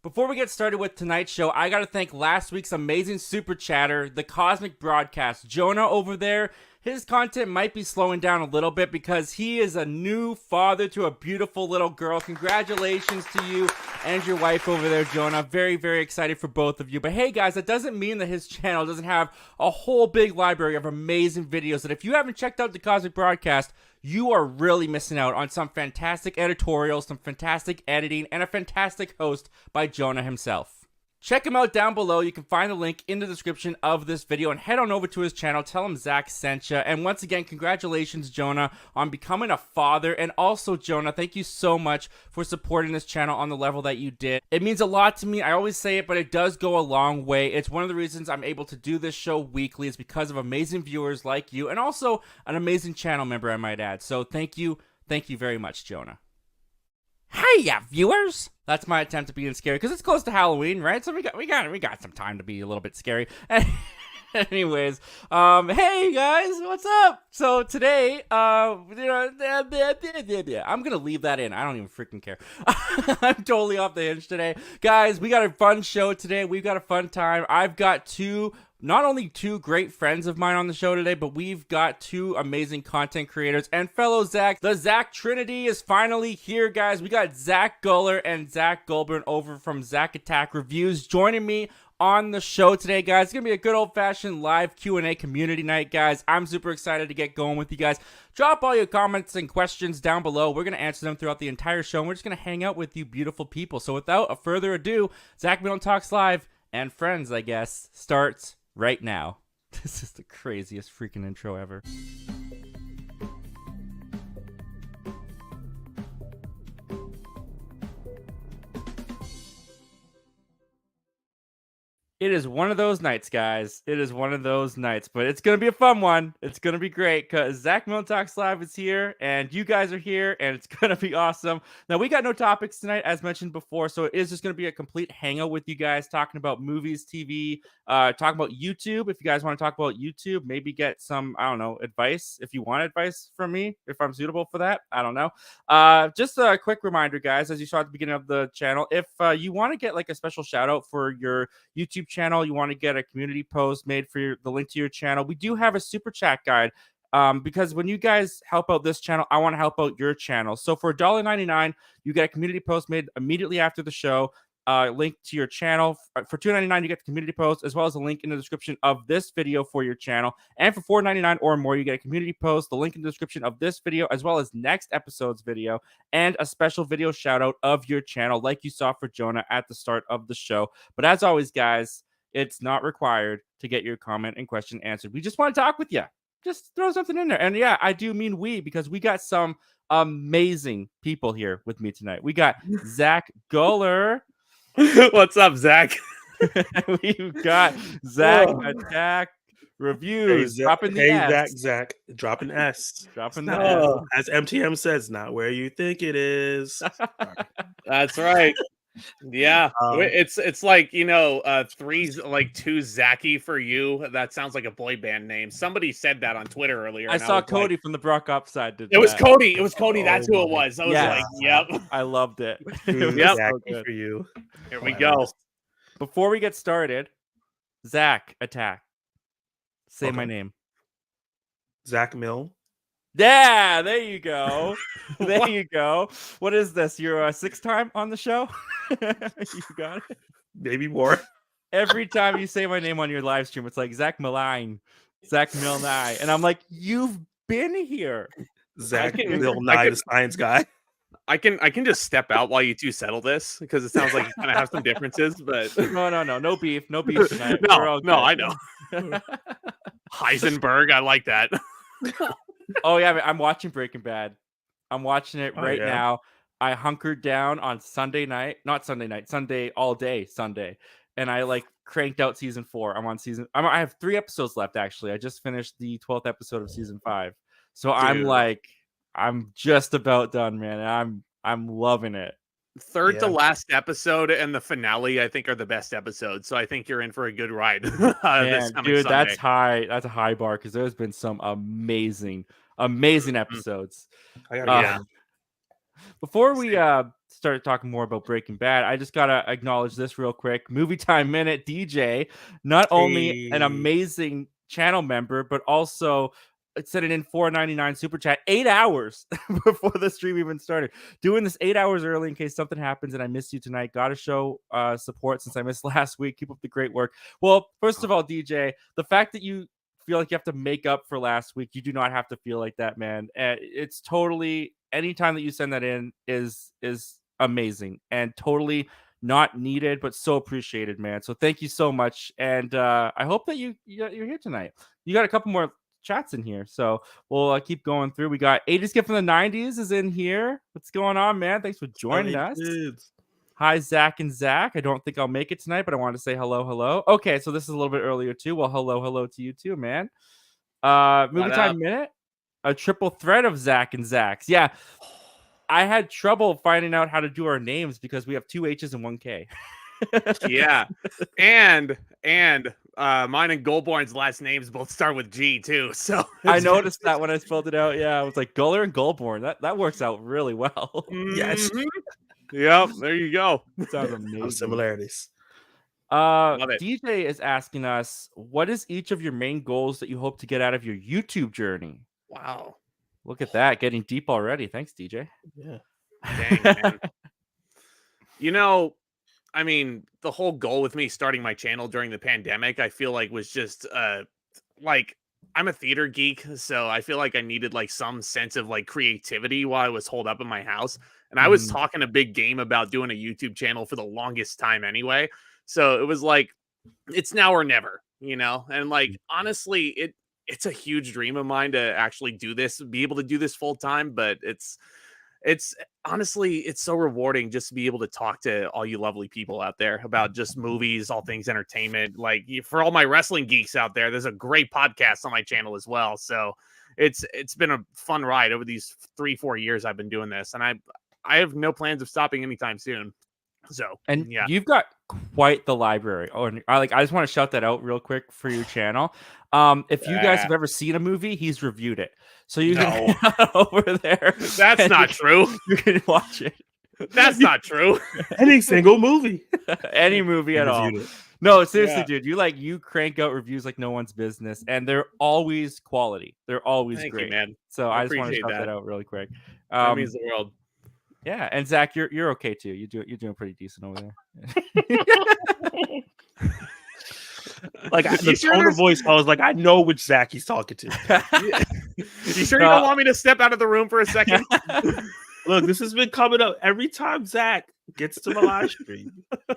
Before we get started with tonight's show, I got to thank last week's amazing super chatter, the Cosmic Broadcast. Jonah over there, his content might be slowing down a little bit because he is a new father to a beautiful little girl. Congratulations to you and your wife over there, Jonah. Very, very excited for both of you. But hey, guys, that doesn't mean that his channel doesn't have a whole big library of amazing videos that if you haven't checked out the Cosmic Broadcast, you are really missing out on some fantastic editorials, some fantastic editing, and a fantastic host by Jonah himself. Check him out down below. You can find the link in the description of this video and head on over to his channel. Tell him Zach sent you. And once again, congratulations, Jonah, on becoming a father. And also, Jonah, thank you so much for supporting this channel on the level that you did. It means a lot to me. I always say it, but it does go a long way. It's one of the reasons I'm able to do this show weekly is because of amazing viewers like you and also an amazing channel member, I might add. So thank you. Thank you very much, Jonah. Hiya, viewers! That's my attempt at being scary because it's close to Halloween, right? So we got some time to be a little bit scary. Anyways, hey guys, what's up? So today, I'm gonna leave that in. I don't even freaking care. I'm totally off the hinge today, guys. We got a fun show today. We've got a fun time. I've got not only two great friends of mine on the show today, but we've got two amazing content creators and fellow Zach. The Zach Trinity is finally here, guys. We got Zach Guller and Zach Goulburn over from Zach Attack Reviews joining me on the show today, guys. It's gonna be a good old-fashioned live Q&A community night, guys. I'm super excited to get going with you guys. Drop all your comments and questions down below. We're gonna answer them throughout the entire show, and we're just gonna hang out with you beautiful people. So without further ado, Zach Milne Talks Live and Friends, I guess, starts right now. This is the craziest freaking intro ever. It is one of those nights, guys. It is one of those nights, but it's going to be a fun one. It's going to be great because Zach Milne Talks Live is here and you guys are here and it's going to be awesome. Now, we got no topics tonight, as mentioned before, so it is just going to be a complete hangout with you guys talking about movies, TV, talking about YouTube. If you guys want to talk about YouTube, maybe get some, I don't know, advice. If you want advice from me, if I'm suitable for that, I don't know. Just a quick reminder, guys, as you saw at the beginning of the channel, if you want to get like a special shout out for your YouTube channel, you want to get a community post made for the link to your channel, we do have a super chat guide because when you guys help out this channel, I want to help out your channel. So for $1.99, you get a community post made immediately after the show, link to your channel. For $2.99, you get the community post as well as a link in the description of this video for your channel. And for $4.99 or more, you get a community post, the link in the description of this video as well as next episode's video, and a special video shout out of your channel like you saw for Jonah at the start of the show. But as always, guys, it's not required to get your comment and question answered. We just want to talk with you. Just throw something in there. And yeah, I do mean we, because we got some amazing people here with me tonight. We got Zach Guller. What's up, Zach? We've got Zach Attack Reviews. Hey, dropping the S. Zach, dropping S. Dropping the S. As MTM says, not where you think it is. That's right. Yeah, it's like, you know, two Zachy for you. That sounds like a boy band name. Somebody said that on Twitter earlier. I saw Cody from the Brock Upside. It was Cody. It was Cody. That's who it was. I was like, yep. I loved it. Yep. So for you. Here we go. Before we get started, Zach Attack. Say my name. Zach Milne. Yeah, there you go. There you go. What is this? Your sixth time on the show? You got it. Maybe more. Every time you say my name on your live stream, it's like Zach Milne, Zach Milne, and I'm like, you've been here. Zach Milne, the science guy. I can just step out while you two settle this because it sounds like you kind of have some differences, but no beef tonight. no, I know. Heisenberg, I like that. Oh yeah, I'm watching Breaking Bad. I'm watching it right now. I hunkered down on Sunday all day Sunday, and I like cranked out season 4. I have 3 episodes left actually. I just finished the 12th episode of season 5, so dude. I'm just about done, man. And I'm loving it. Third to last episode and the finale, I think, are the best episodes. So I think you're in for a good ride. Man, dude, Sunday. That's high. That's a high bar because there's been some amazing episodes. I gotta Before we start talking more about Breaking Bad, I just gotta acknowledge this real quick. Movie Time Minute DJ, not only an amazing channel member, but also sending in $4.99 super chat 8 hours before the stream even started. Doing this 8 hours early in case something happens and I miss you tonight. Gotta show support since I missed last week. Keep up the great work. Well, first of all, DJ, the fact that you feel like you have to make up for last week, you do not have to feel like that, man. It's totally, anytime that you send that in is amazing and totally not needed, but so appreciated, man. So thank you so much, and I hope that you're here tonight. You got a couple more chats in here, so we'll keep going through. We got 80s Kid from the 90s is in here. What's going on, man? Thanks for joining us. Kids. Hi, Zach and Zach. I don't think I'll make it tonight, but I wanted to say hello. Okay, so this is a little bit earlier too. Well, hello to you too, man. Movie Time Minute, a triple threat of Zach and Zach's. Yeah, I had trouble finding out how to do our names because we have 2 H's and 1 K. Yeah, and mine and Goldborn's last names both start with G too. So I noticed that when I spelled it out. Yeah, I was like Guller and Goldborn. That works out really well. Yes. Yep, there you go. Sounds amazing. No similarities. DJ is asking us, what is each of your main goals that you hope to get out of your YouTube journey? Wow. Look at that, getting deep already. Thanks, DJ. Yeah. Dang, man. You know, I mean, the whole goal with me starting my channel during the pandemic, I feel like was just like, I'm a theater geek, so I feel like I needed like some sense of like creativity while I was holed up in my house. And I was talking a big game about doing a YouTube channel for the longest time anyway. So it was like, it's now or never, you know? And like, honestly, it's a huge dream of mine to actually do this, be able to do this full time, but it's honestly, it's so rewarding just to be able to talk to all you lovely people out there about just movies, all things entertainment. Like, for all my wrestling geeks out there, there's a great podcast on my channel as well. So it's been a fun ride over these 3-4 years I've been doing this, and I have no plans of stopping anytime soon. So, and yeah, you've got quite the library. Oh, and I just want to shout that out real quick for your channel. If you guys have ever seen a movie, he's reviewed it. So you can over there. That's not true. You can watch it. That's not true. Any single movie. Any movie at all. No, seriously, dude. You crank out reviews like no one's business, and they're always quality. They're always Thank great, you, man. So I just want to shout that out really quick. That means the world. Yeah, and Zach, you're okay too. You're doing pretty decent over there. Like the tone of voice, I was like, I know which Zach he's talking to. You sure you don't want me to step out of the room for a second? Look, this has been coming up every time Zach gets to my live stream.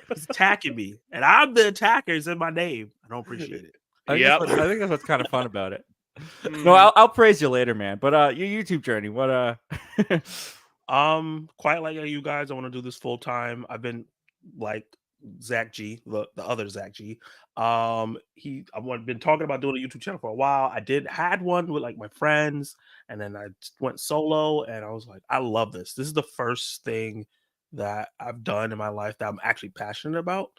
He's attacking me, and I'm the attacker. It's in my name. I don't appreciate it. I think that's what's kind of fun about it. No, I'll praise you later, man. But your YouTube journey, what quite like you guys, I want to do this full time. I've been like Zach G, the other Zach G. I've been talking about doing a YouTube channel for a while. I had one with like my friends, and then I went solo, and I was like, I love this. This is the first thing that I've done in my life that I'm actually passionate about.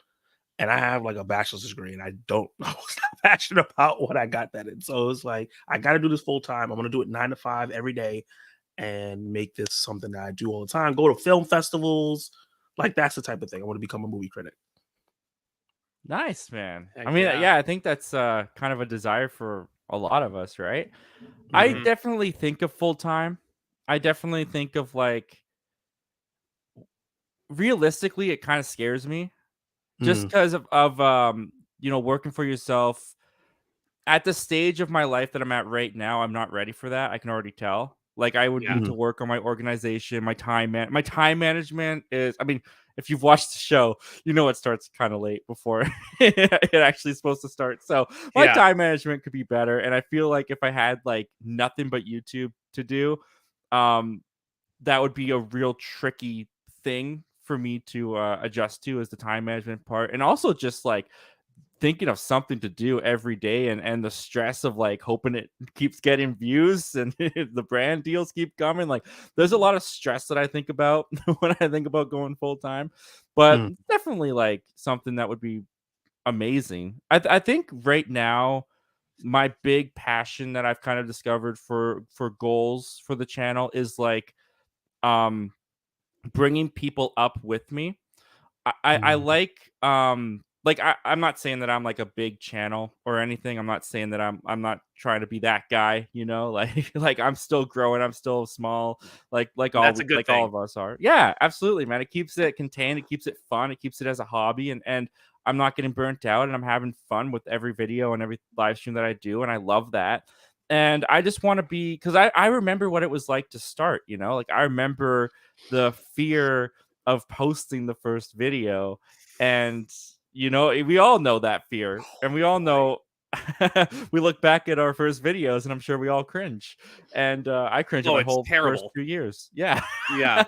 And I have like a bachelor's degree, and I was not passionate about what I got that in. So it's like, I got to do this full time. I'm going to do it 9 to 5 every day and make this something that I do all the time. Go to film festivals. Like, that's the type of thing. I want to become a movie critic. Nice, man. Heck I mean, yeah. I think that's kind of a desire for a lot of us, right? I definitely think of full time. I definitely think of like, realistically, it kind of scares me. Just because of working for yourself. At the stage of my life that I'm at right now, I'm not ready for that. I can already tell. Like, I would need to work on my organization, my time management is. I mean, if you've watched the show, you know it starts kind of late before it actually is supposed to start. So my time management could be better, and I feel like if I had like nothing but YouTube to do, that would be a real tricky thing for me to adjust to, as the time management part, and also just like thinking of something to do every day, and the stress of like hoping it keeps getting views and the brand deals keep coming. Like, there's a lot of stress that I think about when I think about going full time, but definitely like something that would be amazing. I think right now my big passion that I've kind of discovered for goals for the channel is like bringing people up with me. I like I'm not saying that I'm like a big channel or anything. I'm not saying that I'm not trying to be that guy, you know, like I'm still growing, I'm still small, That's a good like all thing. of us are. Yeah, absolutely, man. It keeps it contained, it keeps it fun, it keeps it as a hobby, and I'm not getting burnt out, and I'm having fun with every video and every live stream that I do, and I love that. And I just want to be, because I remember what it was like to start, you know, like I remember the fear of posting the first video, and you know, we all know that fear, and we all know we look back at our first videos, and I'm sure we all cringe, and I cringe at Oh, my it's whole first terrible. 2 years. Yeah. Yeah.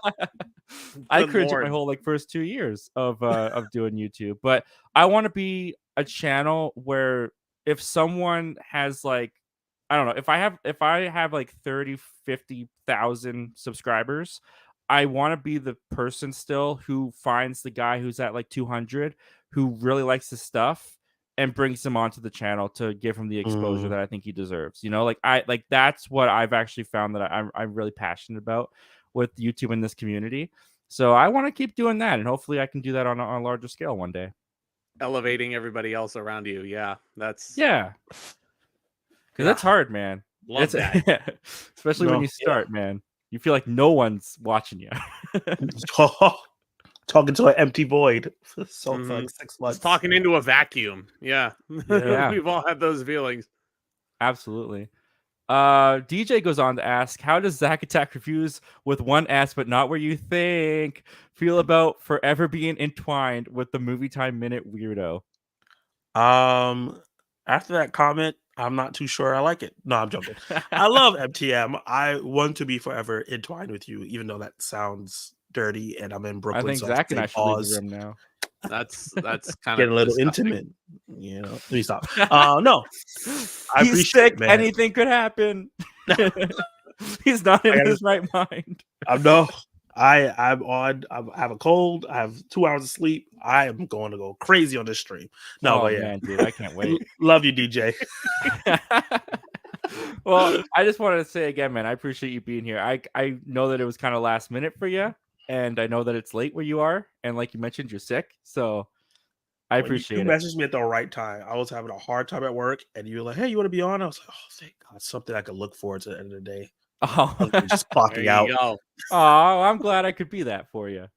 I Good cringe at my Lord. whole like first 2 years of doing YouTube, but I want to be a channel where if someone has like, I don't know, if I have like 30, 50,000 subscribers, I want to be the person still who finds the guy who's at like 200 who really likes his stuff and brings him onto the channel to give him the exposure that I think he deserves. You know, like that's what I've actually found that I'm really passionate about with YouTube in this community. So I want to keep doing that, and hopefully I can do that on a larger scale one day. Elevating everybody else around you. Yeah, Yeah, because it's hard, man. Love It's that. especially when you start, man. You feel like no one's watching you. Talking to an empty void for like 6 months. Just talking into a vacuum. Yeah. Yeah. We've all had those feelings. Absolutely. DJ goes on to ask, how does Zach Attack Reviews with one S but not where you think feel about forever being entwined with the Movie Time Minute weirdo? After that comment, I'm not too sure I like it. No, I'm joking. I love MTM. I want to be forever entwined with you, even though that sounds dirty, and I'm in Brooklyn. I think so Zach and I should leave the pause. room now. That's kind Getting of a little disgusting. intimate. You know, let me stop. No, I He's appreciate sick. it, man. Anything could happen. He's not in his right mind. I have a cold. I have 2 hours of sleep. I am going to go crazy on this stream. No, but yeah, man, dude, I can't wait. Love you, DJ. Well, I just wanted to say again, man, I appreciate you being here. I know that it was kind of last minute for you, and I know that it's late where you are, and like you mentioned, you're sick, so I appreciate you it. messaged me at the right time. I was having a hard time at work, and you were like, "Hey, you want to be on?" I was like, "Oh, thank God, something I could look forward to at the end of the day." Oh, Just clocking out. Go. Oh, I'm glad I could be that for you.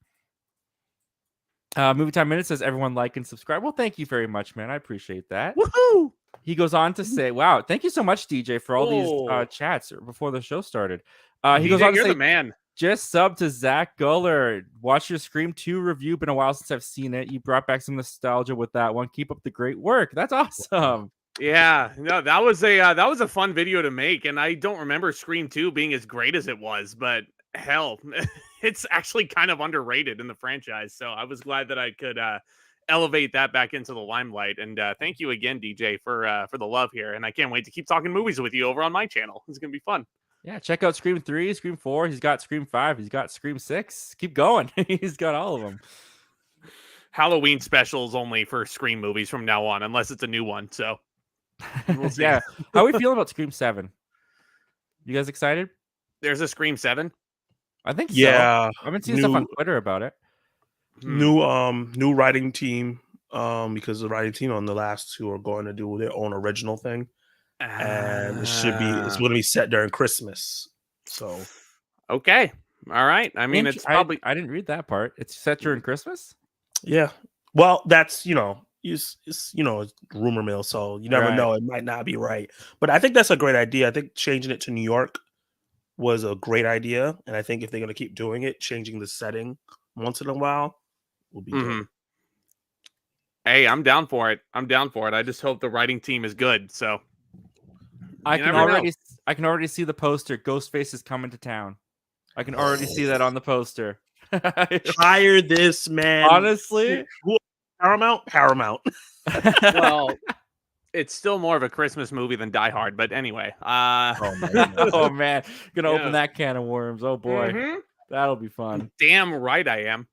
Movie Time Minute says everyone like and subscribe. Well, thank you very much, man. I appreciate that. Woohoo! He goes on to say, "Wow, thank you so much, DJ, for all these chats before the show started." He goes on to you're say, the man. Just sub to Zach Guller. Watch your Scream 2 review. Been a while since I've seen it. You brought back some nostalgia with that one. Keep up the great work. That's awesome. Yeah, no, that was a fun video to make, and I don't remember Scream 2 being as great as it was, but hell, it's actually kind of underrated in the franchise. So I was glad that I could elevate that back into the limelight. And thank you again, DJ, for the love here. And I can't wait to keep talking movies with you over on my channel. It's gonna be fun. Yeah, check out Scream 3, Scream 4. He's got Scream 5. He's got Scream 6. Keep going. He's got all of them. Halloween specials only for Scream movies from now on, unless it's a new one. So we'll see. Yeah. How are we feeling about Scream 7? You guys excited? There's a Scream 7? I think so. Yeah. I've been seeing stuff on Twitter about it. New writing team. Because the writing team on the last two are going to do their own original thing. And it's going to be set during Christmas. So okay. All right. I mean, it's probably I didn't read that part. It's set during Christmas? Yeah. Well, that's it's rumor mill, so you never know. It might not be right. But I think that's a great idea. I think changing it to New York was a great idea. And I think if they're gonna keep doing it, changing the setting once in a while would be good. Hey, I'm down for it. I just hope the writing team is good. So I can already see the poster. Ghostface is coming to town. I can already see that on the poster. Hire this man. Honestly, Paramount. Well, it's still more of a Christmas movie than Die Hard, but anyway. Oh man, gonna open that can of worms. Oh boy, that'll be fun. Damn right I am.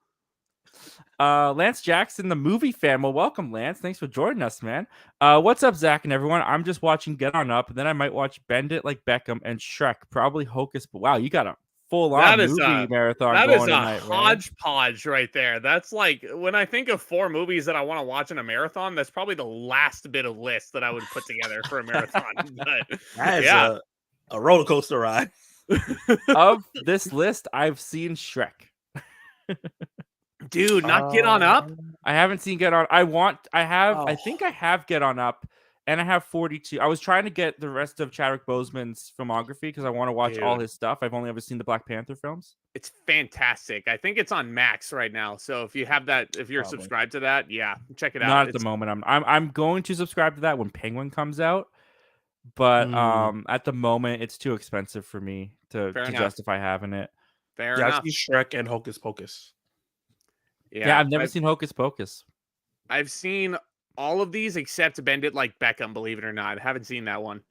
Lance Jackson, the movie fan. Well, welcome, Lance. Thanks for joining us, man. What's up, Zach and everyone? I'm just watching Get On Up, and then I might watch Bend It Like Beckham and Shrek. Probably Hocus. But wow, you got a full-on movie marathon that going is a tonight, right? hodgepodge right there. That's like when I think of 4 movies that I want to watch in a marathon, that's probably the last bit of list that I would put together for a marathon. But That is yeah, a roller coaster ride. Of this list, I've seen Shrek. dude, not Get On Up. I haven't seen Get On. I Oh. think I have Get On Up, and I have 42. I was trying to get the rest of Chadwick Boseman's filmography because I want to watch all Dude. his stuff. I've only ever seen the Black Panther films. It's fantastic. I think it's on Max right now. So if you have that, if you're Probably. subscribed to that, yeah, check it out. Not at the moment. I'm going to subscribe to that when Penguin comes out, but at the moment it's too expensive for me to Fair enough. justify having it. Fair Yeah, I've enough. seen Shrek and Hocus Pocus. Yeah, I've never seen Hocus Pocus. I've seen all of these except Bend It Like Beckham, believe it or not. I haven't seen that one.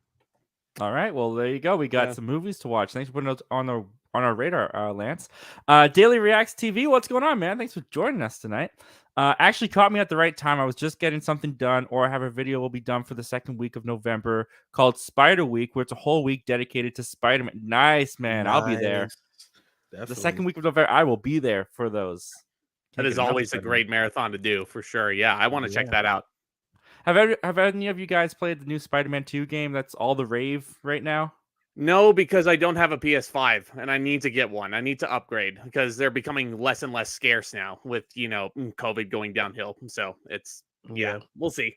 All right, well there you go. We got Yeah. some movies to watch. Thanks for putting it on our radar, Lance. Daily Reacts TV, what's going on, man? Thanks for joining us tonight. Actually caught me at the right time. I was just getting something done, or I have a video will be done for the second week of November called Spider Week, where it's a whole week dedicated to Spider-Man. Nice, man. I'll be there. Definitely. The second week of November, I will be there for those. That is always a great marathon to do, for sure. Yeah, I want to check that out. Have any of you guys played the new Spider-Man 2 game? That's all the rave right now. No, because I don't have a PS5 and I need to get one. I need to upgrade because they're becoming less and less scarce now with, COVID going downhill. So it's, yeah, we'll see.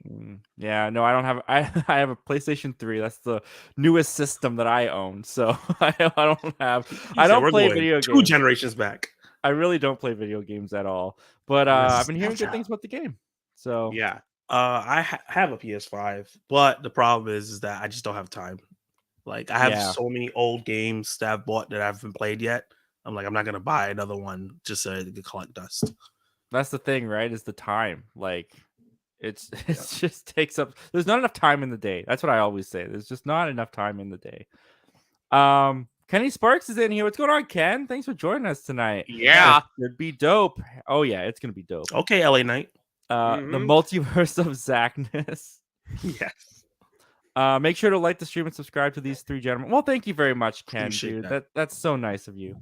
Yeah, no, I don't have. I have a PlayStation 3. That's the newest system that I own. So I don't have. I don't play video games. 2 generations back. I really don't play video games at all. But I've been hearing good things about the game. So yeah. I have a PS5, but the problem is that I just don't have time. Like I have so many old games that I've bought that I haven't played yet. I'm like, I'm not gonna buy another one just so it can collect dust. That's the thing, right? Is the time. Like it just takes up. There's not enough time in the day. That's what I always say. There's just not enough time in the day. Kenny Sparks is in here. What's going on, Ken? Thanks for joining us tonight. Yeah. It should be dope. Oh yeah, it's gonna be dope. Okay, LA Knight. The multiverse of Zachness. Yes. Make sure to like the stream and subscribe to these 3 gentlemen. Well, thank you very much, Ken. Appreciate Dude, that's so nice of you.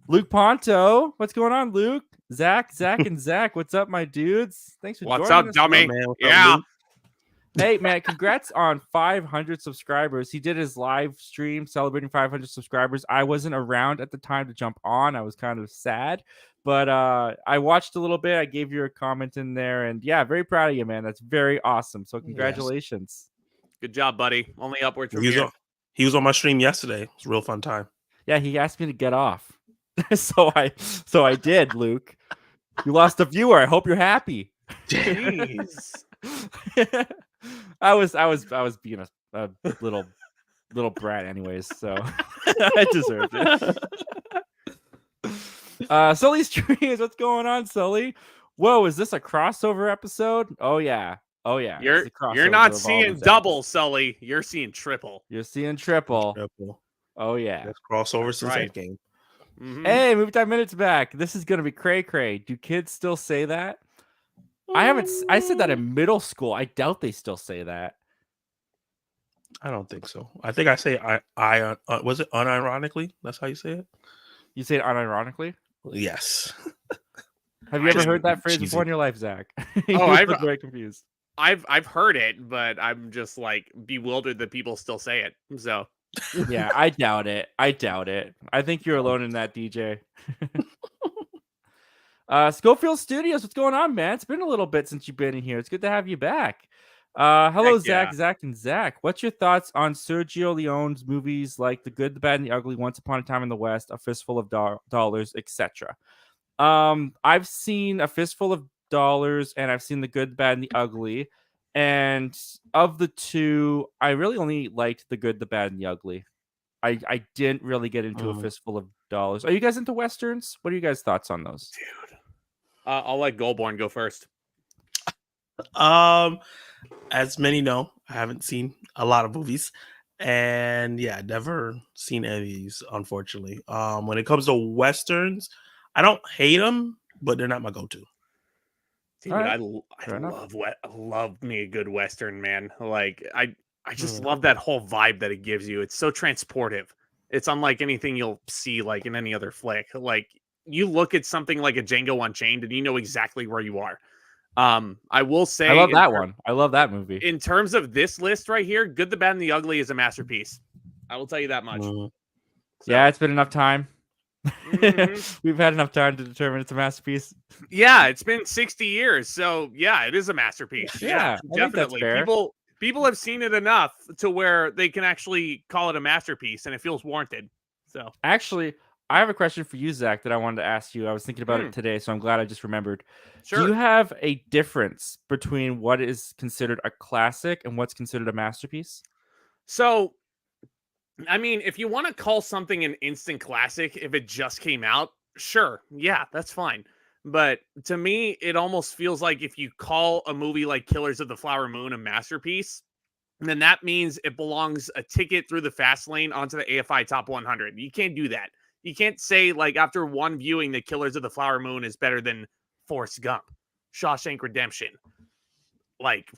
Luke Ponto, what's going on, Luke? Zach, and Zach, what's up, my dudes? Thanks for what's joining up, dummy? Yeah. Hey, man, congrats on 500 subscribers. He did his live stream celebrating 500 subscribers. I wasn't around at the time to jump on. I was kind of sad, but I watched a little bit. I gave you a comment in there, and yeah, very proud of you, man. That's very awesome. So congratulations. Yes. Good job, buddy. Only upwards from here. He was on my stream yesterday. It was a real fun time. Yeah, he asked me to get off. so I did, Luke. You lost a viewer. I hope you're happy. Jeez. I was being a little brat anyways, so I deserved it. Sully's Trees, what's going on, Sully? Whoa, is this a crossover episode? Oh yeah. You're not seeing double, Sully. You're seeing triple. You're seeing triple. Oh yeah. That's crossover since that game. Mm-hmm. Hey, Movie Time Minutes back. This is gonna be cray. Do kids still say that? I said that in middle school. I doubt they still say that. I don't think so. I think I say I was it unironically? That's how you say it? You say it unironically? Yes. Have you ever heard that phrase before in your life, Zach? I'm very confused. I've heard it, but I'm just like bewildered that people still say it. So yeah, I doubt it. I think you're alone in that, DJ. Schofield Studios, what's going on, man? It's been a little bit since you've been in here. It's good to have you back. Hello, Zach, and Zach. What's your thoughts on Sergio Leone's movies like The Good, the Bad, and the Ugly, Once Upon a Time in the West, A Fistful of Dollars, etc.? I've seen A Fistful of Dollars, and I've seen The Good, the Bad, and the Ugly. And of the two, I really only liked The Good, the Bad, and the Ugly. I didn't really get into A Fistful of Dollars. Are you guys into Westerns? What are you guys' thoughts on those? Dude. I'll let Goldborn go first. As many know, I haven't seen a lot of movies. And yeah, never seen any of these, unfortunately. When it comes to Westerns, I don't hate them, but they're not my go-to. Dude, I love me a good Western, man. Like I just love that whole vibe that it gives you. It's so transportive. It's unlike anything you'll see like in any other flick. Like you look at something like a Django Unchained and you know exactly where you are. I will say I love that one. I love that movie. in terms of this list right here, Good, the Bad, and the Ugly is a masterpiece. I will tell you that much. Mm. So, Yeah, it's been enough time. mhm. We've had enough time to determine it's a masterpiece. Yeah, it's been 60 years. So yeah, it is a masterpiece. Yeah, I think that's definitely. fair. People have seen it enough to where they can actually call it a masterpiece and it feels warranted. So Actually, I have a question for you, Zach, that I wanted to ask you. I was thinking about it today, so I'm glad I just remembered. Do you sure. have a difference between what is considered a classic and what's considered a masterpiece? So I mean, if you want to call something an instant classic, if it just came out, sure. Yeah, that's fine. But to me, it almost feels like if you call a movie like Killers of the Flower Moon a masterpiece, then that means it belongs a ticket through the fast lane onto the AFI Top 100. You can't do that. You can't say, like, after one viewing, that Killers of the Flower Moon is better than Forrest Gump, Shawshank Redemption, like,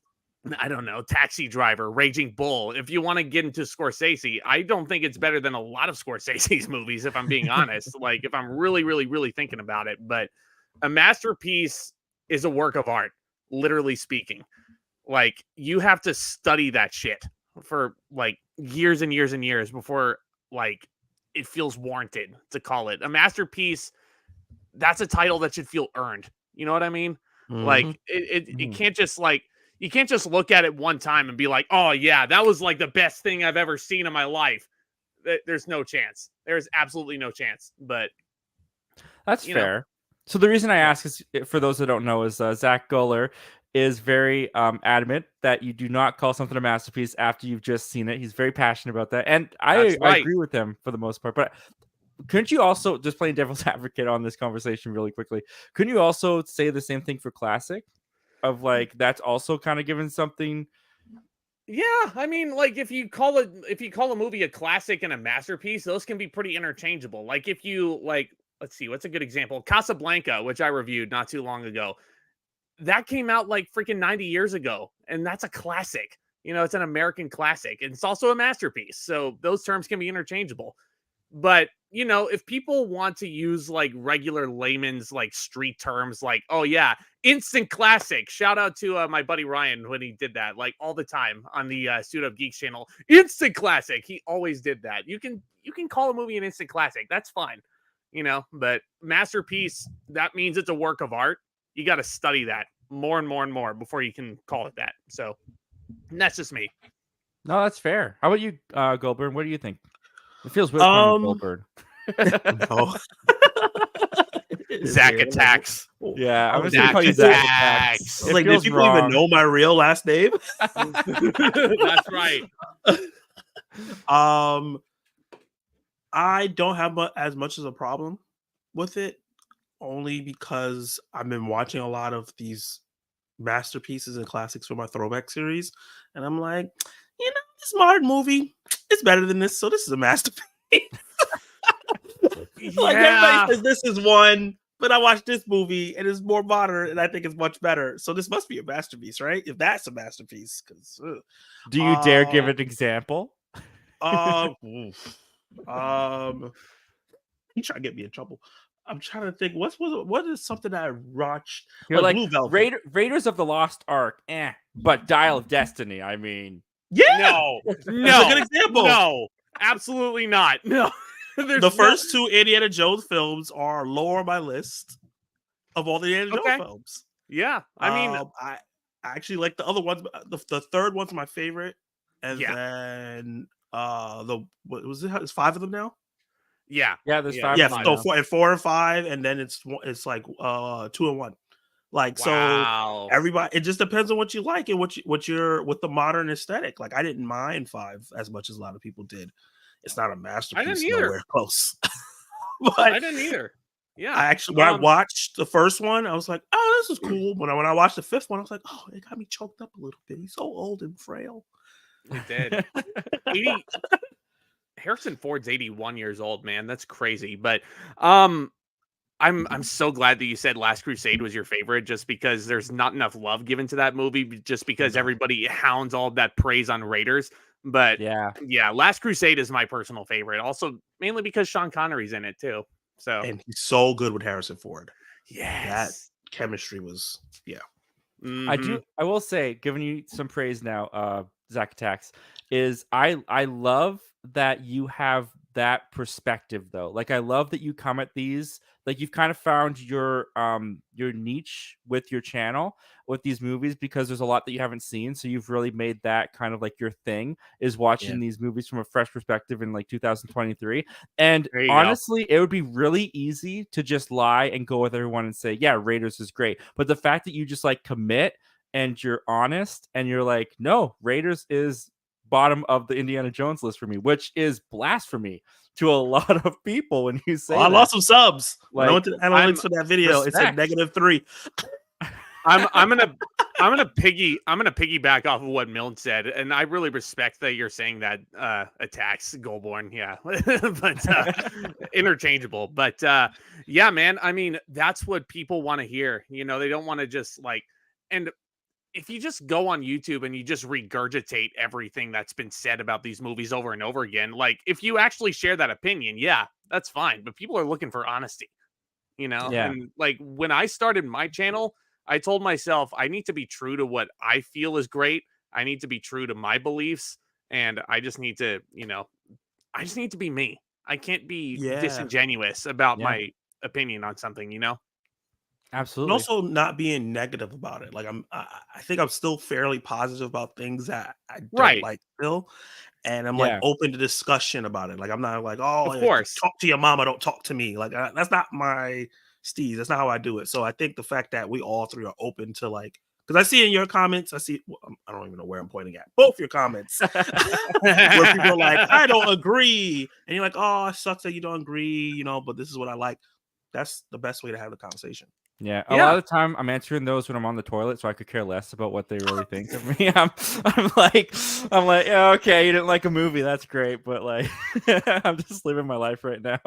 I don't know, Taxi Driver, Raging Bull. If you want to get into Scorsese, I don't think it's better than a lot of Scorsese's movies, if I'm being honest. Like, if I'm really, really, really thinking about it. But a masterpiece is a work of art, literally speaking. Like, you have to study that shit for like years and years and years before like it feels warranted to call it a masterpiece. That's a title that should feel earned. You know what I mean? Like it can't just like you can't just look at it one time and be like, oh yeah, that was like the best thing I've ever seen in my life. There's no chance. There's absolutely no chance. But That's you know. fair. So the reason I ask is, for those that don't know, is Zach Guller is very adamant that you do not call something a masterpiece after you've just seen it. He's very passionate about that, and That's I right. agree with him for the most part. But couldn't you also, just playing devil's advocate on this conversation really quickly, couldn't you also say the same thing for classic? Of like, that's also kind of given something. Yeah, I mean, like if you call a movie a classic and a masterpiece, those can be pretty interchangeable. Like if you like, let's see, what's a good example? Casablanca, which I reviewed not too long ago. That came out like freaking 90 years ago, and that's a classic. You know, it's an American classic, and it's also a masterpiece. So those terms can be interchangeable. But, you know, if people want to use like regular layman's like street terms, like, oh yeah, instant classic. Shout out to my buddy Ryan when he did that, like all the time on the Suit Up Geeks channel. Instant classic. He always did that. You can call a movie an instant classic. That's fine, you know. But masterpiece, that means it's a work of art. You got to study that more and more and more before you can call it that. So that's just me. No, that's fair. How about you, Goldberg? What do you think? It feels weird calling you Goldberg. No. Zach attacks. Yeah, I'm just Zach gonna call you Zach attacks. I was like, did people even know my real last name? That's right. I don't have as much as a problem with it, only because I've been watching a lot of these masterpieces and classics for my throwback series, and I'm like, you know, this modern movie is better than this, so this is a masterpiece. Like everybody says this is one, but I watched this movie and it's more modern and I think it's much better. So this must be a masterpiece, right? If that's a masterpiece, because do you dare give an example? You trying to get me in trouble. I'm trying to think. What is something that I watched? You're like Blue Velvet. Raiders of the Lost Ark, but Dial of Destiny. I mean, yeah, no, that's a good example. No, absolutely not. No, the first two Indiana Jones films are lower on my list of all the Indiana Jones films. Yeah, I mean, I actually like the other ones. The third one's my favorite, and then what was it? It's 5 of them now. Yeah, there's 5. Yeah, so 4 and 5, and then it's like 2 and 1. Like so, everybody. It just depends on what you like and what you're with the modern aesthetic. Like I didn't mind 5 as much as a lot of people did. It's not a masterpiece. I didn't either. Nowhere close. But I didn't either. Yeah, I actually when I watched the first one, I was like, "Oh, this is cool." But when I watched the 5th one, I was like, "Oh, it got me choked up a little bit. He's so old and frail." It did. Harrison Ford's 81 years old, man. That's crazy. But I'm so glad that you said Last Crusade was your favorite, just because there's not enough love given to that movie, just because everybody hounds all that praise on Raiders. But Yeah. yeah, Last Crusade is my personal favorite. Also, mainly because Sean Connery's in it too. So And he's so good with Harrison Ford. That yes, chemistry was Mhm. I will say, giving you some praise now, Zach Attacks, is I love that you have that perspective though. Like I love that you come at these, like you've kind of found your niche with your channel with these movies, because there's a lot that you haven't seen. So you've really made that kind of like your thing, is watching these movies from a fresh perspective in like 2023. And There you go. honestly, it would be really easy to just lie and go with everyone and say, yeah, Raiders is great. But the fact that you just like commit and you're honest and you're like, no, Raiders is bottom of the Indiana Jones list for me, which is blasphemy to a lot of people when you say I that. lost some subs. When I Like, went to the analytics for that video, it said respect. -3. I'm gonna piggyback off of what Milne said, and I really respect that you're saying that attacks Goldborn, yeah, but interchangeable. But yeah, man, I mean that's what people want to hear. You know, they don't want to just like, and if you just go on YouTube and you just regurgitate everything that's been said about these movies over and over again, like if you actually share that opinion, yeah, that's fine. But people are looking for honesty, you know? Yeah. And like when I started my channel, I told myself I need to be true to what I feel is great. I need to be true to my beliefs. And I just need to, I just need to be me. I can't be Yeah. disingenuous about Yeah. my opinion on something, you know? And Absolutely. also not being negative about it. Like I think I'm still fairly positive about things that I don't Right. like still. And I'm like Yeah. open to discussion about it. Like I'm not like, oh, Of course. talk to your mama, don't talk to me. Like that's not my steez. That's not how I do it. So I think the fact that we all three are open to like, because I see in your comments, I don't even know where I'm pointing at. Both your comments, where people are like, I don't agree, and you're like, oh, it sucks that you don't agree, but this is what I like. That's the best way to have the conversation. Yeah, a lot Yeah. of the time I'm answering those when I'm on the toilet, so I could care less about what they really think of me. I'm like, yeah, okay, you didn't like a movie, that's great, but like, I'm just living my life right now.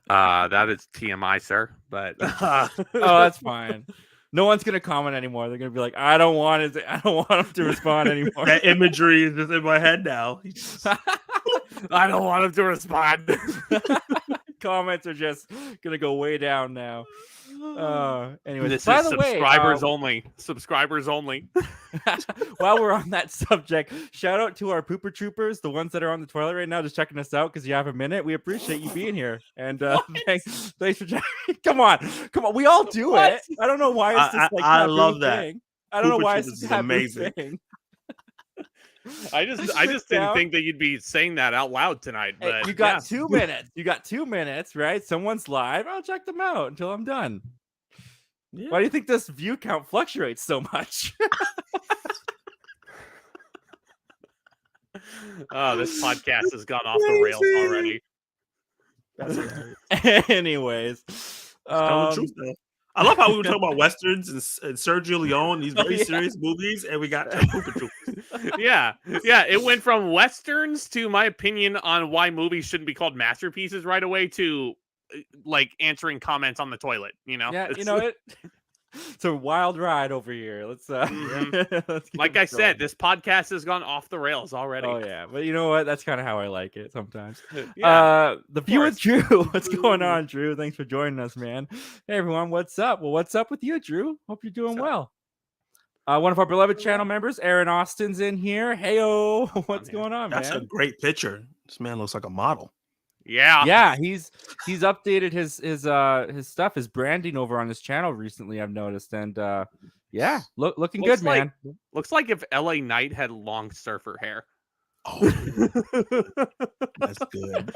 That is TMI, sir. But Oh, that's fine. No one's gonna comment anymore. They're gonna be like, I don't want him to respond anymore. That imagery is just in my head now. I don't want him to respond. Comments are just gonna go way down now. Anyways, This by is the way, subscribers only. Subscribers only. while we're on that subject, shout out to our pooper troopers, the ones that are on the toilet right now, just checking us out because you have a minute. We appreciate you being here, and thanks for checking. Come on, we all do it. I don't know why it's just like I taboo love that. thing. I don't know Pooper why troopers it's is a taboo amazing. thing. I just didn't think that you'd be saying that out loud tonight. Hey, But you got 2 minutes. You got 2 minutes, right? Someone's live. I'll check them out until I'm done. Yeah. Why do you think this view count fluctuates so much? Oh, this podcast has gone off the rails already. That's hilarious. Anyways, Tell the truth, though. I love how we were talking about westerns and Sergio Leone, these very serious movies, and we got to Pooper Troopers. Yeah, it went from westerns to my opinion on why movies shouldn't be called masterpieces right away to like answering comments on the toilet. Yeah, it's a wild ride over here. Let's let's like I said, this podcast has gone off the rails already. Oh yeah, but you know what? That's kind of how I like it sometimes. Yeah, the view with Drew. What's going on, Drew? Thanks for joining us, man. Hey everyone, what's up? Well, what's up with you, Drew? Hope you're doing well. One of our beloved channel members, Aaron Austin's in here. Heyo, what's going on, man? That's a great picture. This man looks like a model. Yeah, he's updated his stuff, his branding over on his channel recently. I've noticed, and yeah, looking good, man. Looks like if LA Knight had long surfer hair. Oh, that's good.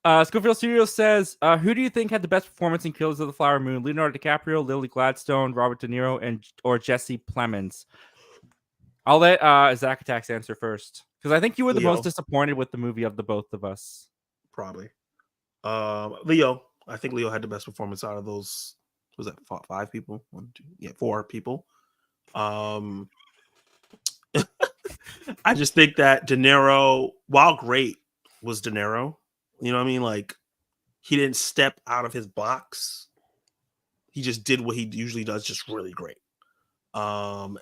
Schofield Studios says, who do you think had the best performance in Killers of the Flower Moon? Leonardo DiCaprio, Lily Gladstone, Robert De Niro, or Jesse Plemons? I'll let Zach Attacks answer first, because I think you were the most disappointed with the movie of the both of us. Probably. Leo. I think Leo had the best performance out of those. Was that 5 people? 1, 2, 4 people. I just think that De Niro, while great, was De Niro. You know what I mean? Like he didn't step out of his box. He just did what he usually does, just really great. And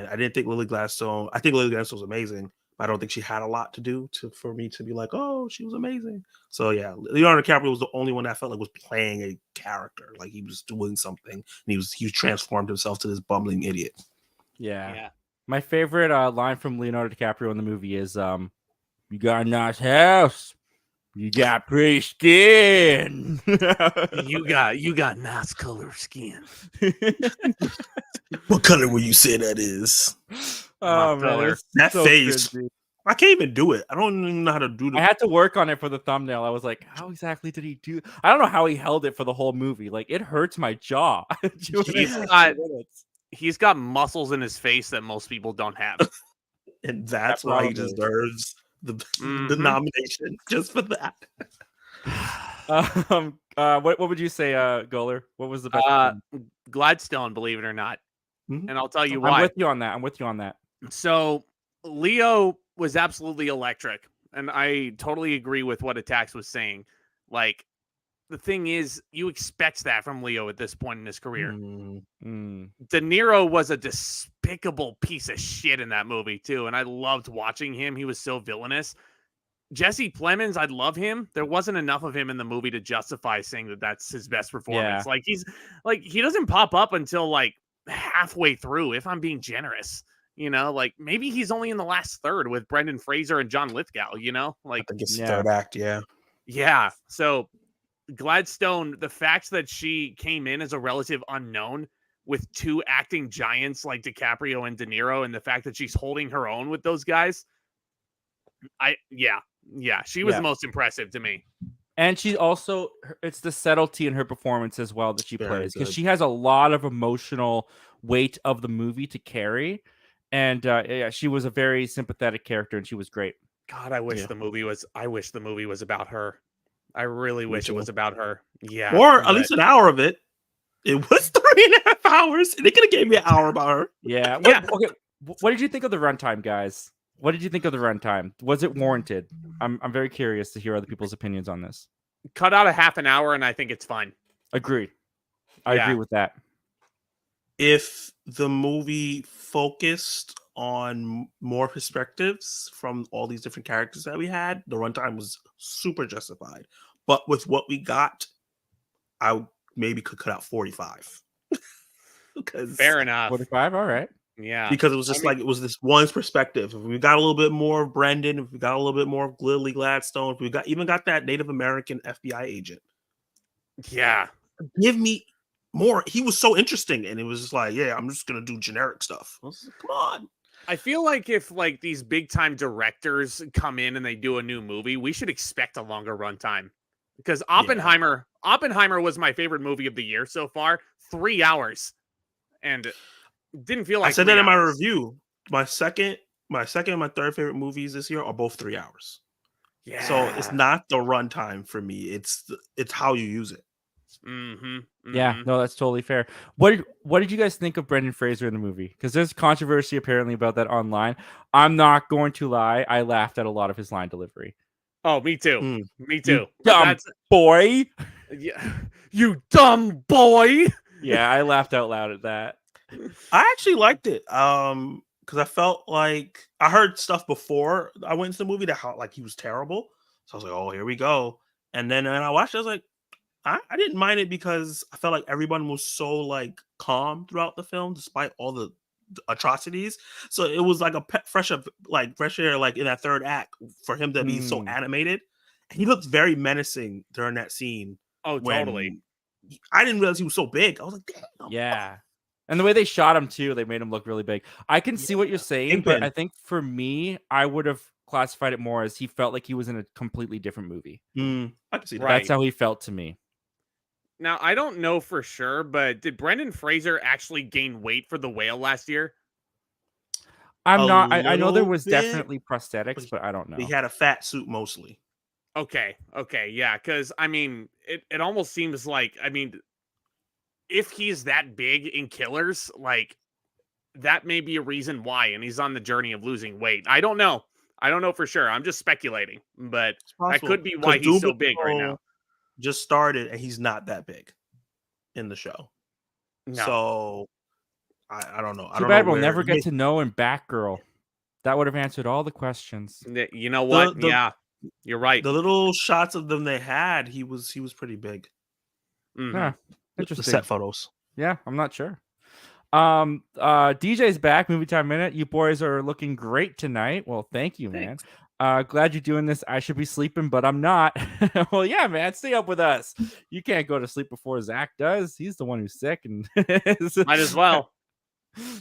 I didn't think Lily Gladstone. I think Lily Gladstone was amazing, but I don't think she had a lot to do for me to be like, oh, she was amazing. So yeah, Leonardo DiCaprio was the only one that I felt like was playing a character, like he was doing something, and he transformed himself to this bumbling idiot. Yeah. My favorite line from Leonardo DiCaprio in the movie is, "You got a nice house. You got pretty skin." You got nice color skin. What color will you say that is? Oh color. man, it's That so face. cringy. I can't even do it. I don't even know how to do I the. had to work on it for the thumbnail. I was like, how exactly did he do? I don't know how he held it for the whole movie. Like, it hurts my jaw. He's got muscles in his face that most people don't have. And that's That why he probably is. deserves the Mhm. nomination just for that. What would you say, Goler? What was the best? Gladstone, believe it or not. Mhm. And I'll tell you I'm why. with you on that. So Leo was absolutely electric, and I totally agree with what Attacks was saying. Like, the thing is, you expect that from Leo at this point in his career. De Niro was a despicable piece of shit in that movie too, and I loved watching him. He was so villainous. Jesse Plemons, I love him. There wasn't enough of him in the movie to justify saying that that's his best performance. Yeah. He doesn't pop up until like halfway through, if I'm being generous. Like maybe he's only in the last third with Brendan Fraser and John Lithgow. I think it's Yeah. third act. Yeah. Yeah. So Gladstone, the fact that she came in as a relative unknown with two acting giants like DiCaprio and De Niro, and the fact that she's holding her own with those guys, she was the most impressive to me. And she's also, it's the subtlety in her performance as well that she Very plays, because good. she has a lot of emotional weight of the movie to carry. And she was a very sympathetic character, and she was great. God, I wish the movie was about her. I really wish it was about her. Yeah. Or at least an hour of it. It was 3.5 hours. They could have gave me an hour about her. Yeah. Okay. What did you think of the runtime, guys? What did you think of the runtime? Was it warranted? I'm very curious to hear other people's opinions on this. Cut out a half an hour, and I think it's fine. Agreed. I agree with that. If the movie focused on more perspectives from all these different characters that we had, the runtime was super justified. But with what we got, I maybe could cut out 45. Fair enough. 45, all right. Yeah. Because it was just it was this one's perspective. If we got a little bit more of Brendan, if we got a little bit more of Lily Gladstone, if we got that Native American FBI agent. Yeah. Give me more. He was so interesting, and it was just like, yeah, I'm just gonna do generic stuff. I was like, come on. I feel like if like these big time directors come in and they do a new movie, we should expect a longer runtime. Because Oppenheimer was my favorite movie of the year so far. 3 hours. And didn't feel like I said that in my review. My second and my third favorite movies this year are both 3 hours. Yeah. So it's not the runtime for me. It's how you use it. Yeah, no, that's totally fair. What did you guys think of Brendan Fraser in the movie? Because there's controversy apparently about that online. I'm not going to lie. I laughed at a lot of his line delivery. Oh, me too. Me too. You dumb boy. Yeah. You dumb boy. Yeah, I laughed out loud at that. I actually liked it. Because I felt like I heard stuff before I went into the movie that how like he was terrible. So I was like, oh, here we go. And then when I watched it, I was like, I didn't mind it because I felt like everyone was so like calm throughout the film, despite all the atrocities. So it was like a fresh air, like in that third act for him to be so animated. And he looked very menacing during that scene. Oh, totally. I didn't realize he was so big. I was like, damn. Yeah. And the way they shot him too, they made him look really big. I can see what you're saying, but I think for me, I would have classified it more as he felt like he was in a completely different movie. I can see that. That's how he felt to me. Now, I don't know for sure, but did Brendan Fraser actually gain weight for The Whale last year? I know there was definitely prosthetics, but I don't know. He had a fat suit mostly. Okay, yeah, because I mean, it almost seems like, I mean, if he's that big in Killers, like that may be a reason why, and he's on the journey of losing weight. I don't know for sure. I'm just speculating, but that could be why he's so big right now. just started, and he's not that big in the show. No. So I don't know. I Too don't bad know we'll where never get to know him Batgirl. That would have answered all the questions. You know what? the Yeah, you're right. the little shots of them they had. He was pretty big. Mhm. Yeah, The interesting. set photos. Yeah, I'm not sure. DJ's back. Movie Time Minute. You boys are looking great tonight. Well, thank you, man. Glad you're doing this. I should be sleeping, but I'm not. Well, yeah, man, stay up with us. You can't go to sleep before Zach does. He's the one who's sick, and Might as well.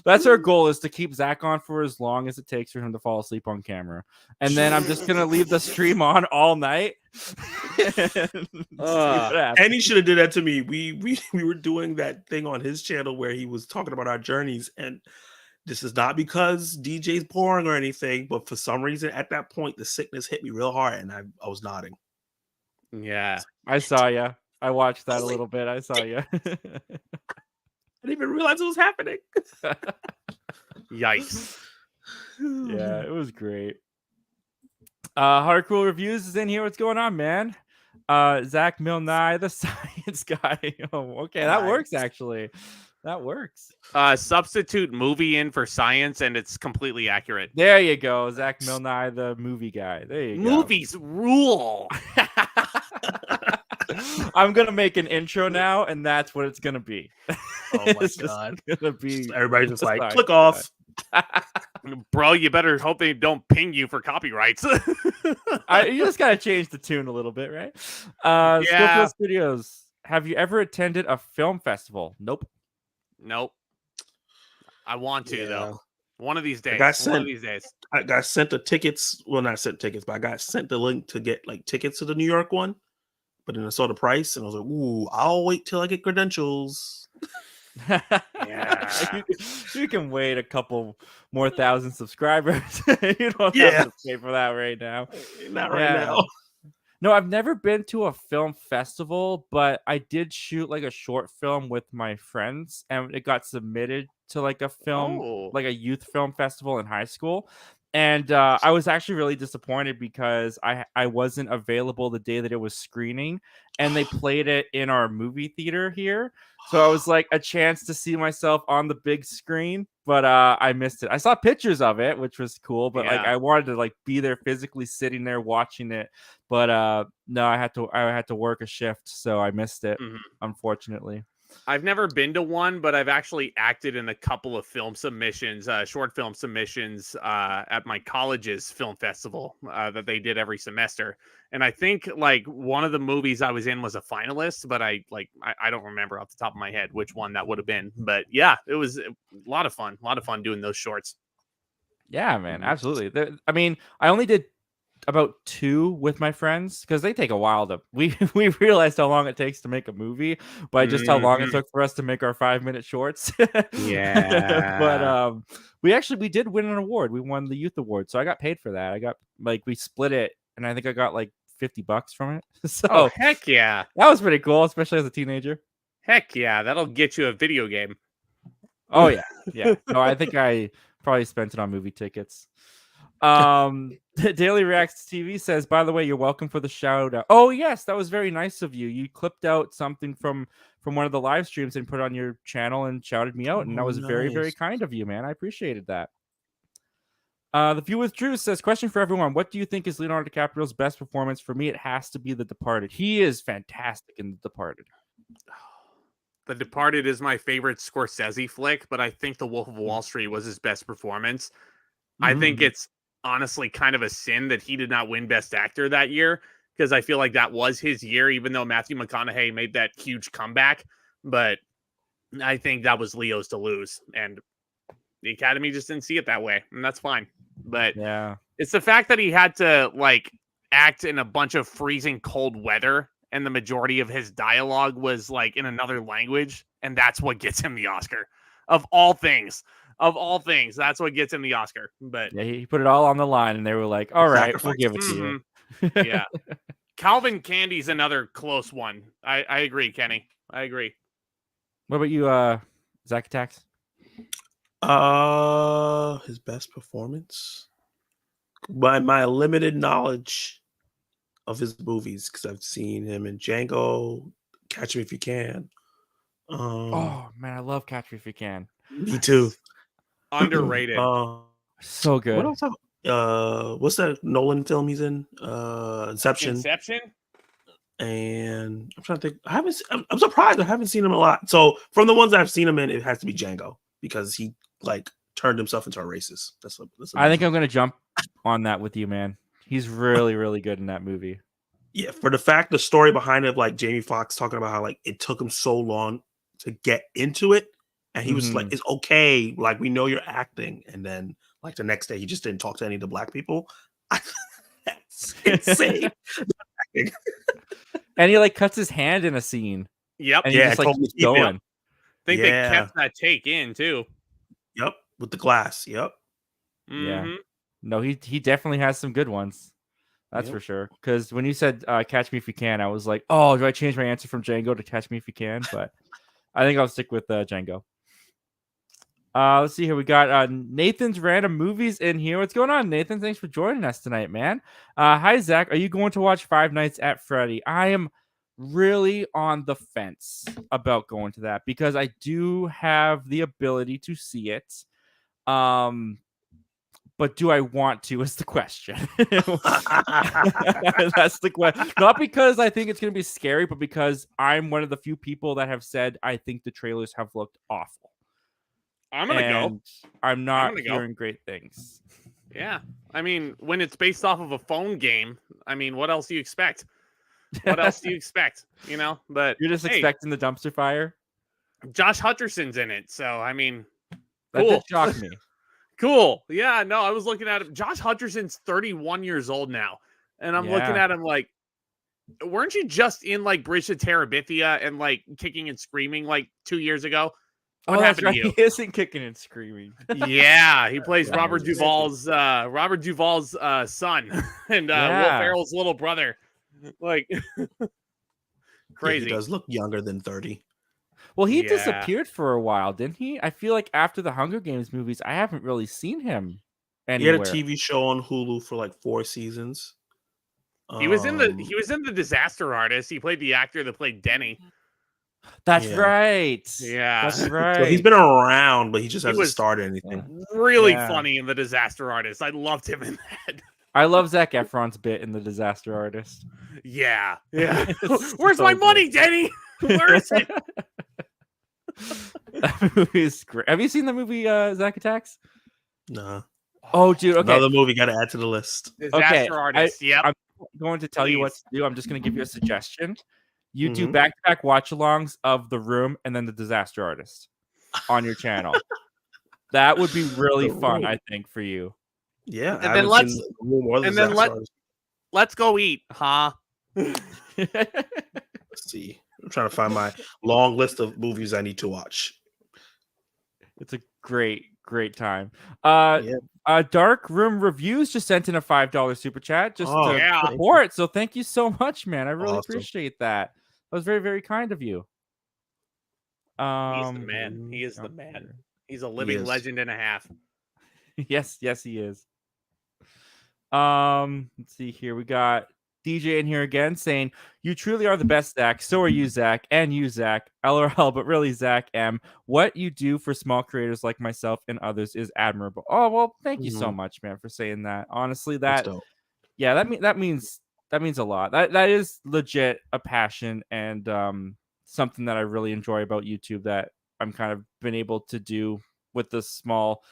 that's our goal, is to keep Zach on for as long as it takes for him to fall asleep on camera. And then I'm just gonna leave the stream on all night. And he should have did that to me. We were doing that thing on his channel where he was talking about our journeys, and this is not because DJ's boring or anything, but for some reason at that point the sickness hit me real hard, and I was nodding. Yeah, I saw you. I watched that was a like, little bit. I saw you. I didn't even realize it was happening. yikes. Yeah, it was great. Hardcore Reviews is in here. What's going on, man? Zach Milne, the science guy. Oh, okay, that works actually. That works. Substitute movie in for science, and it's completely accurate. There you go, Zach Milne, the movie guy. There you go. Movies rule. I'm gonna make an intro now, and that's what it's gonna be. Oh my god! Gonna be Everybody's just like, science click guy. off. Bro, you better hope they don't ping you for copyrights. You just gotta change the tune a little bit, right? Yeah. Schofield Studios. Have you ever attended a film festival? Nope. Nope. I want to though. One of these days. One of these days. I got sent the tickets. Well, not sent tickets, but I got sent the link to get like tickets to the New York one. But then I saw the price, and I was like, "Ooh, I'll wait till I get credentials." Yeah. you can wait a couple more thousand subscribers. You don't have to pay for that right now. Not right now. No, I've never been to a film festival, but I did shoot like a short film with my friends, and it got submitted to like a film, like a youth film festival in high school. And I was actually really disappointed because I wasn't available the day that it was screening, and they played it in our movie theater here. So I was like a chance to see myself on the big screen, but I missed it. I saw pictures of it, which was cool, but like I wanted to like be there physically sitting there watching it. But no, I had to work a shift, so I missed it, unfortunately. I've never been to one, but I've actually acted in a couple of film submissions, short film submissions at my college's film festival that they did every semester. And I think like one of the movies I was in was a finalist, but I don't remember off the top of my head which one that would have been. But yeah, it was a lot of fun doing those shorts. Yeah, man, absolutely. I mean, I only did about 2 with my friends because they take a while to we realized how long it takes to make a movie by just how long it took for us to make our 5-minute shorts. Yeah. But we did win an award. We won the youth award, so I got paid for that. I got we split it, and I think I got like $50 from it. So heck yeah, that was pretty cool, especially as a teenager. Heck yeah, that'll get you a video game. Oh yeah. No, I think I probably spent it on movie tickets. Daily Reacts TV says, by the way, you're welcome for the shout out. Oh yes, that was very nice of you. You clipped out something from one of the live streams and put it on your channel and shouted me out, and that was very, very kind of you, man. I appreciated that. The View with Drew says, question for everyone: what do you think is Leonardo DiCaprio's best performance? For me, it has to be The Departed. He is fantastic in The Departed. The Departed is my favorite Scorsese flick, but I think The Wolf of Wall Street was his best performance. I think it's honestly kind of a sin that he did not win Best Actor that year, because I feel like that was his year, even though Matthew McConaughey made that huge comeback. But I think that was Leo's to lose, and the Academy just didn't see it that way, and that's fine. But yeah, it's the fact that he had to like act in a bunch of freezing cold weather, and the majority of his dialogue was like in another language, and that's what gets him the Oscar. Of all things, that's what gets him the Oscar. But yeah, he put it all on the line, and they were like, all right, we'll give it to you. Yeah. Calvin Candy's another close one. I agree, Kenny. I agree. What about you, Zach Attacks? His best performance? By my limited knowledge, of his movies because I've seen him in Django, Catch Me If You Can. Oh man, I love Catch Me If You Can. Me too. Underrated. So What good. else? What's that Nolan film he's in? Inception. Inception. And I'm trying to think. I'm surprised I haven't seen him a lot. So from the ones I've seen him in, it has to be Django because he like turned himself into a racist. I think I'm gonna jump on that with you, man. He's really, really good in that movie. Yeah, for the story behind it, like Jamie Foxx talking about how like it took him so long to get into it, and he was like, "It's okay, like we know you're acting," and then like the next day he just didn't talk to any of the black people. That's insane. And he like cuts his hand in a scene. Yep. And he just like keeps going. I think they kept that take in too. Yep, with the glass. Yep. Yeah. No, he definitely has some good ones. That's for sure. Because when you said Catch Me If You Can, I was like, oh, do I change my answer from Django to Catch Me If You Can? But I think I'll stick with Django. Let's see here. We got Nathan's Random Movies in here. What's going on, Nathan? Thanks for joining us tonight, man. Hi, Zach. Are you going to watch Five Nights at Freddy? I am really on the fence about going to that because I do have the ability to see it. But do I want to is the question. That's the question. Not because I think it's going to be scary, but because I'm one of the few people that have said I think the trailers have looked awful. I'm going to go. I'm not hearing great things. Yeah. I mean, when it's based off of a phone game, I mean, what else do you expect? What else do you expect? You know, but you're just expecting the dumpster fire. Josh Hutcherson's in it. So, I mean, that did shock me. Cool. Yeah, no, I was looking at him. Josh Hutcherson's 31 years old now. And I'm looking at him like, weren't you just in like Bridge to Terabithia and like Kicking and Screaming like 2 years ago? What happened to you? He isn't Kicking and Screaming. Yeah, he plays Robert Duvall's son and Will Ferrell's little brother. Like crazy. Yeah, he does look younger than 30. Well, he disappeared for a while, didn't he? I feel like after the Hunger Games movies, I haven't really seen him anywhere. He had a TV show on Hulu for like 4 seasons. He was in the Disaster Artist. He played the actor that played Denny. That's right. Yeah, that's right. So he's been around, but he just hasn't started anything. Really funny in the Disaster Artist. I loved him in that. I love Zac Efron's bit in the Disaster Artist. Yeah. Where's my money, Denny? Where is it? That movie is great. Have you seen the movie Zack Attacks? No. Oh, dude. Okay. Another movie got to add to the list. Disaster Artist. Yep. I'm going to tell you what to do. I'm just going to give you a suggestion. You do back-to-back watch-alongs of The Room and then The Disaster Artist on your channel. That would be really fun, I think, for you. Yeah. And then let's go eat, huh? Let's see. I'm trying to find my long list of movies I need to watch. It's a great time. Dark Room Reviews just sent in a $5 super chat just to support. So thank you so much, man. I really appreciate that. That was very, very kind of you. He's the man. He is the man. He's a living legend and a half. Yes, he is. Let's see here. We got DJ in here again saying, you truly are the best, Zach. So are you, Zach, and you, Zach. LOL, but really, Zach M. What you do for small creators like myself and others is admirable. Oh, well, thank you so much, man, for saying that. Honestly, that means a lot. That is legit a passion and something that I really enjoy about YouTube that I'm kind of been able to do with this small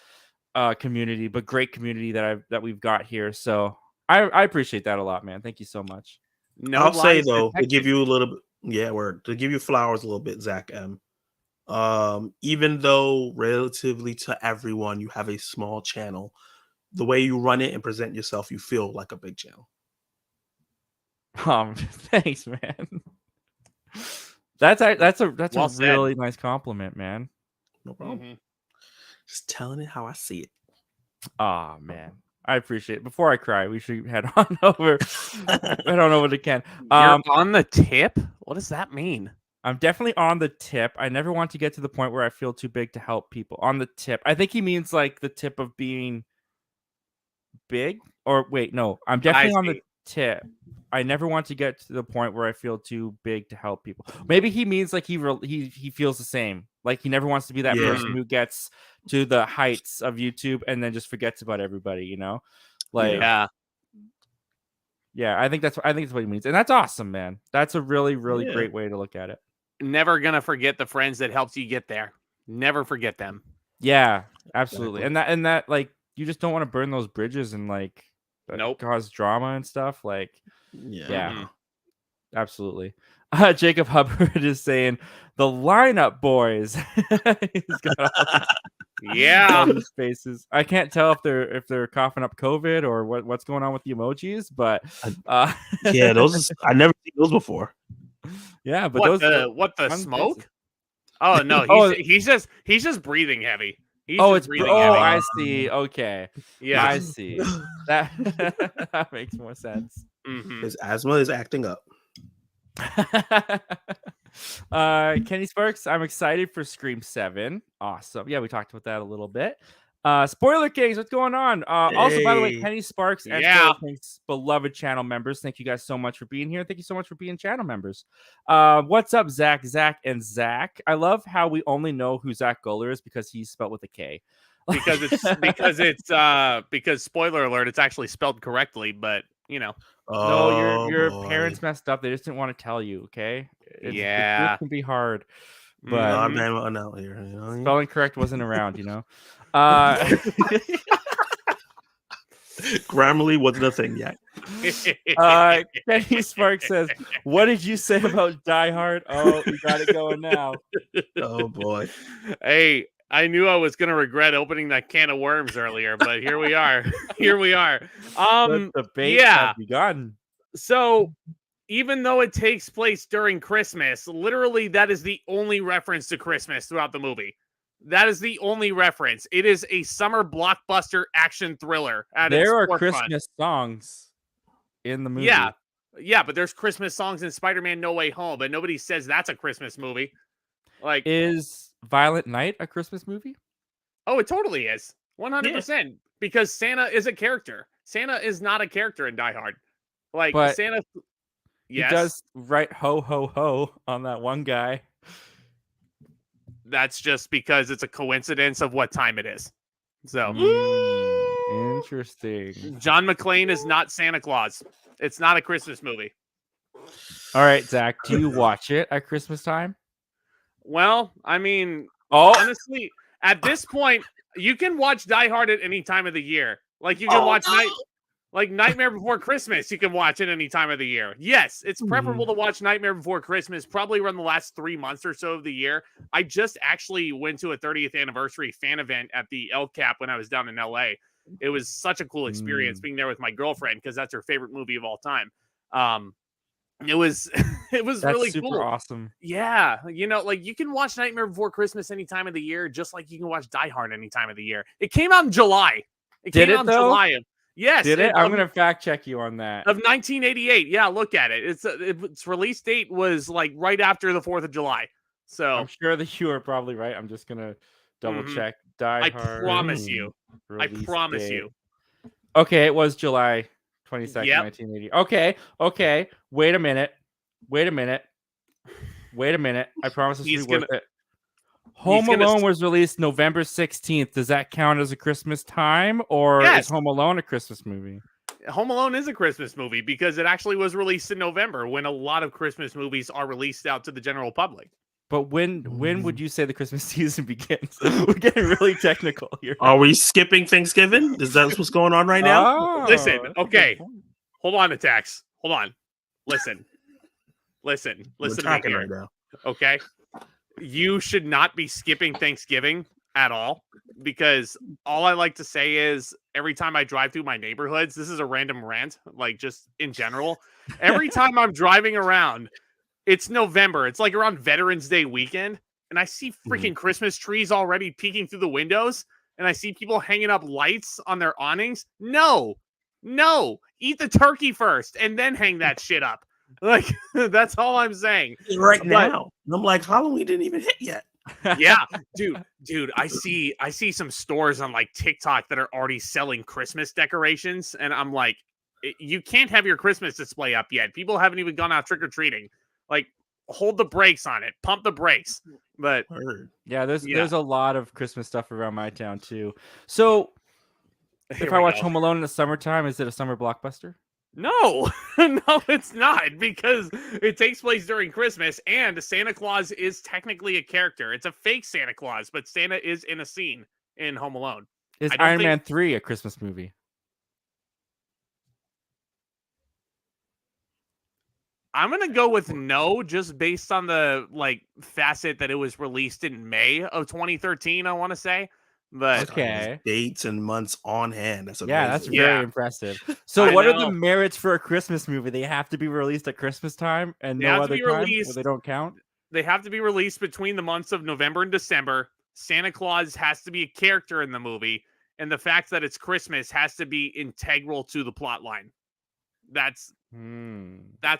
community, but great community that we've got here. So I appreciate that a lot, man. Thank you so much. I'll say though, to give you a little bit, to give you flowers a little bit, Zach M. Even though relatively to everyone you have a small channel, the way you run it and present yourself, you feel like a big channel. Thanks, man. That's a really nice compliment, man. No problem. Just telling it how I see it. Oh man, I appreciate it. Before I cry, we should head on over. Head on over to Ken. You're on the tip? What does that mean? I'm definitely on the tip. I never want to get to the point where I feel too big to help people. On the tip. I think he means like the tip of being big. Or wait, no. I'm definitely on the tip. I never want to get to the point where I feel too big to help people. Maybe he means like he feels the same. Like he never wants to be that person who gets to the heights of YouTube and then just forgets about everybody, you know? Like yeah, I think that's what he means. And that's awesome, man. That's a really, really great way to look at it. Never gonna forget the friends that helped you get there. Never forget them. Yeah, absolutely. And that like you just don't want to burn those bridges and like cause drama and stuff. Like yeah. Absolutely. Jacob Hubbard is saying the lineup boys. He's got all these faces. I can't tell if they're coughing up COVID or what's going on with the emojis, but yeah, those I never seen those before. Yeah, but what the smoke? Faces. Oh no, he's just breathing heavy. It's breathing heavy. I see. Okay. Yeah, I see. That makes more sense. His asthma is acting up. Kenny Sparks, I'm excited for Scream 7. Awesome. Yeah, we talked about that a little bit. Spoiler Kings, what's going on? Also, by the way, Kenny Sparks and Spoiler Kings, beloved channel members, thank you guys so much for being here. Thank you so much for being channel members. What's up, Zach, and Zach? I love how we only know who Zach Goller is because he's spelled with a K. because spoiler alert, it's actually spelled correctly, but you know. No, your parents messed up. They just didn't want to tell you. Okay. It can be hard. But I'm out here. You know? Spelling correct wasn't around. You know. Grammarly wasn't a thing yet. Kenny Sparks says, "What did you say about Die Hard?" Oh, we got it going now. Oh boy. Hey. I knew I was going to regret opening that can of worms earlier, but here we are. Here we are. The debate has begun. So, even though it takes place during Christmas, literally that is the only reference to Christmas throughout the movie. That is the only reference. It is a summer blockbuster action thriller. There are Christmas songs in the movie. Yeah, but there's Christmas songs in Spider-Man No Way Home, but nobody says that's a Christmas movie. Like, is Violent Night a Christmas movie? Oh, it totally is. 100%. Because Santa is a character. Santa is not a character in Die Hard. Like, but Santa... Yes. He does write ho, ho, ho on that one guy. That's just because it's a coincidence of what time it is. So... interesting. John McClane is not Santa Claus. It's not a Christmas movie. All right, Zach. Do you watch it at Christmas time? Well, I mean, honestly, at this point, you can watch Die Hard at any time of the year. Like you can watch Nightmare Before Christmas. You can watch it any time of the year. Yes, it's preferable to watch Nightmare Before Christmas probably around the last 3 months or so of the year. I just actually went to a 30th anniversary fan event at the El Cap when I was down in LA. It was such a cool experience being there with my girlfriend because that's her favorite movie of all time. It was That's really super cool. Awesome. Yeah, you know, like you can watch Nightmare Before Christmas any time of the year, just like you can watch Die Hard any time of the year. It came out in July. Yes. Did it? I'm gonna fact check you on that. Of 1988. Yeah, look at it. Its release date was like right after the 4th of July. So I'm sure that you are probably right. I'm just gonna double check. Die Hard. I promise you. Okay, it was July 22nd, 1980. Okay. Wait a minute. I promise this will be worth it. Home Alone was released November 16th. Does that count as a Christmas time, or is Home Alone a Christmas movie? Home Alone is a Christmas movie because it actually was released in November when a lot of Christmas movies are released out to the general public. But when would you say the Christmas season begins? We're getting really technical here. Are we skipping Thanksgiving? Is that what's going on right now? Listen, okay. Hold on, Attacks. Hold on. Listen to me here. Right now. Okay? You should not be skipping Thanksgiving at all because all I like to say is every time I drive through my neighborhoods, this is a random rant, like just in general. Every time I'm driving around, it's November. It's like around Veterans Day weekend. And I see freaking Christmas trees already peeking through the windows. And I see people hanging up lights on their awnings. No. Eat the turkey first and then hang that shit up. Like, that's all I'm saying. Now. I'm like, Halloween didn't even hit yet. Yeah, dude, I see some stores on like TikTok that are already selling Christmas decorations. And I'm like, you can't have your Christmas display up yet. People haven't even gone out trick or treating. Like, hold the brakes on it. Pump the brakes. But yeah, there's a lot of Christmas stuff around my town too. So if I watch Home Alone in the summertime, is it a summer blockbuster? No, no, it's not, because it takes place during Christmas, and Santa Claus is technically a character. It's a fake Santa Claus, but Santa is in a scene in Home Alone. Is Iron Man 3 a Christmas movie? I'm gonna go with no, just based on the facet that it was released in May of 2013. I want to say. But okay, dates and months on hand. That's amazing. Yeah, that's very impressive. So, what are the merits for a Christmas movie? They have to be released at Christmas time and no other time, or they don't count. They have to be released between the months of November and December. Santa Claus has to be a character in the movie, and the fact that it's Christmas has to be integral to the plot line. That's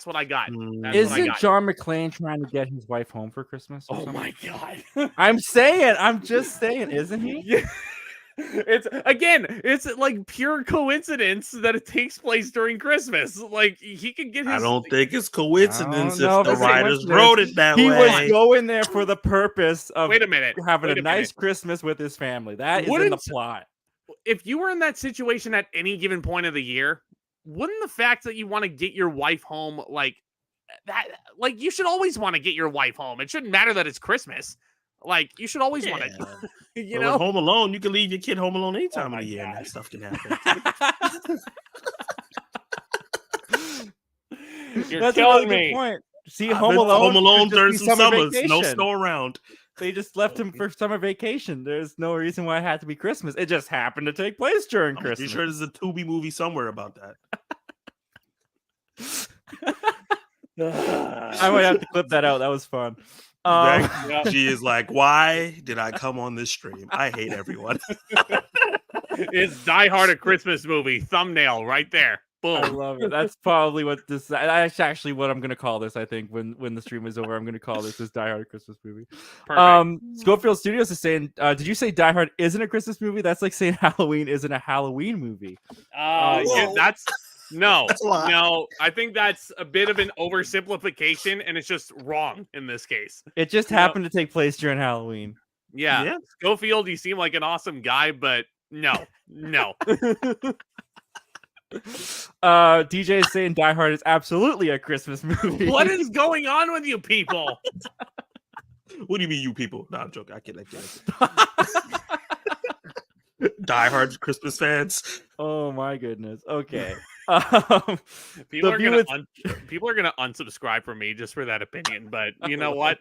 what I got. Isn't John McClane trying to get his wife home for Christmas? Oh my god! I'm just saying, isn't he? Yeah. It's like pure coincidence that it takes place during Christmas. Like, he could get his. I don't think it's coincidence if the writers wrote it that way. He was going there for the purpose of having a nice Christmas with his family. That is in the plot. If you were in that situation at any given point of the year, wouldn't the fact that you want to get your wife home you should always want to get your wife home. It shouldn't matter that it's Christmas. Like, you should always want to, With Home Alone, you can leave your kid home alone anytime of the year, and that stuff can happen. You're killing me. Point. See, Home Alone during some summers, vacation. No snow around. They just left him for summer vacation. There's no reason why it had to be Christmas. It just happened to take place during Christmas. I'm sure there's a Tubi movie somewhere about that. I might have to clip that out. That was fun. She is like, why did I come on this stream? I hate everyone. It's Die Hard a Christmas movie. Thumbnail right there. Boom. I love it. That's probably what this. That's actually what I'm gonna call this. I think when the stream is over, I'm gonna call this Die Hard a Christmas movie. Perfect. Schofield Studios is saying, did you say Die Hard isn't a Christmas movie? That's like saying Halloween isn't a Halloween movie. That's no. I think that's a bit of an oversimplification, and it's just wrong in this case. It just happened to take place during Halloween. Yeah. Schofield, you seem like an awesome guy, but no. DJ is saying Die Hard is absolutely a Christmas movie. What is going on with you people? What do you mean, you people? No, I'm joking. I can't. Die Hard Christmas fans. Oh my goodness. Okay. People are gonna unsubscribe from me just for that opinion, but you know what?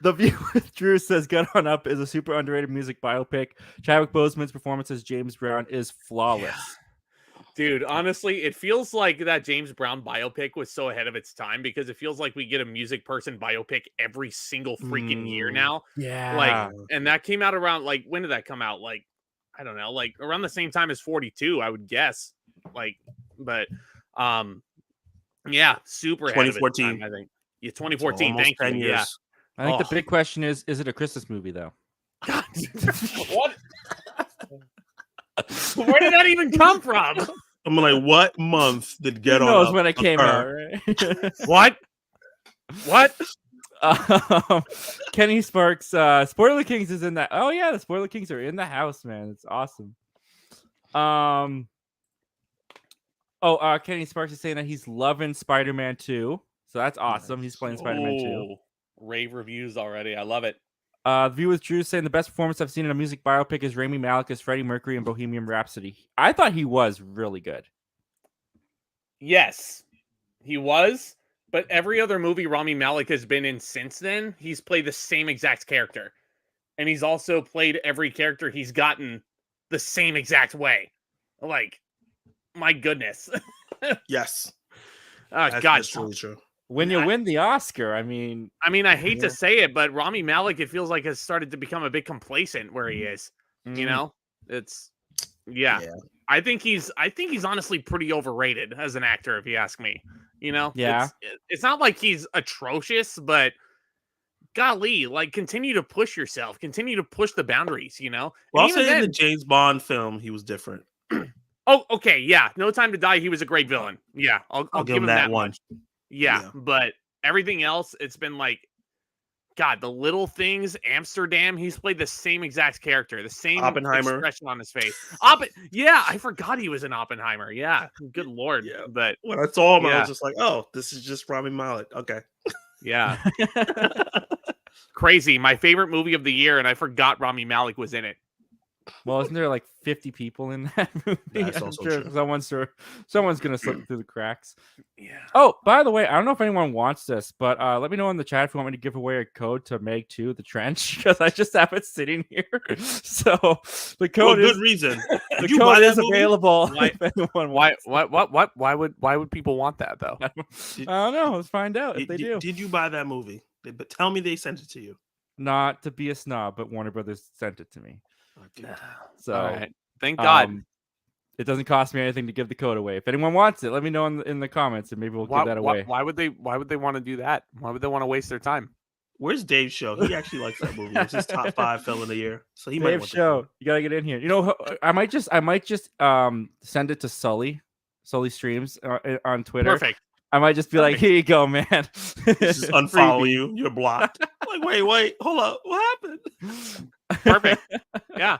The View with Drew says Get On Up is a super underrated music biopic. Chadwick Boseman's performance as James Brown is flawless. Dude, honestly, it feels like that James Brown biopic was so ahead of its time, because it feels like we get a music person biopic every single freaking year now. Yeah. And that came out around, when did that come out? I don't know, around the same time as 42, I would guess. Super ahead of its time, I think. Yeah, 2014. Thank you. Yeah. I think the big question is it a Christmas movie though? God. What? Where did that even come from? I'm like, what month did Get On Up? Who knows when it came out, right? What? Kenny Sparks, Spoiler Kings is in that. Oh yeah, the Spoiler Kings are in the house, man. It's awesome. Kenny Sparks is saying that he's loving Spider-Man 2. So that's awesome. He's playing Spider-Man 2. Rave reviews already. I love it. The View with Drew saying the best performance I've seen in a music biopic is Rami Malek as Freddie Mercury in Bohemian Rhapsody. I thought he was really good. Yes, he was. But every other movie Rami Malek has been in since then, he's played the same exact character. And he's also played every character he's gotten the same exact way. My goodness. Yes. God. That's really true. When you win the Oscar, I mean, I hate to say it, but Rami Malek, it feels like, has started to become a bit complacent where he is. You know, it's I think he's honestly pretty overrated as an actor, if you ask me. You know, it's not like he's atrocious, but golly, continue to push yourself, continue to push the boundaries. You know, well, I'll say in the James Bond film, he was different. Oh, okay, yeah. No Time to Die. He was a great villain. Yeah, I'll give him that one. much. Yeah, but everything else, it's been like, God, the little things. Amsterdam. He's played the same exact character, the same Oppenheimer. expression on his face. Yeah, I forgot he was in Oppenheimer. Yeah, good lord. Yeah. But When I saw him, I Yeah. was just like, "Oh, this is just Rami Malek." Okay. yeah, crazy. My favorite movie of the year, and I forgot Rami Malek was in it. Well, isn't there like 50 people in that movie? That's I'm also sure true. someone's gonna slip through the cracks. Yeah. Oh, by the way, I don't know if anyone wants this, but let me know in the chat if you want me to give away a code to Meg 2, the trench, because I just have it sitting here. So the code Well, is good reason. the Did you code buy is that movie? available. Why- If anyone Why? wants Why would people want that though? I don't know. Let's find out if they do. Did you buy that movie? But tell me they sent it to you. Not to be a snob, but Warner Brothers sent it to me. Okay. So All right. Thank God. it doesn't cost me anything to give the code away. If anyone wants it, let me know in the comments, and maybe we'll give that away. Why would they want to do that? Why would they want to waste their time? Where's Dave's show? He actually likes that movie. It's his top 5 film of the year. So he might Dave want show, you gotta get in here. You know, I might just send it to Sully Streams on Twitter. Perfect. I might just be like, here you go, man. Just unfollow you. You're blocked. Like, wait, hold up. What happened? Perfect. Yeah.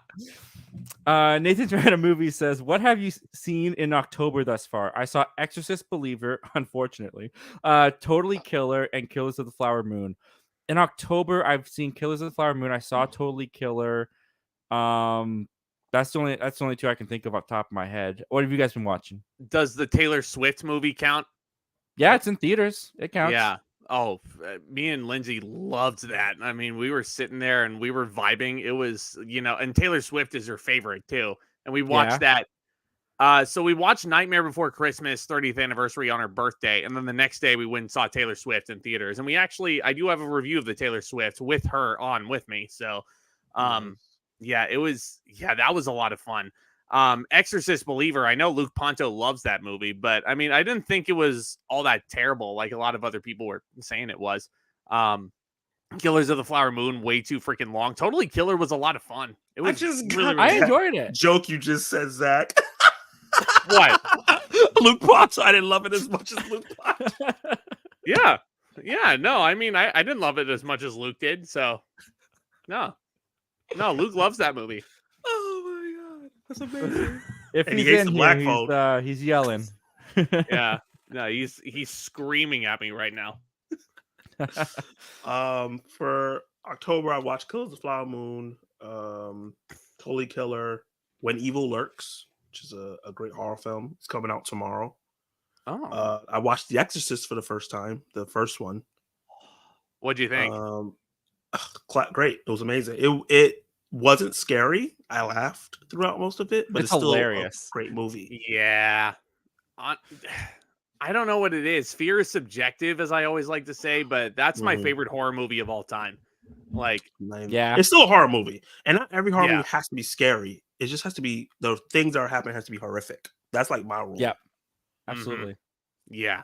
Nathan's Random Movie says, what have you seen in October thus far? I saw Exorcist Believer, unfortunately, Totally Killer, and Killers of the Flower Moon. In October, I've seen Killers of the Flower Moon. I saw Totally Killer. That's the only two I can think of off the top of my head. What have you guys been watching? Does the Taylor Swift movie count? Yeah, it's in theaters. It counts. Yeah. Oh, me and Lindsay loved that. I mean, we were sitting there and we were vibing. It was, and Taylor Swift is her favorite too. And we watched that. So we watched Nightmare Before Christmas 30th anniversary on her birthday. And then the next day we went and saw Taylor Swift in theaters. And I do have a review of the Taylor Swift with her on with me. So, that was a lot of fun. Exorcist Believer, I know Luke Ponto loves that movie, but I mean, I didn't think it was all that terrible like a lot of other people were saying it was. Killers of the Flower Moon, way too freaking long. Totally Killer was a lot of fun. It was I enjoyed it. Joke you just said, Zach. What? Luke Ponto. I didn't love it as much as Luke Ponto. Yeah. No, I mean, I didn't love it as much as Luke did. So, no, Luke loves that movie. Oh my God. That's amazing. If And he's he hates in the here, black phone. he's yelling. Yeah. No, he's screaming at me right now. For October, I watched Killers of the Flower Moon, Totally Killer, When Evil Lurks, which is a great horror film. It's coming out tomorrow. Oh. I watched The Exorcist for the first time, the first one. What'd you think? Great. It was amazing. It wasn't scary. I laughed throughout most of it, but it's still hilarious. a great movie. Yeah. I don't know what it is. Fear is subjective, as I always like to say, but that's my favorite horror movie of all time. Like, yeah, it's still a horror movie, and not every horror Yeah. movie has to be scary. It just has to be, the things that are happening has to be horrific. That's like my rule. Yep. Absolutely. yeah.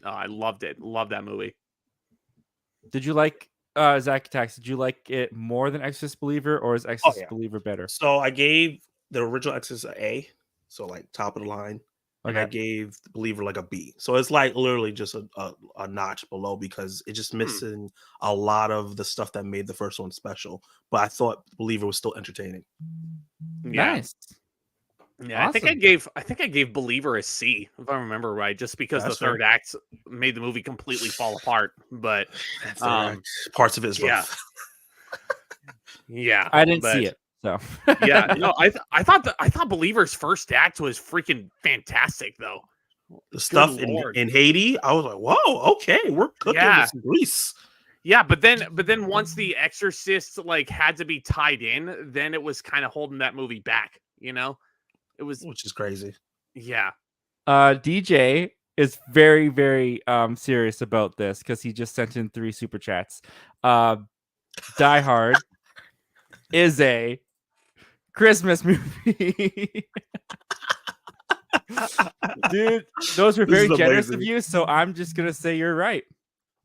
Oh, I loved it. Love that movie. Did you like Zach Tax? Did you like it more than Exorcist Believer, or is Exorcist Believer better? So I gave the original Exorcist an A, so like top of the line. And I Okay. gave the Believer like a B. So it's like literally just a notch below, because it's just missing a lot of the stuff that made the first one special. But I thought Believer was still entertaining. Yeah. Nice. Yeah, Awesome. I think I gave Believer a C, if I remember right, just because That's the third act made the movie completely fall apart. But Parts of it is yeah. rough. Yeah, I didn't see it, so Yeah, no, I thought Believer's first act was freaking fantastic, though. The stuff Lord. in Haiti, I was like, whoa, okay, we're cooking Yeah. with some grease. Yeah, but then once the Exorcist like had to be tied in, then it was kind of holding that movie back. It was, Which is crazy. yeah. DJ is very, very serious about this because he just sent in 3 super chats. Die Hard is a Christmas movie. Dude, those were This very is generous amazing. of you, so I'm just gonna say you're right.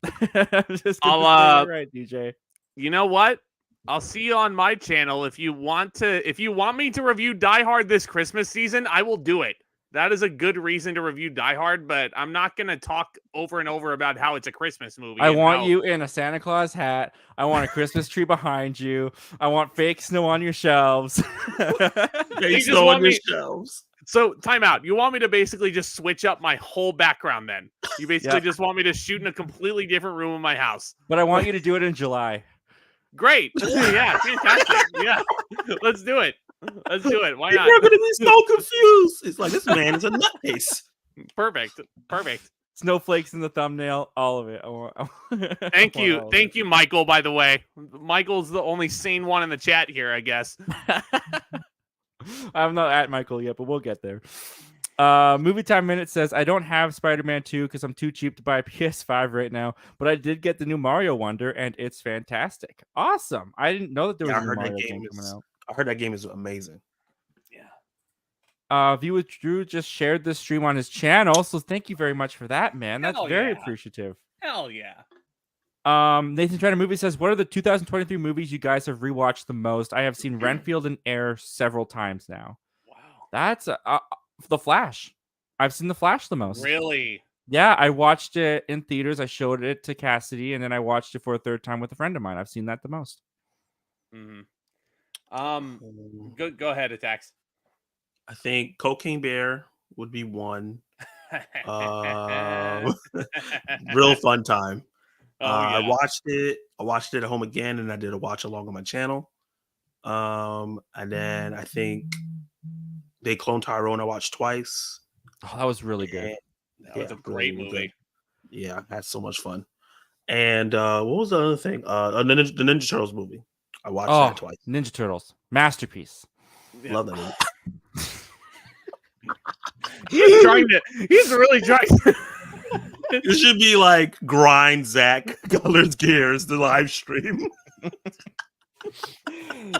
I'm just gonna say you're right, DJ. You know what? I'll see you on my channel if you want me to review Die Hard this Christmas season. I will do it. That is a good reason to review Die Hard, but I'm not going to talk over and over about how it's a Christmas movie. I want you in a Santa Claus hat. I want a Christmas tree behind you. I want fake snow on your shelves. Fake snow on your shelves. So, time out. You want me to basically just switch up my whole background then? You basically just want me to shoot in a completely different room in my house. But I want you to do it in July. Great. Yeah, fantastic. Yeah. Let's do it. Let's do it. Why not? You're going to be so confused. It's like, this man is a nutcase. Perfect. Snowflakes in the thumbnail, all of it. Thank you, Michael, by the way. Michael's the only sane one in the chat here, I guess. I'm not at Michael yet, but we'll get there. Movie Time Minute says, I don't have Spider-Man 2 because I'm too cheap to buy a PS5 right now, but I did get the new Mario Wonder, and it's fantastic. Awesome. I didn't know that there was a new Mario game coming out. I heard that game is amazing. View with Drew just shared this stream on his channel, so thank you very much for that, man. That's very appreciative. Hell yeah. Nathan Trent Movie says, what are the 2023 movies you guys have rewatched the most? I have seen Renfield and Air several times now. Wow. That's The Flash. I've seen The Flash the most. Really? Yeah, I watched it in theaters. I showed it to Cassidy, and then I watched it for a third time with a friend of mine. I've seen that the most. Mm-hmm. Go ahead, Attacks. I think Cocaine Bear would be one. Real fun time. Yeah. I watched it at home again, and I did a watch along on my channel. And then I think They Clone Tyrone I watched twice. Oh, that was really good. That was a great movie. Good. Yeah, I had so much fun. And what was the other thing? The Ninja Turtles movie. I watched that twice. Ninja Turtles. Masterpiece. Yeah. Love that movie. He's really trying to. It should be like grind Zach Colored Gears, the live stream.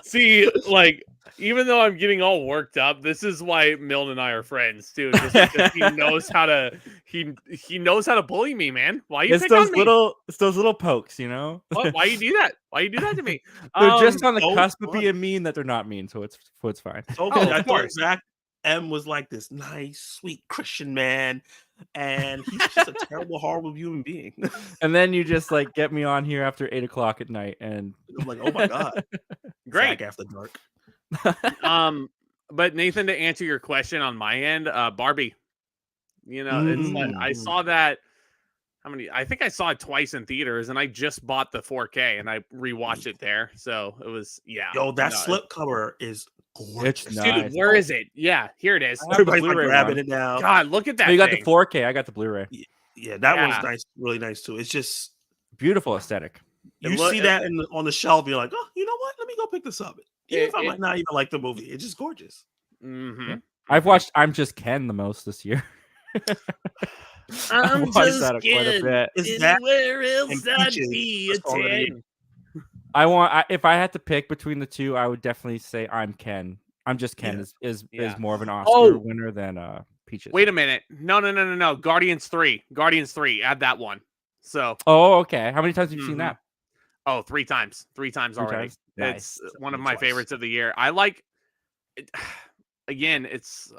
See, like, even though I'm getting all worked up, this is why Milne and I are friends too. Just because he knows how to he knows how to bully me, man. Why you it's pick those on me? It's those little pokes, you know? Why you do that? Why you do that to me? They're just on the so cusp of fun. being mean that they're not mean, so it's fine. So good. I thought Zach M was like this nice, sweet Christian man, and he's just a terrible, horrible human being. And then you just like get me on here after 8:00 at night, and I'm like, oh my god, great. Zach After Dark. But Nathan, to answer your question on my end, Barbie. You know, it's like I saw that. I think I saw it twice in theaters, and I just bought the 4K and I rewatched it there. So it was Yo, that slipcover is gorgeous. It's nice. Dude, where is it? Yeah, here it is. Everybody's like grabbing it now. God, look at that. You got thing. the 4K. I got the Blu-ray. Yeah, that one's nice, really nice too. It's just beautiful aesthetic. You see that on the shelf, you're like, oh, you know what? Let me go pick this up. Even if I might not even like the movie, it's just gorgeous. Mm-hmm. Yeah. I've watched I'm Just Ken the most this year. I'm just that quite a bit. Is that where else I'd be a 10? If I had to pick between the two, I would definitely say I'm Ken. I'm Just Ken is more of an Oscar winner than Peaches. Wait a minute. No. Guardians 3. Add that one. So. Oh, okay. How many times have you seen that? Oh, 3 times. 3 times already. Nice. It's one of my favorites of the year. I like it. Again,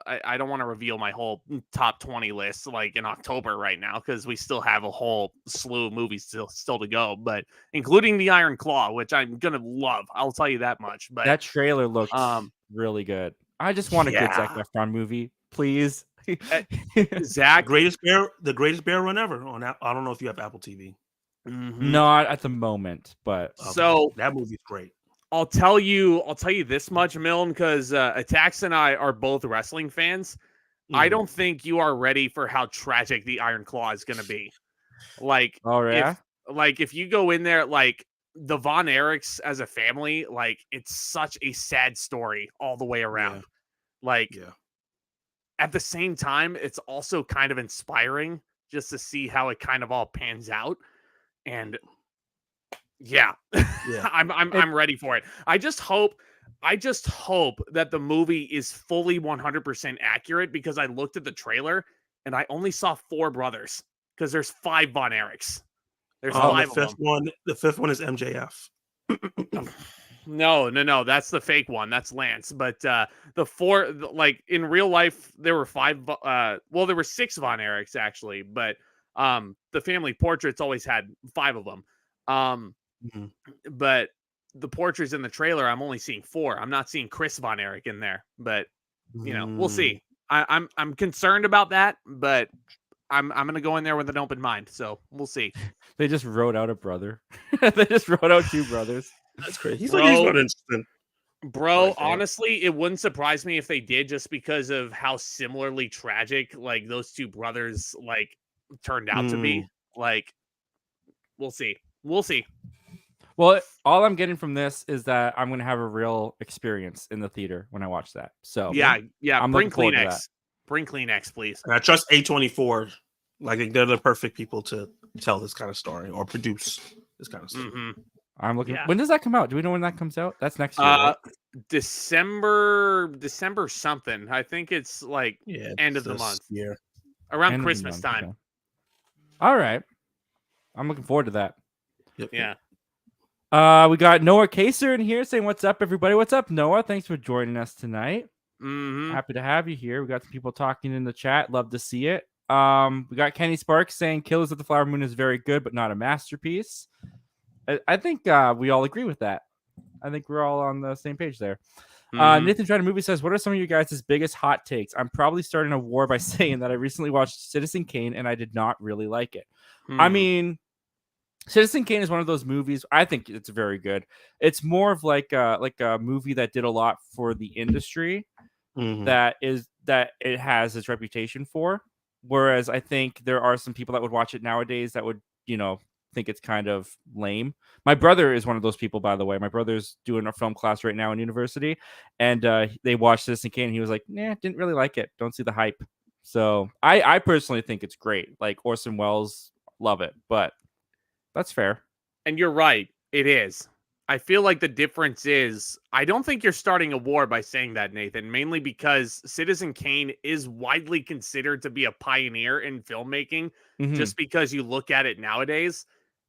I don't want to reveal my whole top 20 list like in October right now because we still have a whole slew of movies still to go, but including the Iron Claw, which I'm gonna love. I'll tell you that much. But that trailer looks really good. I just want a good Zac Efron movie, please. Zach, the greatest bear run ever on that. I don't know if you have Apple TV. Mm-hmm. Not at the moment, but so that movie's great. I'll tell you this much, Milne, because Attacks and I are both wrestling fans. I don't think you are ready for how tragic the Iron Claw is going to be. Like, if you go in there, like the Von Erichs as a family, like it's such a sad story all the way around. At the same time, it's also kind of inspiring just to see how it kind of all pans out. And I'm ready for it. I just hope that the movie is fully 100% accurate because I looked at the trailer and I only saw 4 brothers because there's 5 Von Erichs. There's 5 the fifth of them. The fifth one is MJF. No, that's the fake one. That's Lance. But the four, like in real life, there were 5. Well, there were 6 Von Erichs actually, but the family portraits always had 5 of them. Mhm. But the portraits in the trailer, I'm only seeing 4. I'm not seeing Chris Von Erich in there. But we'll see. I'm concerned about that, but I'm gonna go in there with an open mind. So we'll see. They just wrote out a brother. They just wrote out 2 brothers. That's crazy. He's Bro. not interesting. Bro, Like that. honestly, it wouldn't surprise me if they did, just because of how similarly tragic like those 2 brothers like turned out to be. Like, we'll see. We'll see. Well, all I'm getting from this is that I'm going to have a real experience in the theater when I watch that. So Yeah. I'm Bring looking forward to that. Kleenex. Bring Kleenex, please. And I trust A24. Like they're the perfect people to tell this kind of story or produce this kind of stuff. Mm-hmm. I'm looking. Yeah. When does that come out? Do we know when that comes out? That's next year, right? December something. I think it's like end of the month. Yeah. Around End of the Christmas month, time. okay. All right. I'm looking forward to that. Yep. Yeah. We got Noah Kaser in here saying, "What's up, everybody? What's up, Noah? Thanks for joining us tonight. Mm-hmm. Happy to have you here. We got some people talking in the chat. Love to see it. We got Kenny Sparks saying Killers of the Flower Moon is very good, but not a masterpiece. I think we all agree with that. I think we're all on the same page there. Nathan Trying to Movie says, what are some of you guys' biggest hot takes? I'm probably starting a war by saying that I recently watched Citizen Kane and I did not really like it. I mean, Citizen Kane is one of those movies. I think it's very good. It's more of like a movie that did a lot for the industry that it has its reputation for. Whereas I think there are some people that would watch it nowadays that would, think it's kind of lame. My brother is one of those people, by the way. My brother's doing a film class right now in university, and they watched Citizen Kane, and he was like, nah, didn't really like it. Don't see the hype. So I personally think it's great. Like Orson Welles, love it, but that's fair. And you're right. It is. I feel like the difference is I don't think you're starting a war by saying that, Nathan, mainly because Citizen Kane is widely considered to be a pioneer in filmmaking just because you look at it nowadays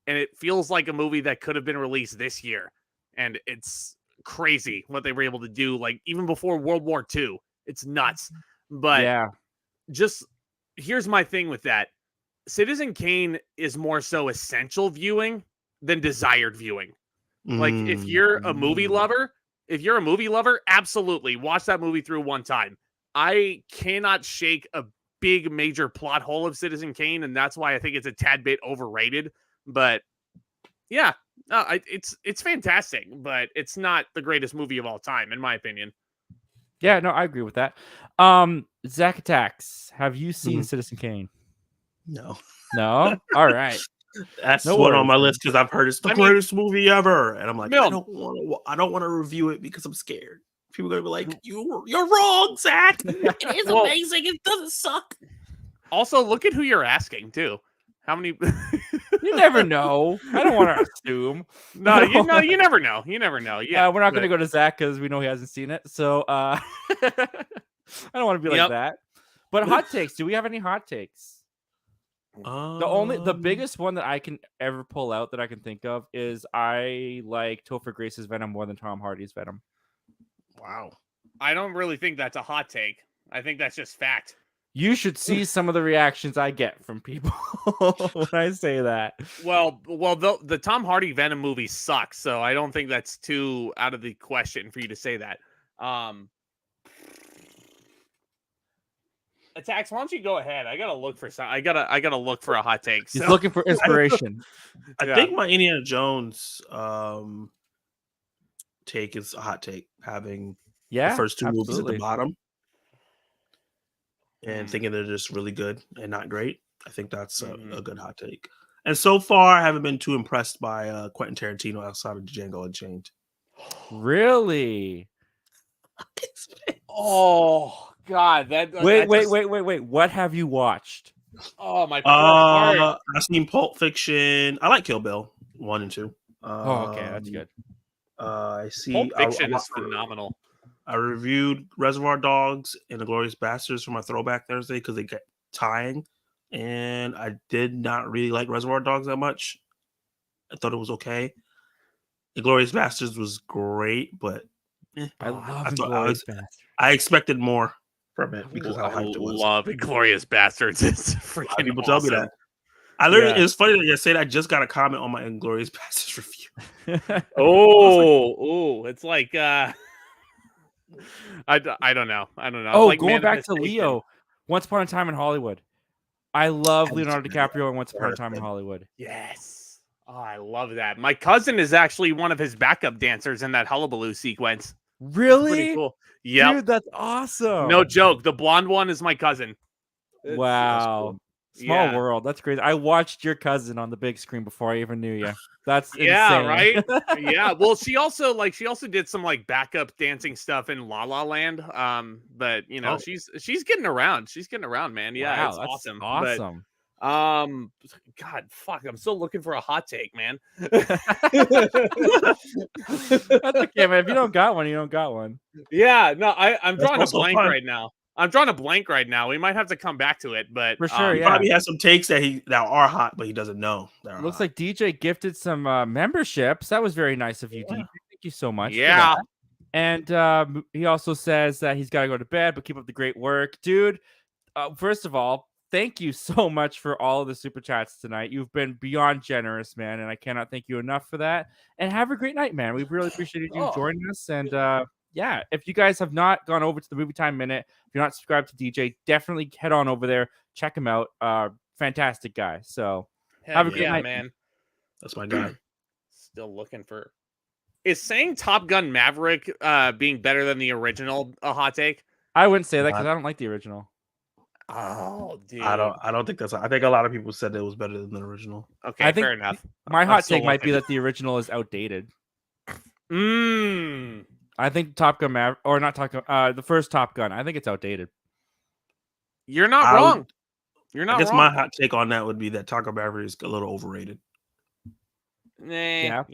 and it feels like a movie that could have been released this year. And it's crazy what they were able to do, like even before World War II. It's nuts. But yeah, just here's my thing with that. Citizen Kane is more so essential viewing than desired viewing. Like if you're a movie lover, absolutely watch that movie through one time. I cannot shake a big major plot hole of Citizen Kane, and that's why I think it's a tad bit overrated. But yeah, it's fantastic, but it's not the greatest movie of all time, in my opinion. Yeah, no, I agree with that. Zach Attacks, have you seen Citizen Kane? No. No? All right. That's one on my list because I've heard it's the greatest movie ever, and I'm like, Milne. I don't want to review it because I'm scared. People are gonna be like, you're wrong, Zach. It is amazing. It doesn't suck. Also, look at who you're asking too. How many? You never know. I don't want to assume. No, you never know. You never know. Yeah, we're not going to go to Zach because we know he hasn't seen it. So I don't want to be like that. But hot takes. Do we have any hot takes? The biggest one that I can ever pull out that I can think of is I like Topher Grace's Venom more than Tom Hardy's Venom. Wow. I don't really think that's a hot take. I think that's just fact. You should see some of the reactions I get from people when I say that. Well, the Tom Hardy Venom movie sucks, so I don't think that's too out of the question for you to say that. Attacks, why don't you go ahead? I gotta look for some. I gotta look for a hot take. He's looking for inspiration. I think my Indiana Jones take is a hot take, having the first two movies at the bottom. And thinking they're just really good and not great. I think that's a good hot take. And so far, I haven't been too impressed by Quentin Tarantino outside of Django Unchained. Really? Oh God! Wait! What have you watched? Oh my God! I've seen Pulp Fiction. I like Kill Bill 1 and 2. Okay, that's good. I see. Pulp Fiction is phenomenal. I reviewed Reservoir Dogs and Inglourious Bastards for my Throwback Thursday because they get tying, and I did not really like Reservoir Dogs that much. I thought it was okay. Inglourious Bastards was great, but I love I thought Inglourious Bastards. I expected more from it because how I hyped it was. love Inglorious Bastards. It's A lot of freaking people awesome. tell me that. I literally, Yeah. it's funny that you say that. I just got a comment on my Inglourious Bastards review. It's like I don't know. I don't know. It's Oh, like going back to manifestation. Leo, Once Upon a Time in Hollywood. I love Haven't Leonardo seen that yet. DiCaprio in Once Upon a Never Time in seen it. Hollywood. Yes. Oh, I love that. My cousin is actually one of his backup dancers in that Hullabaloo sequence. It's pretty Really? cool. Yep. Dude, that's awesome. No joke. The blonde one is my cousin. It's- Wow. Small Yeah. world. That's crazy. I watched your cousin on the big screen before I even knew you. That's Yeah, insane. right. Yeah. Well, she also did some like backup dancing stuff in La La Land. But you know, Oh. she's getting around. She's getting around, man. Yeah, Wow, it's that's awesome. awesome. But God, fuck, I'm still looking for a hot take, man. That's okay, man. If you don't got one, you don't got one. Yeah, no, I'm That's drawing a also blank fun. right now. I'm drawing a blank right now. We might have to come back to it, but For sure, He yeah. probably has some takes that are hot, but he doesn't know. Looks like DJ gifted some memberships. That was very nice of you, Yeah. DJ. Thank you so much. for Yeah. that. And he also says that he's got to go to bed, but keep up the great work. Dude, first of all, thank you so much for all of the super chats tonight. You've been beyond generous, man, and I cannot thank you enough for that. And have a great night, man. We've really appreciated you joining us. And yeah, if you guys have not gone over to the Movie Time Minute, if you're not subscribed to DJ, definitely head on over there. Check him out. Fantastic guy. So have a great night, man. That's my guy. Still looking for. Is saying Top Gun Maverick being better than the original a hot take? I wouldn't say that because I don't like the original. Oh, dude. I don't think that's. I think a lot of people said it was better than the original. Okay, I think fair enough. My I'm hot still take might be looking. that the original is outdated. Mm. I think Top Gun Maverick, or not Top Gun, the first Top Gun. I think it's outdated. You're not I would- wrong. You're not I guess wrong. my hot take on that would be that Taco Maverick is a little overrated. Yeah.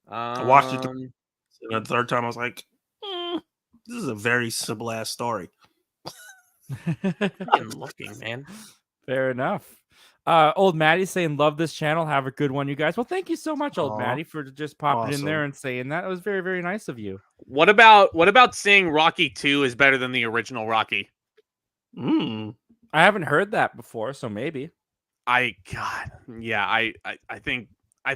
I watched it and the third time I was like, this is a very simple ass story. I'm looking, man. Fair enough. Old Maddie's saying, love this channel. Have a good one, you guys. Well, thank you so much, Old Aw. Maddie, for just popping in Awesome. there and saying that. It was very, very nice of you. What about saying Rocky 2 is better than the original Rocky? I haven't heard that before, so maybe. I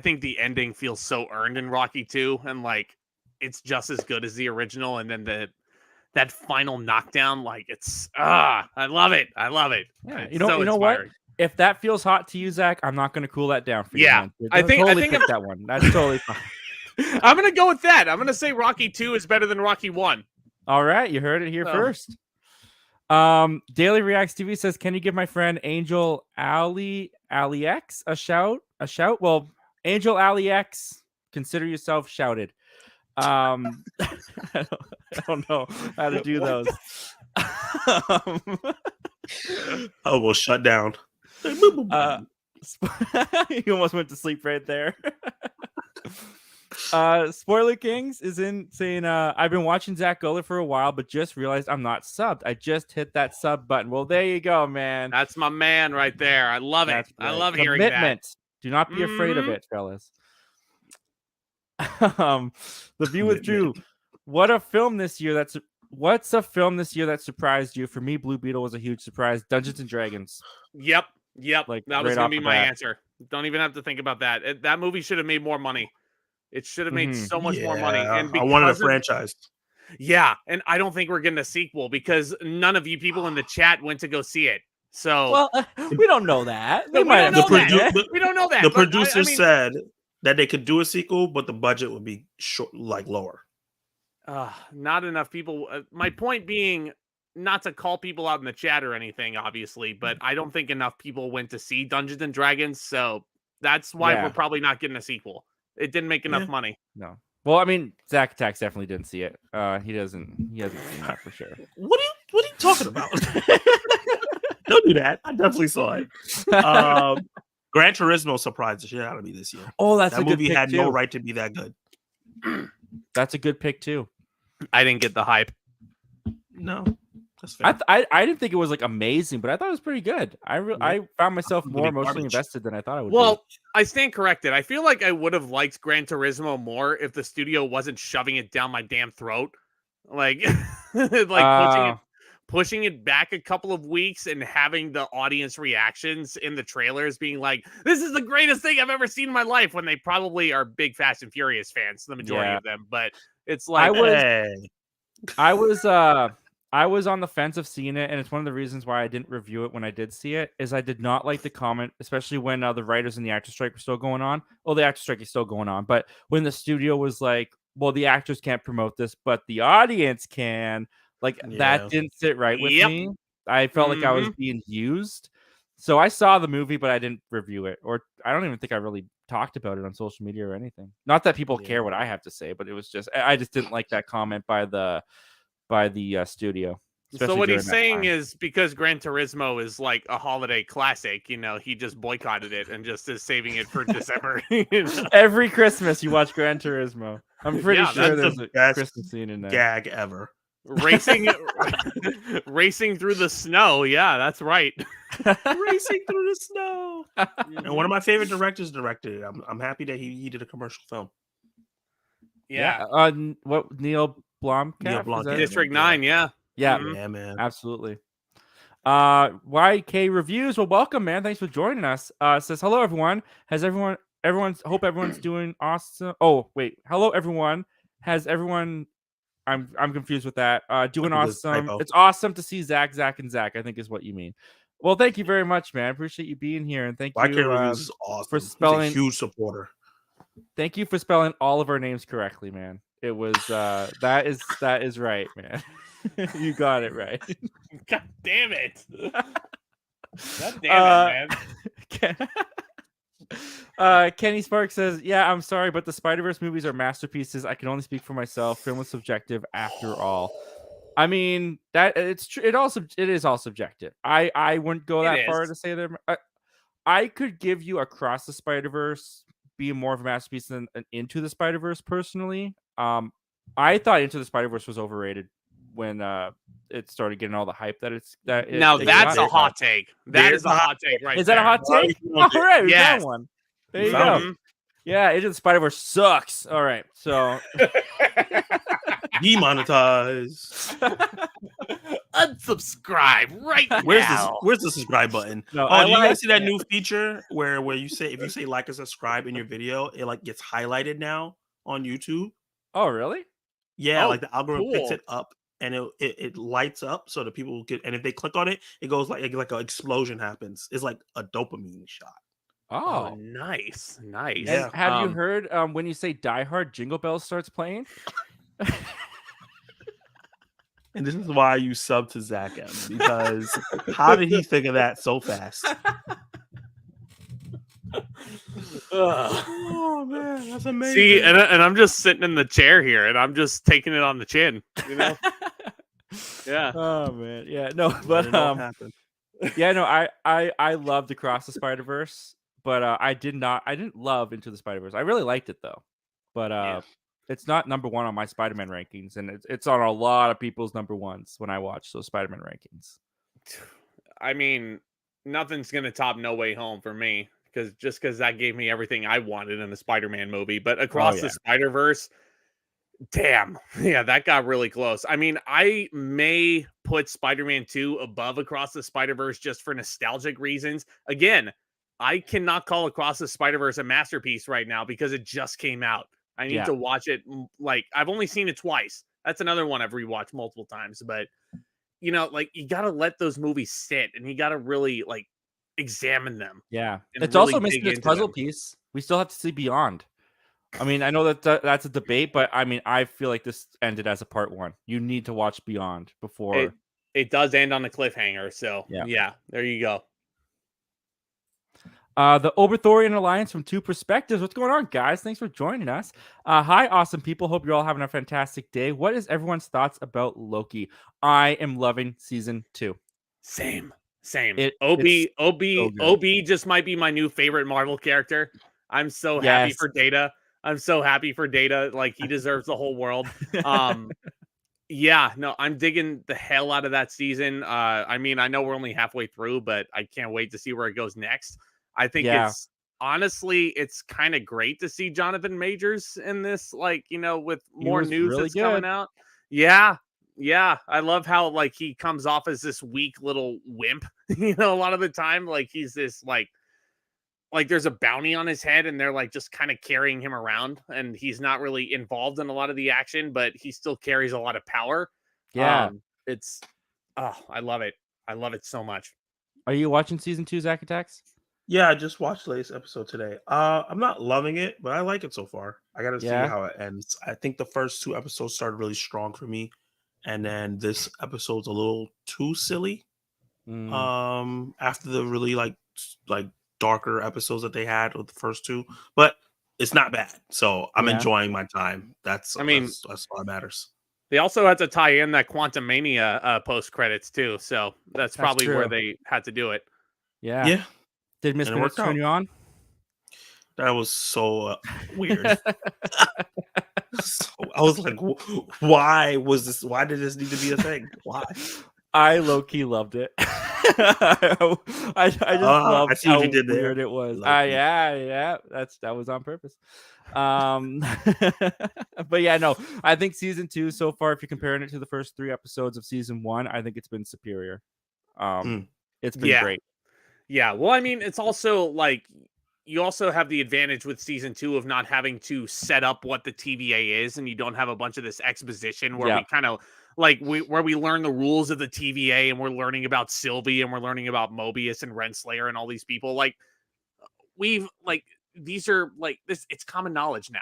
think the ending feels so earned in Rocky 2, and like it's just as good as the original, and then that final knockdown, like it's I love it. Yeah, It's you know what? inspiring. If that feels hot to you, Zach, I'm not going to cool that down for you. Yeah, man. I think pick that one. That's totally fine. I'm gonna go with that. I'm gonna say Rocky 2 is better than Rocky 1. All right, you heard it here So- first. Daily Reacts TV says, can you give my friend Angel Ali X a shout? Well, Angel Ali X, consider yourself shouted. I don't know how to do those. Oh, we'll shut down. You almost went to sleep right there. Spoiler Kings is in saying, I've been watching Zach Guller for a while, but just realized I'm not subbed. I just hit that sub button. Well, there you go, man. That's my man right there. I love it. That's I right. love hearing that. Commitment. Do not be afraid of Mhm. it, fellas. The View with Drew. What's a film this year that surprised you? For me, Blue Beetle was a huge surprise. Dungeons and Dragons. Yep. Like, That was right gonna off be the my bat. answer. Don't even have to think about that. That movie should have made more money. It should have made so much more money. And I wanted a because of- franchise. Yeah, and I don't think we're getting a sequel because none of you people in the chat went to go see it. So Well, we don't know that. They No, we might don't have know seen that. it. we don't know that. The but I producer mean, said that they could do a sequel, but the budget would be short, like lower. not enough people. My point being, not to call people out in the chat or anything, obviously, but I don't think enough people went to see Dungeons and Dragons, so that's why Yeah. we're probably not getting a sequel. It didn't make enough money. No. Well, I mean, Zach Attacks definitely didn't see it. He hasn't seen that for sure. What are you talking about? Don't do that. I definitely saw it. Gran Turismo surprised the shit out of me this year. Oh, that's That a good movie pick had too. no right to be that good. That's a good pick too. I didn't get the hype. No. That's fair. I didn't think it was like amazing, but I thought it was pretty good. I found myself It's more gonna be emotionally garbage. invested than I thought I would. Well, I stand corrected. I feel like I would have liked Gran Turismo more if the studio wasn't shoving it down my damn throat, like like pushing it back a couple of weeks and having the audience reactions in the trailers being like, "This is the greatest thing I've ever seen in my life," when they probably are big Fast and Furious fans, the majority of them. But it's like I was on the fence of seeing it, and it's one of the reasons why I didn't review it when I did see it. Is I did not like the comment, especially when the writers and the actor strike were still going on. Well, the actor strike is still going on, but when the studio was like, "Well, the actors can't promote this, but the audience can," like that didn't sit right with me. I felt like I was being used. So I saw the movie, but I didn't review it, or I don't even think I really talked about it on social media or anything. Not that people care what I have to say, but it was just I just didn't like that comment by the studio. So what he's saying is because Gran Turismo is like a holiday classic, he just boycotted it and just is saving it for December. Every Christmas you watch Gran Turismo. I'm pretty sure there's a Christmas scene in there. Gag ever. Racing through the snow. Yeah, that's right. Racing through the snow. And one of my favorite directors directed it. I'm happy that he did a commercial film. Yeah. What Neil Blomkamp? District 9, yeah. Yeah, man. Absolutely. YK Reviews. Well, welcome, man. Thanks for joining us. Says hello, everyone. Hope everyone's doing awesome. Oh, wait. Hello, everyone. Has everyone? I'm confused with that. Doing awesome. It's awesome to see Zach, and Zach, I think is what you mean. Well, thank you very much, man. I appreciate you being here, and thank YK you Reviews is awesome. for spelling. He's a huge supporter. Thank you for spelling all of our names correctly, man. It was that is right, man. You got it right. God damn it. God damn it, man. Kenny Sparks says, "Yeah, I'm sorry, but the Spider-Verse movies are masterpieces. I can only speak for myself. Film is subjective after all." I mean, that it's true. It is all subjective. I wouldn't go that far to say that. I could give you Across the Spider-Verse being more of a masterpiece than Into the Spider-Verse personally. I thought Into the Spider-Verse was overrated when it started getting all the hype that it's that. That's a hot take. That is a hot take, right? Is that a hot take? All right, we got one. There you go. Yeah, Into the Spider-Verse sucks. All right, so demonetize. Unsubscribe right now. Where's the subscribe button? No, do you guys see that new feature where you say if you say like or subscribe in your video, it like gets highlighted now on YouTube? Oh, really? Yeah, like the algorithm picks it up and it lights up so that people will get, and if they click on it, it goes like an explosion happens. It's like a dopamine shot. Oh, nice. Yeah. And have you heard when you say Die Hard, Jingle Bells starts playing? And this is why you sub to Zach M, because how did he think of that so fast? Oh man, that's amazing. See, and I'm just sitting in the chair here, and I'm just taking it on the chin. Yeah. Oh man, yeah. No, but yeah, no. I loved Across the Spider-Verse, but I didn't love Into the Spider-Verse. I really liked it though, but it's not number one on my Spider-Man rankings, and it's on a lot of people's number ones when I watch those Spider-Man rankings. I mean, nothing's gonna top No Way Home for me, because that gave me everything I wanted in a Spider-Man movie. But Across the Spider-Verse, damn, yeah, that got really close. I mean, I may put Spider-Man 2 above Across the Spider-Verse just for nostalgic reasons. Again, I cannot call Across the Spider-Verse a masterpiece right now because it just came out. I need to watch it. Like, I've only seen it twice. That's another one I've rewatched multiple times. But, you got to let those movies sit, and you got to really, examine them. Yeah. It's really also missing its puzzle piece. We still have to see Beyond. I mean, I know that's a debate, but I mean, I feel like this ended as a part one. You need to watch Beyond before. It does end on a cliffhanger. So, yeah, there you go. The Oberthorian Alliance from Two Perspectives. What's going on, guys? Thanks for joining us. Hi, awesome people. Hope you're all having a fantastic day. What is everyone's thoughts about Loki? I am loving season 2. Same. OB just might be my new favorite Marvel character. I'm so happy for Data. Like, he deserves the whole world. Yeah, no, I'm digging the hell out of that season. I mean, I know we're only halfway through, but I can't wait to see where it goes next. I think Yeah, it's honestly, it's kind of great to see Jonathan Majors in this, like, with he more was news really that's coming good. out. Yeah, yeah. I love how like he comes off as this weak little wimp, a lot of the time. Like he's this like there's a bounty on his head and they're like just kind of carrying him around and he's not really involved in a lot of the action, but he still carries a lot of power. Yeah. It's oh, I love it. I love it so much. Are you watching season 2, Zack Attacks? Yeah, I just watched the latest episode today. I'm not loving it, but I like it so far. I gotta see Yeah. how it ends. I think the first 2 episodes started really strong for me, and then this episode's a little too silly. Mm, After the really like darker episodes that they had with the first two, but it's not bad. So I'm yeah. enjoying my time. That's I mean, that's all that matters. they also had to tie in that Quantum Mania post credits too, so that's That's probably where true. they had to do it. Yeah. Yeah, Did Miss and it Minutes worked turn out. you on? That was so weird. So, I was like, why was this? Why did this need to be a thing? Why? I low key loved it. I just I loved see what you how did there. weird it was. Low-key. Yeah, that was on purpose. But yeah, no, I think season 2 so far, if you're comparing it to the first 3 episodes of season 1, I think it's been superior. Mm. It's been Yeah. great. Yeah. Well, I mean, it's also like you also have the advantage with season 2 of not having to set up what the TVA is, and you don't have a bunch of this exposition where Yeah, we kind of where we learn the rules of the TVA and we're learning about Sylvie and we're learning about Mobius and Renslayer and all these people. Like we've like these are like this it's common knowledge now.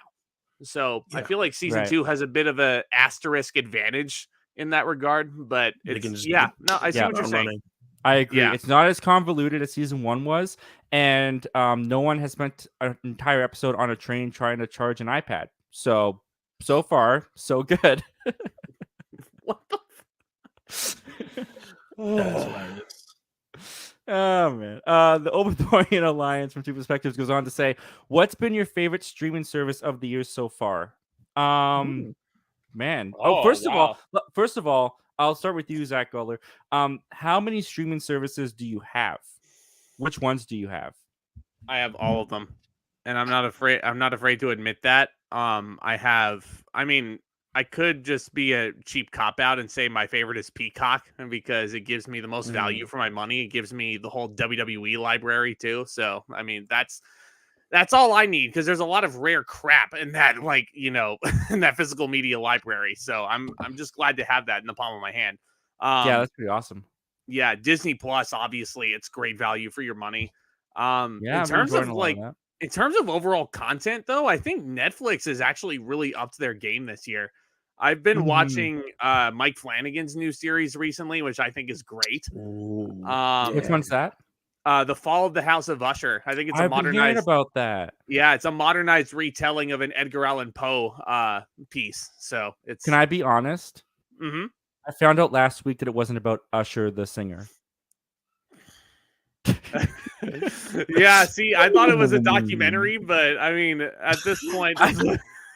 So I Yeah, feel like season right. 2 has a bit of a asterisk advantage in that regard, but they can it's just yeah, no, I see Yeah. what you're I'm saying. running. I agree. Yeah. It's not as convoluted as season 1 was, and no one has spent an entire episode on a train trying to charge an iPad. So far, so good. What the That's hilarious. Oh man. The Overthrown Alliance from Two Perspectives goes on to say, "What's been your favorite streaming service of the year so far?" Hmm. Man. Oh, Oh, wow. first of all, I'll start with you, Zach Guller. How many streaming services do you have? Which ones do you have? I have all of them. And I'm not afraid to admit that. I mean, I could just be a cheap cop out and say my favorite is Peacock and because it gives me the most value for my money. It gives me the whole WWE library too. So, I mean, that's all I need because there's a lot of rare crap in that in that physical media library. So, I'm just glad to have that in the palm of my hand. Yeah, Um that's pretty awesome. yeah, Disney Plus, obviously, it's great value for your money. Yeah, I've been enjoying a lot of that. In terms of overall content, though, I think Netflix is actually really up to their game this year. I've been Mhm. watching Mike Flanagan's new series recently, which I think is great. Ooh, Which Um, one's that? The Fall of the House of Usher. I think it's a I've been hearing modernized, about that. yeah, it's a modernized retelling of an Edgar Allan Poe piece. So Can it's, I be honest? mhm. I found out last week that it wasn't about Usher the singer. Yeah, see, I thought it was a documentary, but I mean, at this point,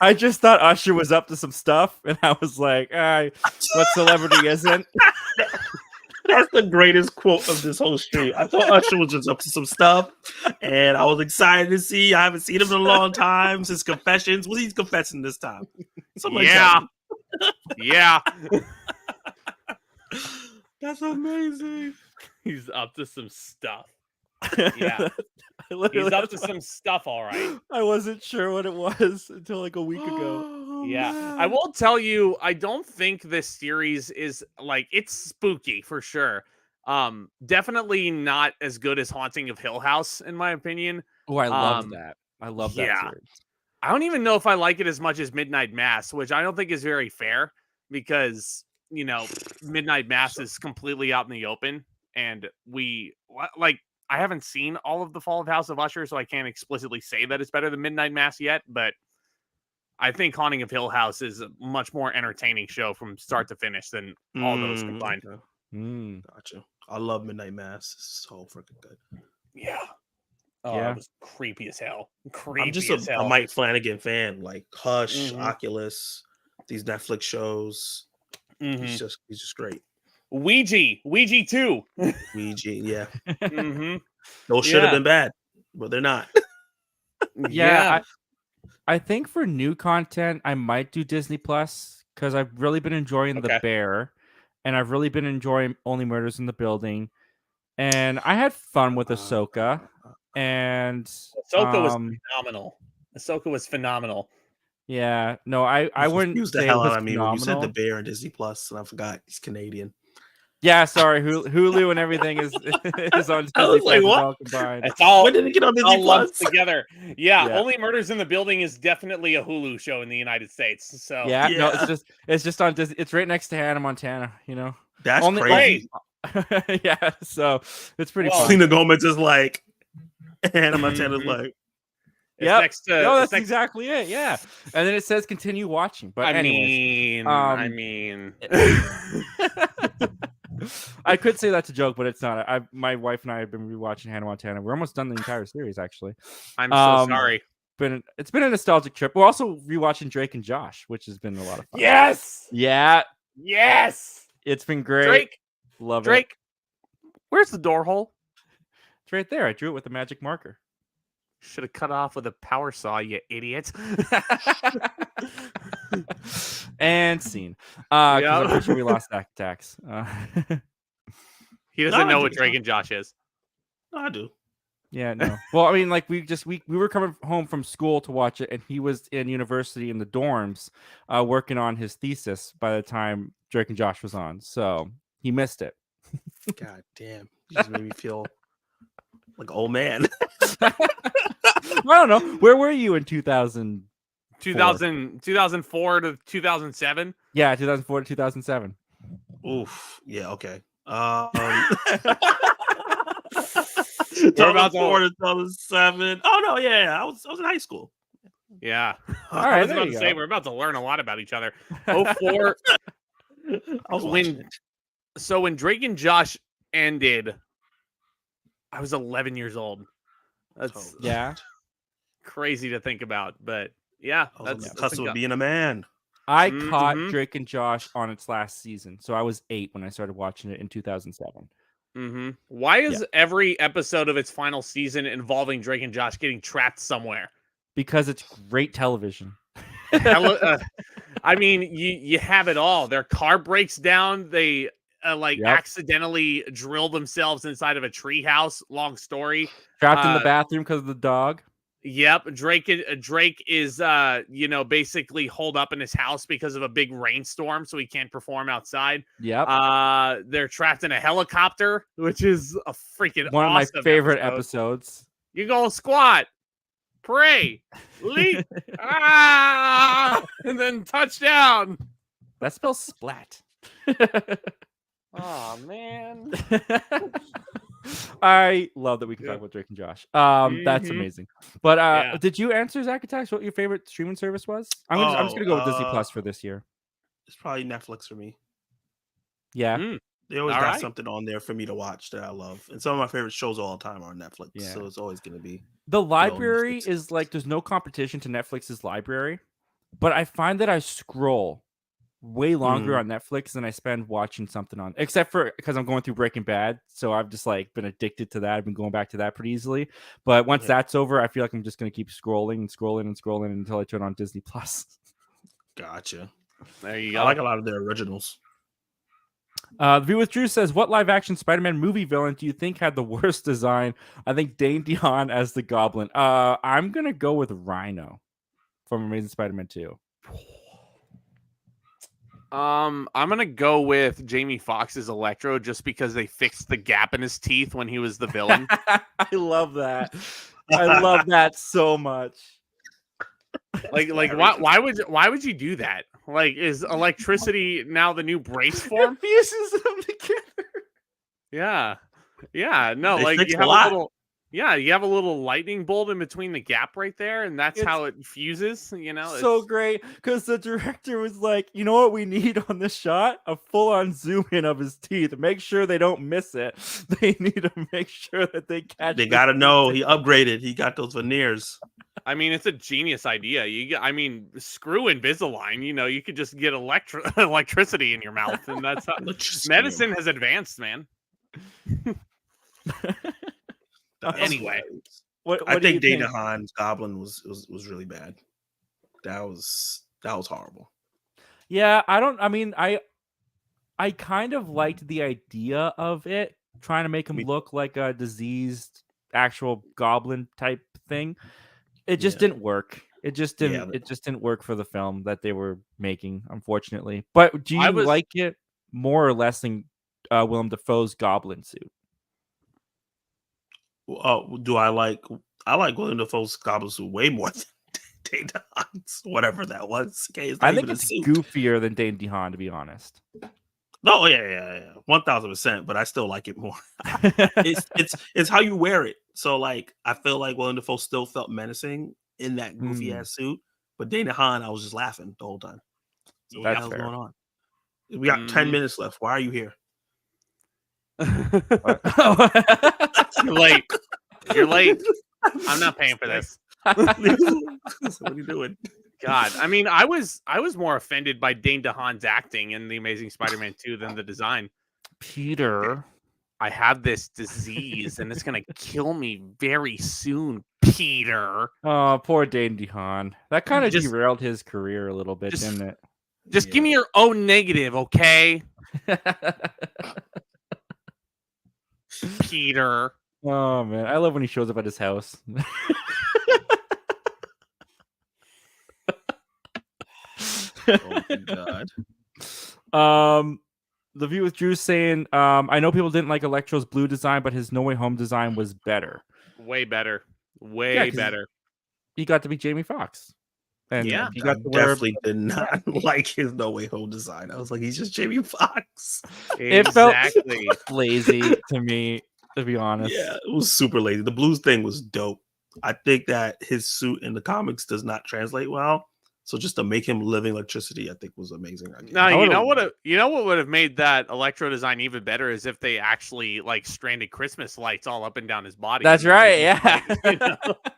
I just thought Usher was up to some stuff, and I was like, what celebrity isn't? that's the greatest quote of this whole stream. I thought Usher was just up to some stuff, and I was excited to see. I haven't seen him in a long time since Confessions. Was he confessing this time? Somebody yeah, tell yeah, me. That's amazing. he's up to some stuff. Yeah, Yeah, he's up to some stuff, all right. I wasn't sure what it was until like a week ago. Oh, Yeah, I man. will tell you, I don't think this series is like it's spooky for sure. Definitely not as good as Haunting of Hill House, in my opinion. Oh, I loved Um, that. I love that yeah, series. I don't even know if I like it as much as Midnight Mass, which I don't think is very fair because, Midnight Mass is completely out in the open. And I haven't seen all of The Fall of House of Usher, so I can't explicitly say that it's better than Midnight Mass yet. But I think Haunting of Hill House is a much more entertaining show from start to finish than all those combined. Okay. Mm, Gotcha. I love Midnight Mass. It's so freaking good. Yeah. Oh, yeah. it was creepy as hell. I'm Creepy just as a hell. Mike Flanagan fan. Like Hush, Mhm. Oculus, these Netflix shows. Mhm. He's just great. Ouija 2. Ouija, yeah. Mm-hmm. Those should have Yeah. been bad, but they're not. Yeah, I think for new content, I might do Disney Plus because I've really been enjoying The Okay. Bear, and I've really been enjoying Only Murders in the Building, and I had fun with Ahsoka, and Ahsoka was phenomenal. Ahsoka was phenomenal. yeah, no, I You wouldn't confused the say it hell was out of me when you said The phenomenal. Bear and Disney Plus, and I forgot he's Canadian. Yeah, sorry, Hulu and everything is on Disney I was like, Plus, what? all combined. It's all When did it get on Disney all lumped Plus? together. Yeah, Yeah. Only Murders in the Building is definitely a Hulu show in the United States. So Yeah, no, Yeah. it's just on Disney. It's right next to Hannah Montana, you know. That's Only- crazy. Yeah, so it's pretty Well, fun. Selena Gomez is like, Hannah Montana's Mhm. like, It's Yep. next to. No, it's that's next- exactly it. Yeah, and then it says continue watching. But I anyways, mean. I could say that's a joke, but it's not. My wife and I have been rewatching Hannah Montana. We're almost done the entire series, actually. I'm so sorry. It's been a nostalgic trip. We're also rewatching Drake and Josh, which has been a lot of fun. Yes. Yeah, Yes. it's been great. Drake. Love it. Drake. Where's the door hole? It's right there. I drew it with a magic marker. Should have cut off with a power saw, you idiot. And scene. 'Cause Yeah. I'm pretty sure we lost Dax. He doesn't No, I know think what it's Drake fine. and Josh is. no, I do. Yeah, no. Well, I mean, like we were coming home from school to watch it, and he was in university in the dorms, working on his thesis by the time Drake and Josh was on. So he missed it. God damn. You just made me feel like an old man. I don't know. Where were you in 2000? 2004 to 2007. Yeah, 2004 to 2007. Oof. Yeah, okay. We're about to- 2004 to 2007. Oh no, yeah. I was in high school. Yeah. All I right, was there about you to say go. we're about to learn a lot about each other. 04. I was watching it. So when Drake and Josh ended, I was 11 years old. That's Oh, Yeah. crazy to think about, but yeah, I was on that's the cusp of being a man. I caught Mhm. Drake and Josh on its last season, so I was 8 when I started watching it in 2007. Mm-hmm. Why is every episode of its final season involving Drake and Josh getting trapped somewhere? Because it's great television. I mean, you have it all. Their car breaks down. They Yep. accidentally drill themselves inside of a treehouse. Long story. Trapped in the bathroom because of the dog. Yep, Drake is basically holed up in his house because of a big rainstorm, so he can't perform outside. Yep. They're trapped in a helicopter, which is a freaking One of my awesome favorite episode. episodes. You go squat, pray, leap, and then touchdown. That spells splat. Oh man. I love that we can Yeah. talk about Drake and Josh. That's Mhm. amazing. But Yeah. did you answer Zach Attacks what your favorite streaming service was? I'm just gonna go with Disney Plus for this year. It's probably Netflix for me. Yeah. They always All got right. something on there for me to watch that I love. And some of my favorite shows all the time are on Netflix. Yeah. So it's always going to be. The library Netflix. is like there's no competition to Netflix's library, but I find that I scroll way longer on Netflix than I spend watching something on, except for because I'm going through Breaking Bad, so I've just like been addicted to that. I've been going back to that pretty easily. But once that's over, I feel like I'm just gonna keep scrolling and scrolling and scrolling until I turn on Disney Plus. Gotcha. There you I go. like a lot of their originals. The View with Drew says, "What live-action Spider-Man movie villain do you think had the worst design?" I think Dane DeHaan as the Goblin. I'm gonna go with Rhino from Amazing Spider-Man 2. I'm gonna go with Jamie Foxx's Electro just because they fixed the gap in his teeth when he was the villain. I love that. I love that so much. like why would you do that? Like, is electricity now the new brace form? Fuses them together. Yeah. No, They like fixed you a have lot. a little Yeah, you have a little lightning bolt in between the gap right there, and that's It's how it fuses. You know, so it's great because the director was like, you know what we need on this shot? A full-on zoom in of his teeth. Make sure they don't miss it. They need to make sure that they catch. They the got to know teeth. he upgraded. He got those veneers. I mean, it's a genius idea. I mean, screw Invisalign. You know, you could just get electricity in your mouth, and that's how medicine has advanced, man. Anyway, I think Dana Hahn's Goblin was really bad. That was horrible. Yeah, I kind of liked the idea of it, trying to make him look like a diseased actual goblin type thing. It just didn't work. It just didn't. It just didn't work for the film that they were making, unfortunately. But do you like it more or less than Willem Dafoe's Goblin suit? Do I like? I like Willem Dafoe's Goblin suit way more than Dana Hahn's, whatever that was. Okay, I think it's goofier than Dane DeHaan, to be honest. No, yeah, 1000%. But I still like it more. it's how you wear it. So like, I feel like Willem Dafoe still felt menacing in that goofy ass suit, but Dana Hahn, I was just laughing the whole time. So what the hell's going on? We got 10 minutes left. Why are you here? You're late. You're late. I'm not paying for this. What are you doing? God, I mean, I was more offended by Dane DeHaan's acting in The Amazing Spider-Man 2 than the design. Peter, I have this disease and it's gonna kill me very soon, Peter. Oh, poor Dane DeHaan. That kind of derailed his career a little bit, didn't it? Just give me your O negative, okay? Peter. Oh man, I love when he shows up at his house. Oh my god. The View with Drew saying, I know people didn't like Electro's blue design, but his No Way Home design was better. Way better. Way better. He got to be Jamie Foxx. And yeah, he got I definitely did not like his No Way Home design. I was like, he's just Jamie Foxx. It felt lazy to me, to be honest. Yeah, it was super lazy. The blues thing was dope. I think that his suit in the comics does not translate well. So just to make him living electricity, I think was amazing. No, you know what would have made that Electro design even better is if they actually like stranded Christmas lights all up and down his body. That's right, yeah. You know?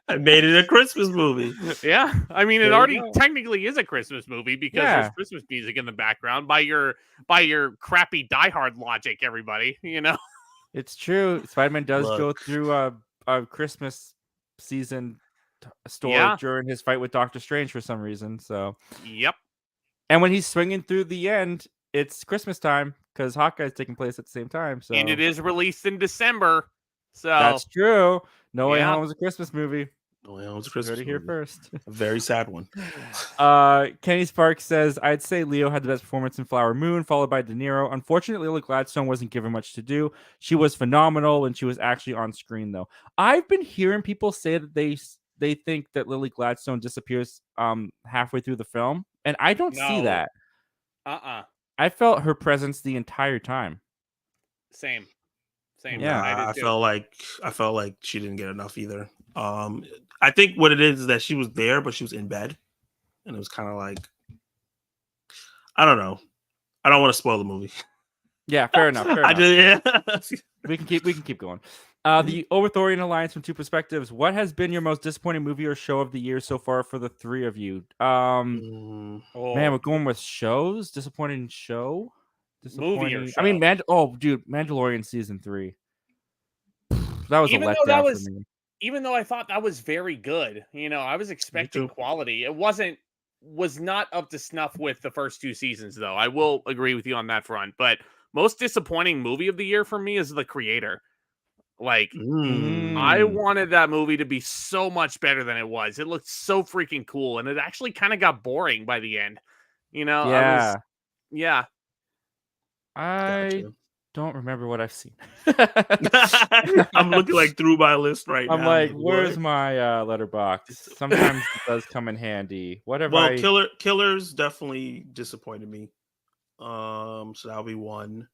I made it a Christmas movie. Yeah, I mean it already technically is a Christmas movie because there's Christmas music in the background by your crappy Die Hard logic. Everybody, you know, it's true. Spider-Man does go through a Christmas season store during his fight with Doctor Strange for some reason. So yep. And when he's swinging through the end, it's Christmas time because Hawkeye's taking place at the same time. So and it is released in December. So that's true. No Way Home is a Christmas movie. No Way Home is a Christmas movie. Here first. A very sad one. Kenny Sparks says, I'd say Leo had the best performance in Flower Moon, followed by De Niro. Unfortunately, Lily Gladstone wasn't given much to do. She was phenomenal when she was actually on screen, though. I've been hearing people say that they think that Lily Gladstone disappears halfway through the film, and I don't see that. I felt her presence the entire time. Same. Yeah, I felt like she didn't get enough either. I think what it is that she was there, but she was in bed, and it was kind of like, I don't know. I don't want to spoil the movie. Yeah, fair enough. We can keep going. The Overthorian Alliance from two perspectives. What has been your most disappointing movie or show of the year so far for the three of you? Man, we're going with shows. Disappointing show. Movie or show? I mean, Mandalorian season 3. That was a letdown for me. Even though I thought that was very good, you know, I was expecting quality. It was not up to snuff with the first 2 seasons, though. I will agree with you on that front. But most disappointing movie of the year for me is The Creator. Like, I wanted that movie to be so much better than it was. It looked so freaking cool, and it actually kind of got boring by the end. You know, I don't remember what I've seen. I'm looking like through my list now. I'm like, where's my letterbox? Sometimes it does come in handy. Well, Killers definitely disappointed me. So that'll be one.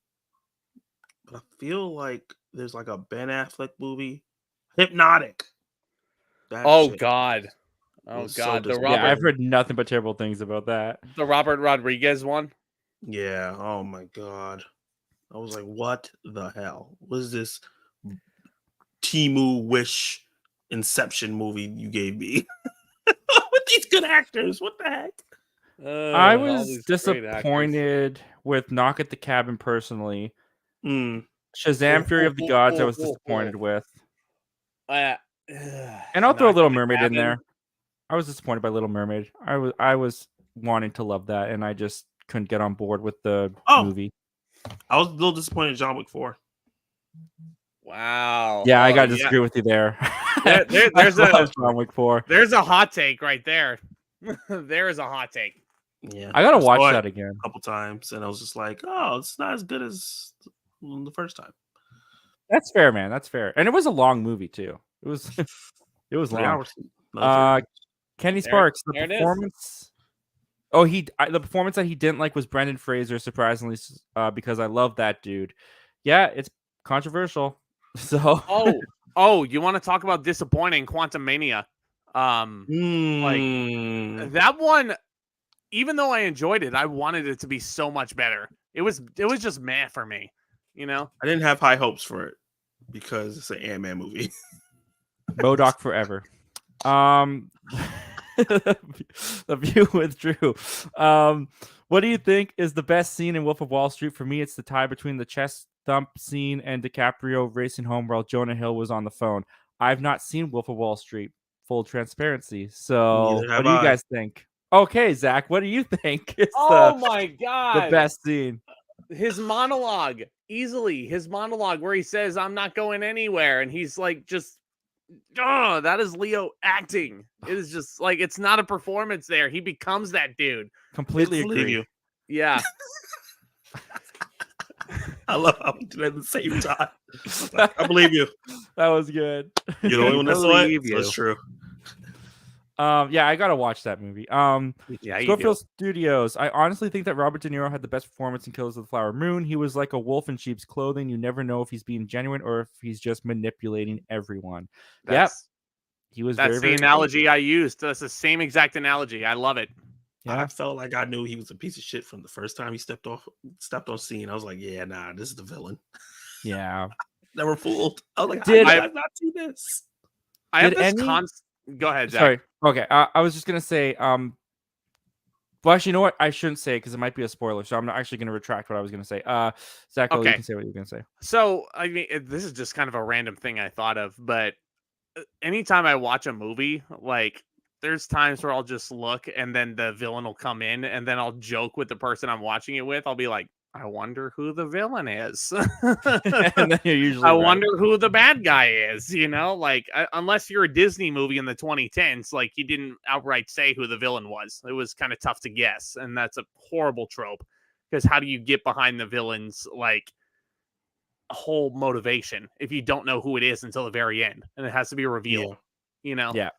But I feel like there's like a Ben Affleck movie. Hypnotic. That Oh shit God. Oh was so God. The disappointing. Yeah, I've Robert heard nothing but terrible things about that. the Robert Rodriguez one. Yeah. Oh my god. I was like, what the hell? What is this Timu Wish Inception movie you gave me? With these good actors. What the heck? I All was these great actors. disappointed with Knock at the Cabin personally. Mm. Shazam Fury of the Gods I was disappointed with. And I'll throw a Little Mermaid in there. I was disappointed by Little Mermaid. I was wanting to love that, and I just couldn't get on board with the movie. I was a little disappointed in John Wick 4. Wow. Yeah, I gotta disagree with you there. There's I love John Wick 4. There's a hot take right there. There is a hot take. Yeah, I gotta watch saw that it again. a couple times, and I was just like, oh, it's not as good as the first time. That's fair, man. That's fair. And it was a long movie too. It was it was 3 long. hours. Kenny Sparks, the there it is. performance. Oh, the performance that he didn't like was Brendan Fraser, surprisingly, because I love that dude. Yeah, it's controversial. So oh, you want to talk about disappointing Quantum Mania? Like that one, even though I enjoyed it, I wanted it to be so much better. It was just meh for me, you know. I didn't have high hopes for it because it's an Ant-Man movie. MODOK forever. The view withdrew. What do you think is the best scene in Wolf of Wall Street? For me, it's the tie between the chest thump scene and DiCaprio racing home while Jonah Hill was on the phone. I've not seen Wolf of Wall Street, full transparency. So what do you guys think? Okay, Zach, what do you think is my God, the best scene? His monologue, easily. His monologue where he says, "I'm not going anywhere." And he's like, just, oh, that is Leo acting. It is just like, it's not a performance there. He becomes that dude. Completely agree. You. Yeah. I love how we do that at the same time. I believe you. That was good. You're the only one that saw it. That's true. Yeah, I gotta watch that movie. Yeah, Scofield Studios. I honestly think that Robert De Niro had the best performance in Killers of the Flower Moon. He was like a wolf in sheep's clothing. You never know if he's being genuine or if he's just manipulating everyone. Yep, he was. That's the analogy I used. That's the same exact analogy. I love it. Yeah. I felt like I knew he was a piece of shit from the first time he stepped on scene. I was like, yeah, nah, this is the villain. Yeah, never fooled. I was like, did I not see this? I have this Go ahead, Zach. Sorry. Okay. I was just gonna say. Well, actually, you know what? I shouldn't say because it might be a spoiler. So I'm not actually gonna retract what I was gonna say. Zach, you can say what you're gonna say. So I mean, this is just kind of a random thing I thought of, but anytime I watch a movie, like, there's times where I'll just look and then the villain will come in and then I'll joke with the person I'm watching it with. I'll be like, I wonder who the villain is. And then you're usually I wonder who the bad guy is, you know, like, unless you're a Disney movie in the 2010s, like, you didn't outright say who the villain was. It was kind of tough to guess. And that's a horrible trope because how do you get behind the villain's, like, whole motivation if you don't know who it is until the very end and it has to be revealed, you know? Yeah.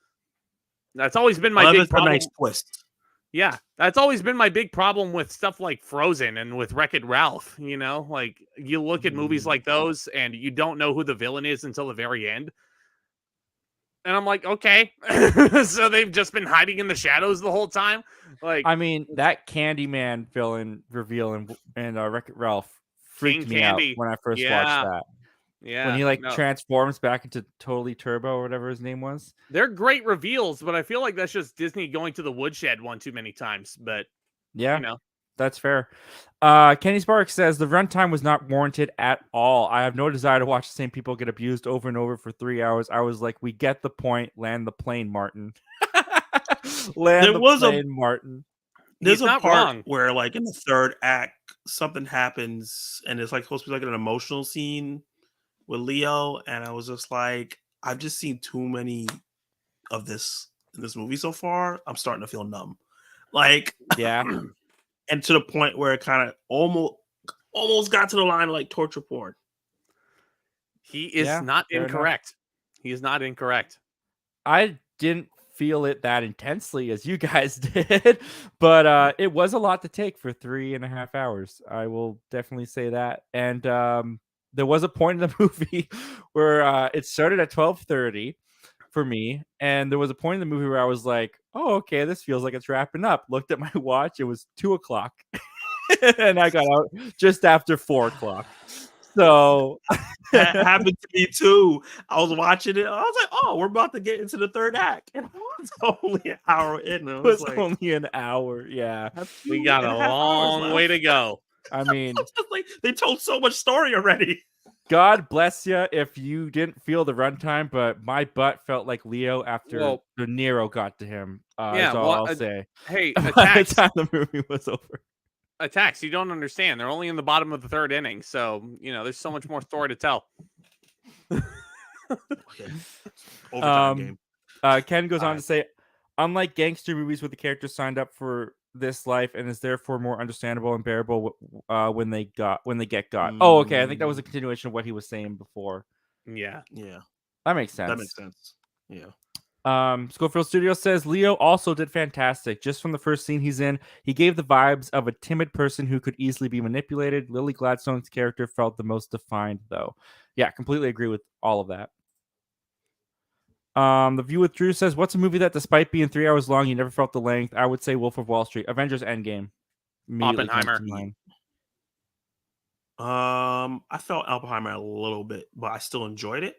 That's always been my big problem. A nice twist. Yeah, that's always been my big problem with stuff like Frozen and with Wreck-It Ralph, you know? Like, you look at movies like those and you don't know who the villain is until the very end. And I'm like, okay. So they've just been hiding in the shadows the whole time? Like, I mean, that Candyman villain reveal in Wreck-It Ralph freaked me out when I first watched that. Yeah. When he transforms back into Totally Turbo or whatever his name was. They're great reveals, but I feel like that's just Disney going to the woodshed one too many times. But yeah, you know, that's fair. Kenny Sparks says the runtime was not warranted at all. I have no desire to watch the same people get abused over and over for 3 hours. I was like, we get the point. Land the plane, Martin. Martin. There's a part where, like, in the third act, something happens, and it's like supposed to be like an emotional scene with Leo, and I was just like, I've just seen too many of this in this movie so far. I'm starting to feel numb. Like, yeah. And to the point where it kind of almost got to the line of like torture porn. He is not incorrect. He is not incorrect. I didn't feel it that intensely as you guys did, but it was a lot to take for 3.5 hours. I will definitely say that. And there was a point in the movie where it started at 12:30 for me, and there was a point in the movie where I was like, "Oh, okay, this feels like it's wrapping up." Looked at my watch; it was 2:00, and I got out just after 4:00. So That happened to me too. I was watching it. I was like, "Oh, we're about to get into the third act," and it was only an hour in. it was like, only an hour. Yeah, we got a long way to go. I mean, like they told so much story already. God bless you if you didn't feel the runtime, but my butt felt like Leo after the Nero got to him. That's all I'll say. Hey, by the time the movie was over. Attacks, you don't understand. They're only in the bottom of the third inning, so there's so much more story to tell. Okay. Overtime game. Ken goes on to say, unlike gangster movies where the characters signed up for this life and is therefore more understandable and bearable when they get got. Oh, okay. I think that was a continuation of what he was saying before. Yeah. That makes sense. That makes sense. Yeah. Schofield Studio says Leo also did fantastic. Just from the first scene he's in, he gave the vibes of a timid person who could easily be manipulated. Lily Gladstone's character felt the most defined, though. Yeah, completely agree with all of that. The View with Drew says, what's a movie that, despite being 3 hours long, you never felt the length? I would say Wolf of Wall Street. Avengers Endgame. Oppenheimer. I felt Oppenheimer a little bit, but I still enjoyed it.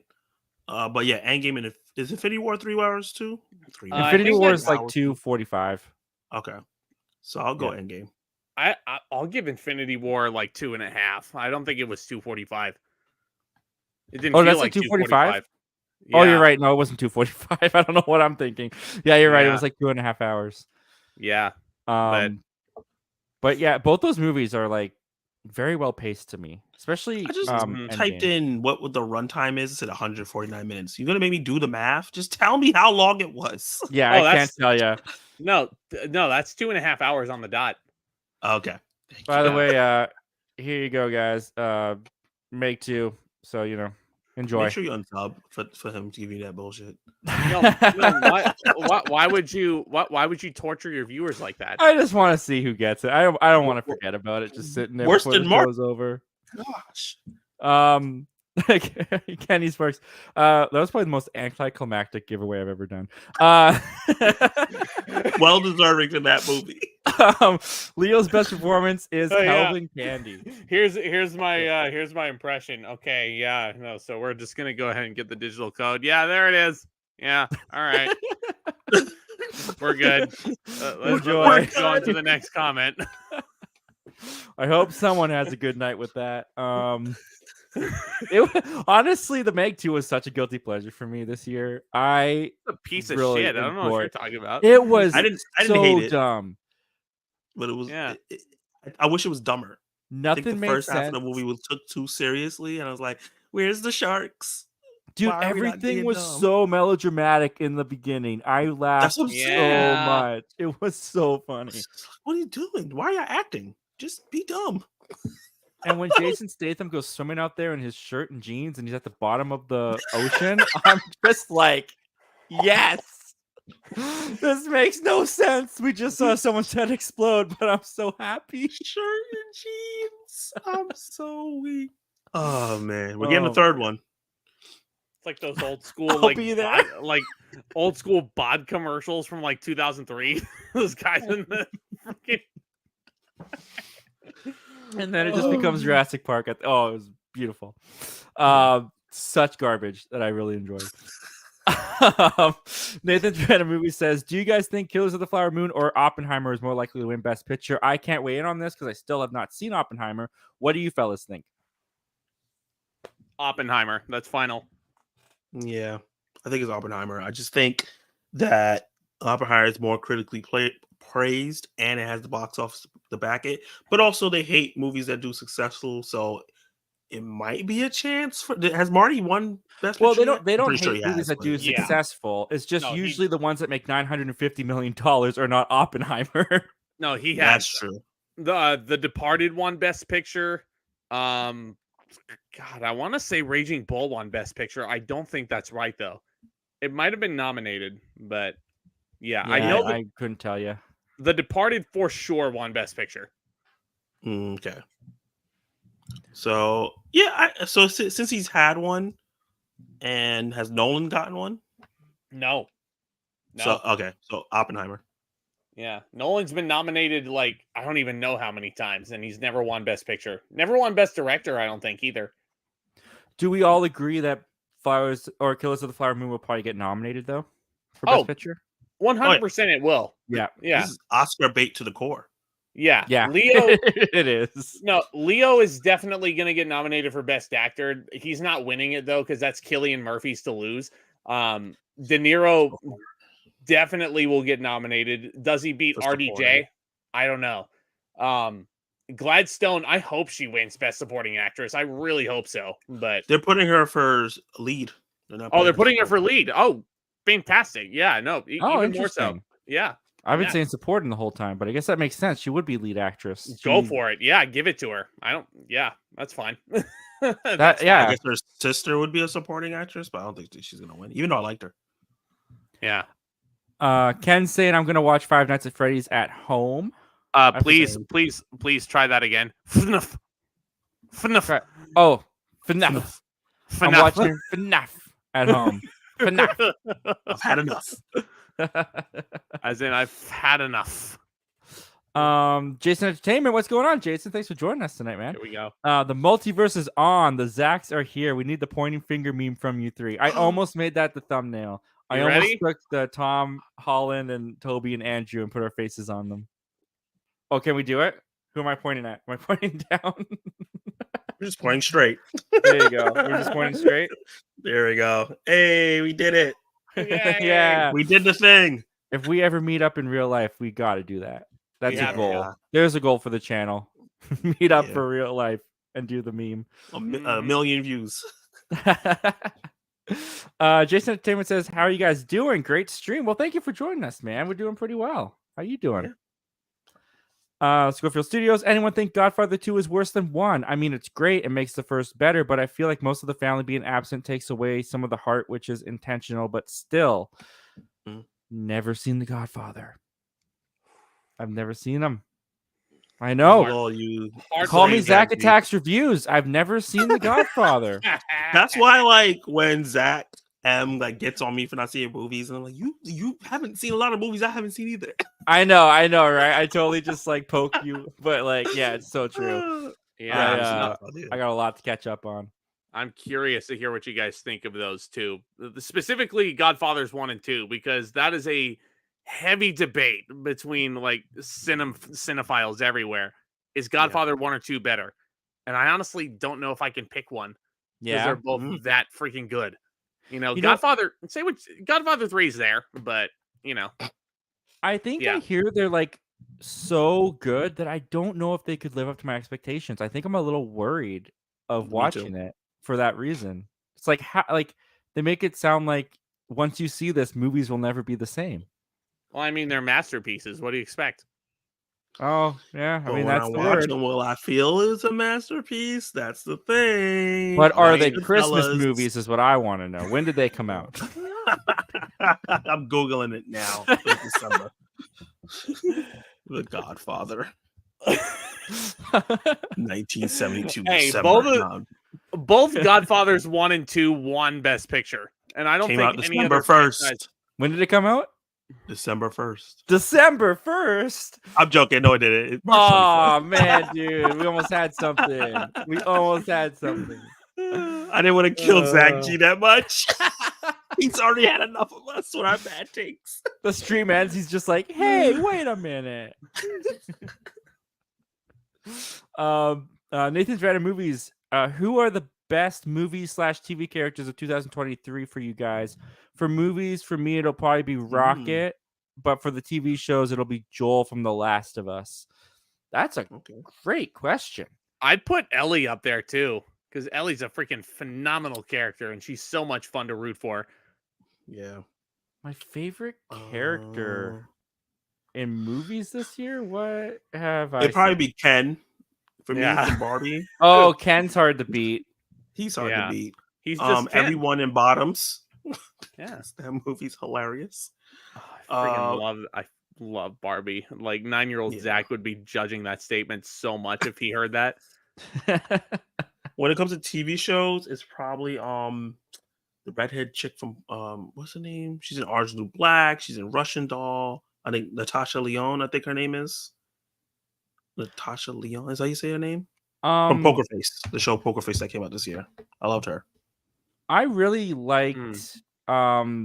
But yeah, Endgame and is Infinity War 3 hours too? Infinity War is like 2:45. Okay, so I'll go Endgame. I'll give Infinity War like 2.5. I don't think it was 2:45. It didn't feel like 2:45. Yeah. Oh, you're right. No, it wasn't 2:45. I don't know what I'm thinking. Yeah, you're right. It was like 2.5 hours. Yeah. But yeah, both those movies are like very well paced to me, especially. I just typed in what the runtime is. It said 149 minutes. You're gonna make me do the math? Just tell me how long it was. Yeah, I can't tell you. No, that's 2.5 hours on the dot. Okay. By the way, here you go, guys. Make 2, so enjoy. Make sure you unsub for him to give you that bullshit. No, why would you torture your viewers like that? I just want to see who gets it. I don't want to forget about it. Just sitting there worse before than the show's over. Gosh. Kenny Sparks. That was probably the most anticlimactic giveaway I've ever done. Well deserving for that movie. Leo's best performance is Calvin Candy. Here's my impression. Okay, yeah, no, so we're just gonna go ahead and get the digital code. Yeah, there it is. Yeah, all right. We're good. Let's go on to the next comment. I hope someone has a good night with that. Honestly, the Meg 2 was such a guilty pleasure for me this year. A piece of shit. I don't know what you're talking about. It was I didn't so hate it, dumb. But it was I wish it was dumber. Nothing I think the made first sense. half of the movie was took too seriously, and I was like, "Where's the sharks?" Dude, everything was so melodramatic in the beginning. I laughed so much. It was so funny. What are you doing? Why are you acting? Just be dumb. And when Jason Statham goes swimming out there in his shirt and jeans and he's at the bottom of the ocean, I'm just like, yes. This makes no sense. We just saw someone's head explode, but I'm so happy. Shirt and jeans. I'm so weak. Oh man, we're getting the third one. It's like those old school like old school bod commercials from like 2003. Those guys in the freaking and then it just becomes Jurassic Park. It was beautiful. Such garbage that I really enjoyed. Nathan Trent Movie says, do you guys think Killers of the Flower Moon or Oppenheimer is more likely to win Best Picture? I can't weigh in on this because I still have not seen Oppenheimer. What do you fellas think? Oppenheimer. That's final. Yeah, I think it's Oppenheimer. I just think that Oppenheimer is more critically praised and it has the box office to back it. But also they hate movies that do successful, so it might be a chance for. Has Marty won Best Picture? Well, they don't hate movies that do successful. It's just usually the ones that make $950 million are not Oppenheimer. No, he has. That's true. The Departed won Best Picture. God, I want to say Raging Bull won Best Picture. I don't think that's right though. It might have been nominated, but I know. I couldn't tell you. The Departed for sure won Best Picture. Okay. So Yeah. So since he's had one, and has Nolan gotten one? No. So okay. So Oppenheimer. Yeah. Nolan's been nominated like I don't even know how many times, and he's never won Best Picture. Never won Best Director, I don't think either. Do we all agree that Flowers or Killers of the Flower Moon will probably get nominated though for Best Picture? 100% it will. Yeah. Yeah. This is Oscar bait to the core. Yeah. Yeah. Leo It is. No, Leo is definitely going to get nominated for Best Actor. He's not winning it though, because that's Cillian Murphy's to lose. De Niro definitely will get nominated. Does he beat For RDJ? supporting. I don't know. Gladstone, I hope she wins Best Supporting Actress. I really hope so. But They're putting her for lead. they're putting her for lead. Oh, fantastic! Yeah, no, even more so. Interesting. Yeah, I've been Yeah. saying supporting the whole time, but I guess that makes sense. She would be lead actress. go She- for it. Yeah, give it to her. I don't. Yeah, that's fine. That yeah. I guess her sister would be a supporting actress, but I don't think she's gonna win. Even though I liked her. Yeah. Ken's saying I'm gonna watch Five Nights at Freddy's at home. Please try that again. FNAF. Try- Oh, FNAF. I'm FNAF. watching FNAF at home. FNAF. I've had enough. As in, I've had enough. Jason Entertainment, what's going on, Jason? Thanks for joining us tonight, man. Here we go. The multiverse is on. The Zacks are here. We need the pointing finger meme from you three. I almost made that the thumbnail. I You almost ready? took the Tom Holland and Toby and Andrew and put our faces on them. Oh, can we do it? Who am I pointing at? Am I pointing down? We're just pointing straight. There you go. We're just pointing straight. There we go. Hey, we did it. Yay. Yeah. We did the thing. If we ever meet up in real life, we got to do that. That's Yeah. a goal. Yeah. There's a goal for the channel. Meet up Yeah. for real life and do the meme. A million views. Jason Entertainment says, "How are you guys doing? Great stream." Well, thank you for joining us, man. We're doing pretty well. How you doing? Schofield Studios. Anyone think Godfather 2 is worse than 1? I mean, it's great. It makes the first better, but I feel like most of the family being absent takes away some of the heart, which is intentional, but still. Never seen The Godfather. I've never seen him. I know. Well, you Call me Sorry, Zach Zach G. Attacks Reviews. I've never seen The Godfather. That's why, like, when Zach M gets on me for not seeing movies, and I'm like, you haven't seen a lot of movies I haven't seen either. I know, right? I totally just poke you, but yeah, it's so true. Yeah, I got a lot to catch up on. I'm curious to hear what you guys think of those two, specifically Godfathers 1 and 2, because that is a heavy debate between cinephiles everywhere. Is Godfather 1 or 2 better? And I honestly don't know if I can pick one. Because they're both that freaking good. Godfather, say what Godfather 3 is there, but I think I hear they're so good that I don't know if they could live up to my expectations. I think I'm a little worried of watching it for that reason. It's they make it sound like once you see this, movies will never be the same. Well, I mean, they're masterpieces. What do you expect? Oh, yeah. I mean, when that's I the watch word. them, will I feel it's a masterpiece? That's the thing. But are Right, they Christmas fellas? movies is what I want to know. When did they come out? I'm Googling it now. It's December. The Godfather. 1972 Hey, December. both Godfathers 1 and 2 won Best Picture. And I don't Came think out any December other 1st. franchise- When did it come out? December 1st. December 1st. I'm joking. No, it didn't. It's March Oh 24th. man, dude, we almost had something. I didn't want to kill Zach G that much. He's already had enough of us with our bad takes. The stream ends. He's just like, "Hey, wait a minute." Nathan's Random Movies. Who are the best movie/TV characters of 2023 for you guys? For movies, for me, it'll probably be Rocket. But for the TV shows, it'll be Joel from The Last of Us. That's a great question. I'd put Ellie up there too, because Ellie's a freaking phenomenal character, and she's so much fun to root for. Yeah. My favorite character in movies this year? What have I It'd probably seen? be Ken for me Yeah. from Barbie. Oh, Ken's hard to beat. He's hard Yeah. to beat. He's just Ken. Everyone in Bottoms. Yeah. That movie's hilarious. I love Barbie. Like 9-year-old Zach would be judging that statement so much if he heard that. When it comes to TV shows, it's probably the redhead chick from what's her name? She's in Orange is the New Black. She's in Russian Doll. I think Natasha Lyonne. I think her name is Natasha Lyonne. Is that how you say her name? From Poker Face, the show Poker Face that came out this year. I loved her. I really liked where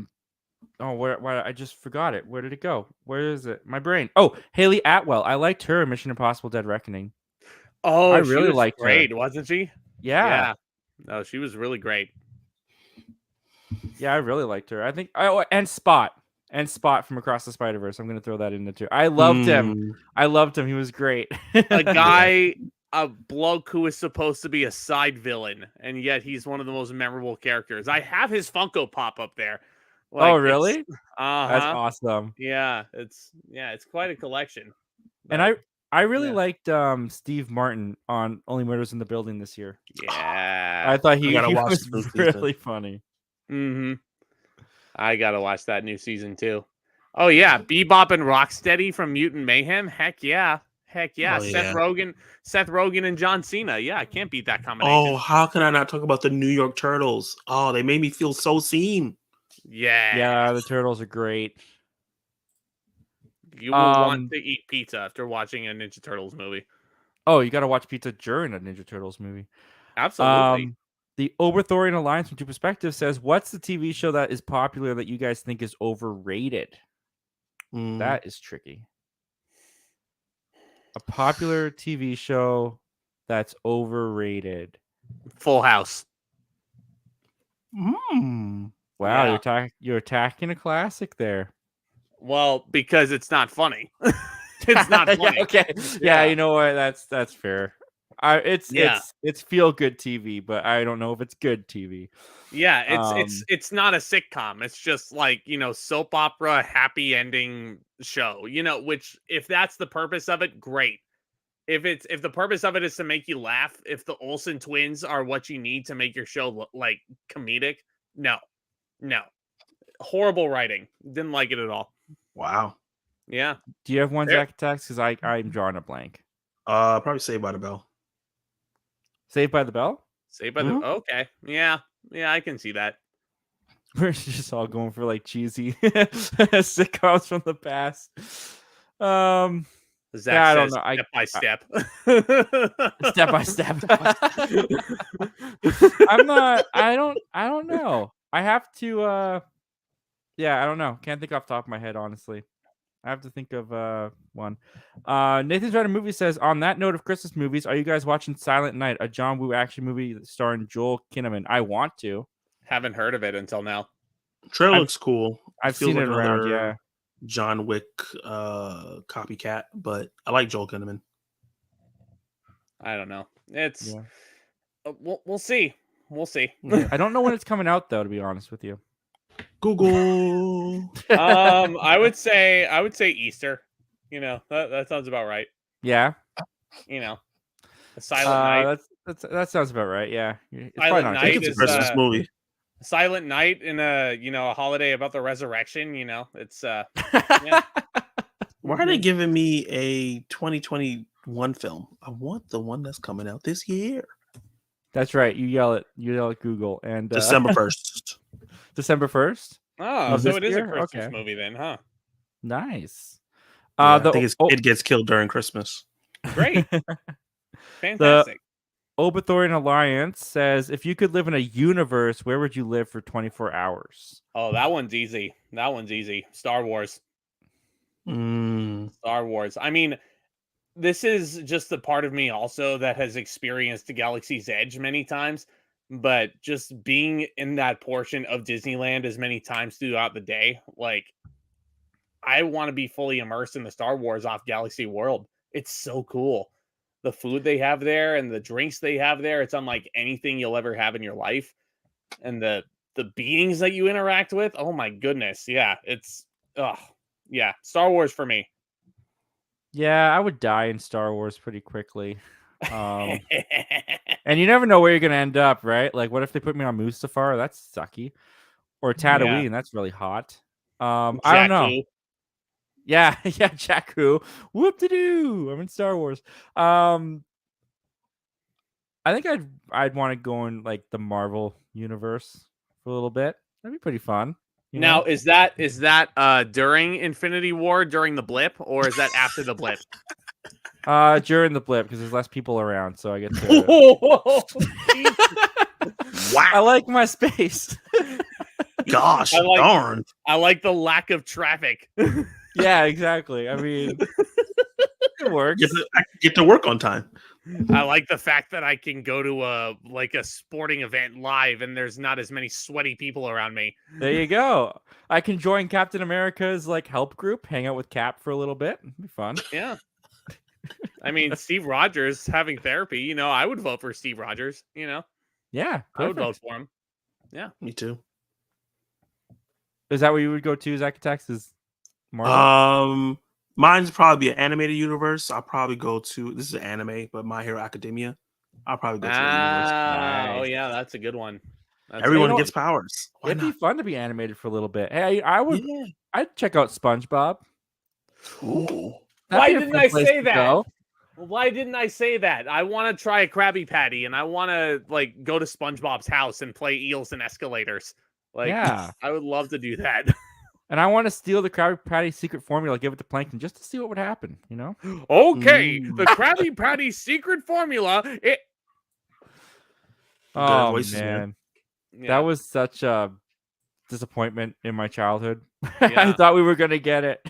I just forgot it. Where did it go? Where is it? My brain. Oh, Haley Atwell. I liked her in Mission Impossible: Dead Reckoning. Oh, I she really was liked great, her. wasn't she? Yeah. No, she was really great. Yeah, I really liked her. I think and Spot from Across the Spider-Verse. I'm gonna throw that in there too. I loved him. I loved him. He was great. A guy, a bloke who is supposed to be a side villain, and yet he's one of the most memorable characters. I have his Funko Pop up there. Like, oh, really? That's awesome. Yeah, it's quite a collection. But, and I really liked Steve Martin on Only Murders in the Building this year. Yeah, I thought he was really funny. I gotta watch that new season too. Oh yeah, Bebop and Rocksteady from Mutant Mayhem. Heck yeah. Oh, Seth Rogen and John Cena. Yeah, I can't beat that combination. Oh, how can I not talk about the New York Turtles? Oh, they made me feel so seen. Yeah, the Turtles are great. You will want to eat pizza after watching a Ninja Turtles movie. Oh, you got to watch pizza during a Ninja Turtles movie. Absolutely. The Oberthorian Alliance from Two Perspectives says, what's the TV show that is popular that you guys think is overrated? That is tricky. A popular TV show that's overrated. Full House. Wow, you're attacking a classic there. Well, because it's not funny. It's not funny. Okay. Yeah, you know what? That's fair. It's feel good TV, but I don't know if it's good TV. Yeah, it's not a sitcom. It's just like, soap opera happy ending show. Which if that's the purpose of it, great. If the purpose of it is to make you laugh, if the Olsen twins are what you need to make your show like comedic, no. Horrible writing. Didn't like it at all. Wow. Yeah. Do you have one, Zach attacks? Because I'm drawing a blank. Probably Saved by the Bell. Saved by the Bell? Saved by the okay. Yeah, I can see that. We're just all going for like cheesy sitcoms from the past. Zach I says, don't know. Step by step. Step by step. I'm not. I don't know. I have to. I don't know. Can't think off the top of my head, honestly. I have to think of one. Nathan's Writer Movie says, on that note of Christmas movies, are you guys watching Silent Night, a John Woo action movie starring Joel Kinnaman? I want to. Haven't heard of it until now. Trailer looks cool. I've seen it around, yeah. John Wick copycat, but I like Joel Kinnaman. I don't know. It's we'll see. We'll see. I don't know when it's coming out though, to be honest with you. Google. I would say Easter. That sounds about right. Yeah. A Silent Night. That sounds about right. Yeah. Silent Night is a Christmas movie. Silent Night in a holiday about the resurrection. It's Why are they giving me a 2021 film? I want the one that's coming out this year. That's right. You yell at Google and December 1st. December 1st? Oh, so it is a Christmas movie then, huh? Nice. I think it gets killed during Christmas. Great. Fantastic. The Oberthorian Alliance says, if you could live in a universe, where would you live for 24 hours? Oh, that one's easy. Star Wars. Star Wars. I mean, this is just the part of me also that has experienced the Galaxy's Edge many times, but just being in that portion of Disneyland as many times throughout the day, like, I want to be fully immersed in the Star Wars off Galaxy World. It's so cool. The food they have there and the drinks they have there, it's unlike anything you'll ever have in your life. And the beings that you interact with, oh my goodness. Yeah, Star Wars for me. Yeah, I would die in Star Wars pretty quickly. And you never know where you're going to end up, right? Like, what if they put me on Mustafar? That's sucky. Or Tatooine, that's really hot. I don't know. Yeah, Jakku. Whoop-de-doo. I'm in Star Wars. I think I'd want to go in like the Marvel universe for a little bit. That'd be pretty fun. Now, is that during Infinity War, during the blip, or is that after the blip? During the blip because there's less people around, so I get to. Wow! I like my space. Gosh, darn! I like the lack of traffic. Yeah, exactly. I mean, it works. I get to work on time. I like the fact that I can go to a sporting event live and there's not as many sweaty people around me. There you go. I can join Captain America's like help group, hang out with Cap for a little bit. It'd be fun. Yeah. I mean, Steve Rogers having therapy, I would vote for Steve Rogers, Yeah, perfect. I would vote for him. Yeah. Me too. Is that where you would go to, Zach Attacks? Is Marvel? Mine's probably be an animated universe. I'll probably go to this is an anime, but My Hero Academia. I'll probably go to that universe. Nice. Oh yeah, that's a good one. Everyone gets powers. It'd be fun to be animated for a little bit. Hey, I would. Yeah. I'd check out SpongeBob. Ooh. Why didn't I say that? Well, why didn't I say that? I want to try a Krabby Patty, and I want to go to SpongeBob's house and play eels and escalators. Yeah, I would love to do that. And I want to steal the Krabby Patty secret formula, give it to Plankton, just to see what would happen. Okay, the Krabby Patty secret formula. Oh man, that was such a disappointment in my childhood. I thought we were gonna get it.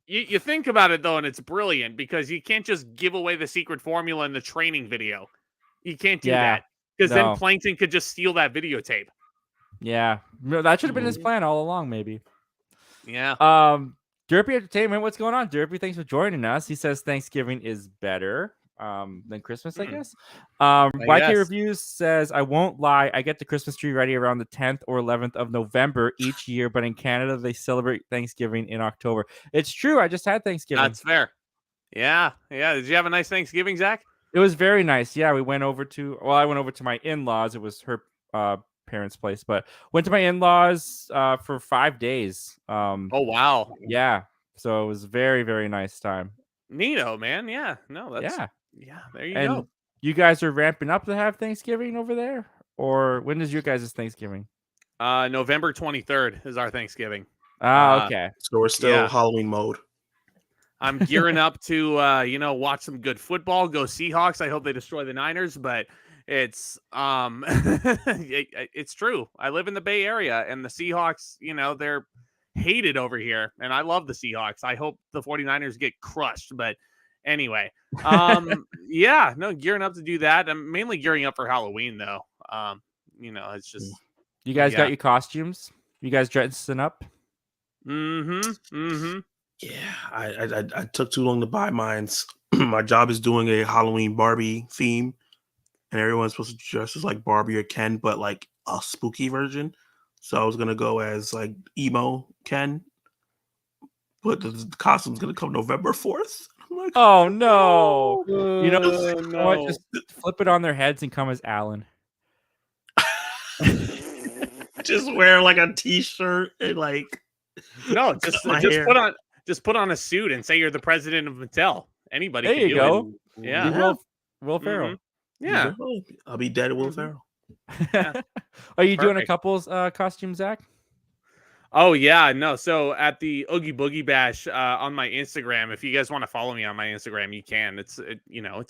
You think about it though, and it's brilliant because you can't just give away the secret formula in the training video. You can't do that because then Plankton could just steal that videotape. Yeah, that should have been his plan all along, maybe. Yeah. Derpy Entertainment, what's going on, Derpy? Thanks for joining us. He says Thanksgiving is better than Christmas, I guess. YK Reviews says, I won't lie, I get the Christmas tree ready around the 10th or 11th of November each year, but in Canada, they celebrate Thanksgiving in October. It's true. I just had Thanksgiving. That's fair. Yeah. Did you have a nice Thanksgiving, Zach? It was very nice. Yeah, I went over to my in-laws. It was her parents' place, but went to my in-laws for 5 days. Oh wow. Yeah. So it was very, very nice time. Neato, man. Yeah. No, that's there you go. You guys are ramping up to have Thanksgiving over there? Or when is your guys' Thanksgiving? November 23rd is our Thanksgiving. Okay. So we're still Halloween mode. I'm gearing up to watch some good football, go Seahawks. I hope they destroy the Niners, but it's it's true. I live in the Bay Area and the Seahawks, they're hated over here, and I love the Seahawks. I hope the 49ers get crushed, but anyway, gearing up to do that. I'm mainly gearing up for Halloween though. It's just you guys got your costumes? You guys dressing up? Yeah, I took too long to buy mines. My job is doing a Halloween Barbie theme, and everyone's supposed to dress as like Barbie or Ken, but like a spooky version. So I was gonna go as like emo Ken, but the costume's gonna come November 4th. I'm like, oh no! What? Just flip it on their heads and come as Alan. Just wear like a t-shirt and like just put on a suit and say you're the president of Mattel. Anybody there can you do go. It. Yeah. Will Ferrell. Yeah. I'll be dead Will Ferrell. Yeah. Are you doing a couple's costume, Zach? Oh yeah, no. So at the Oogie Boogie Bash on my Instagram, if you guys want to follow me on my Instagram, you can. It's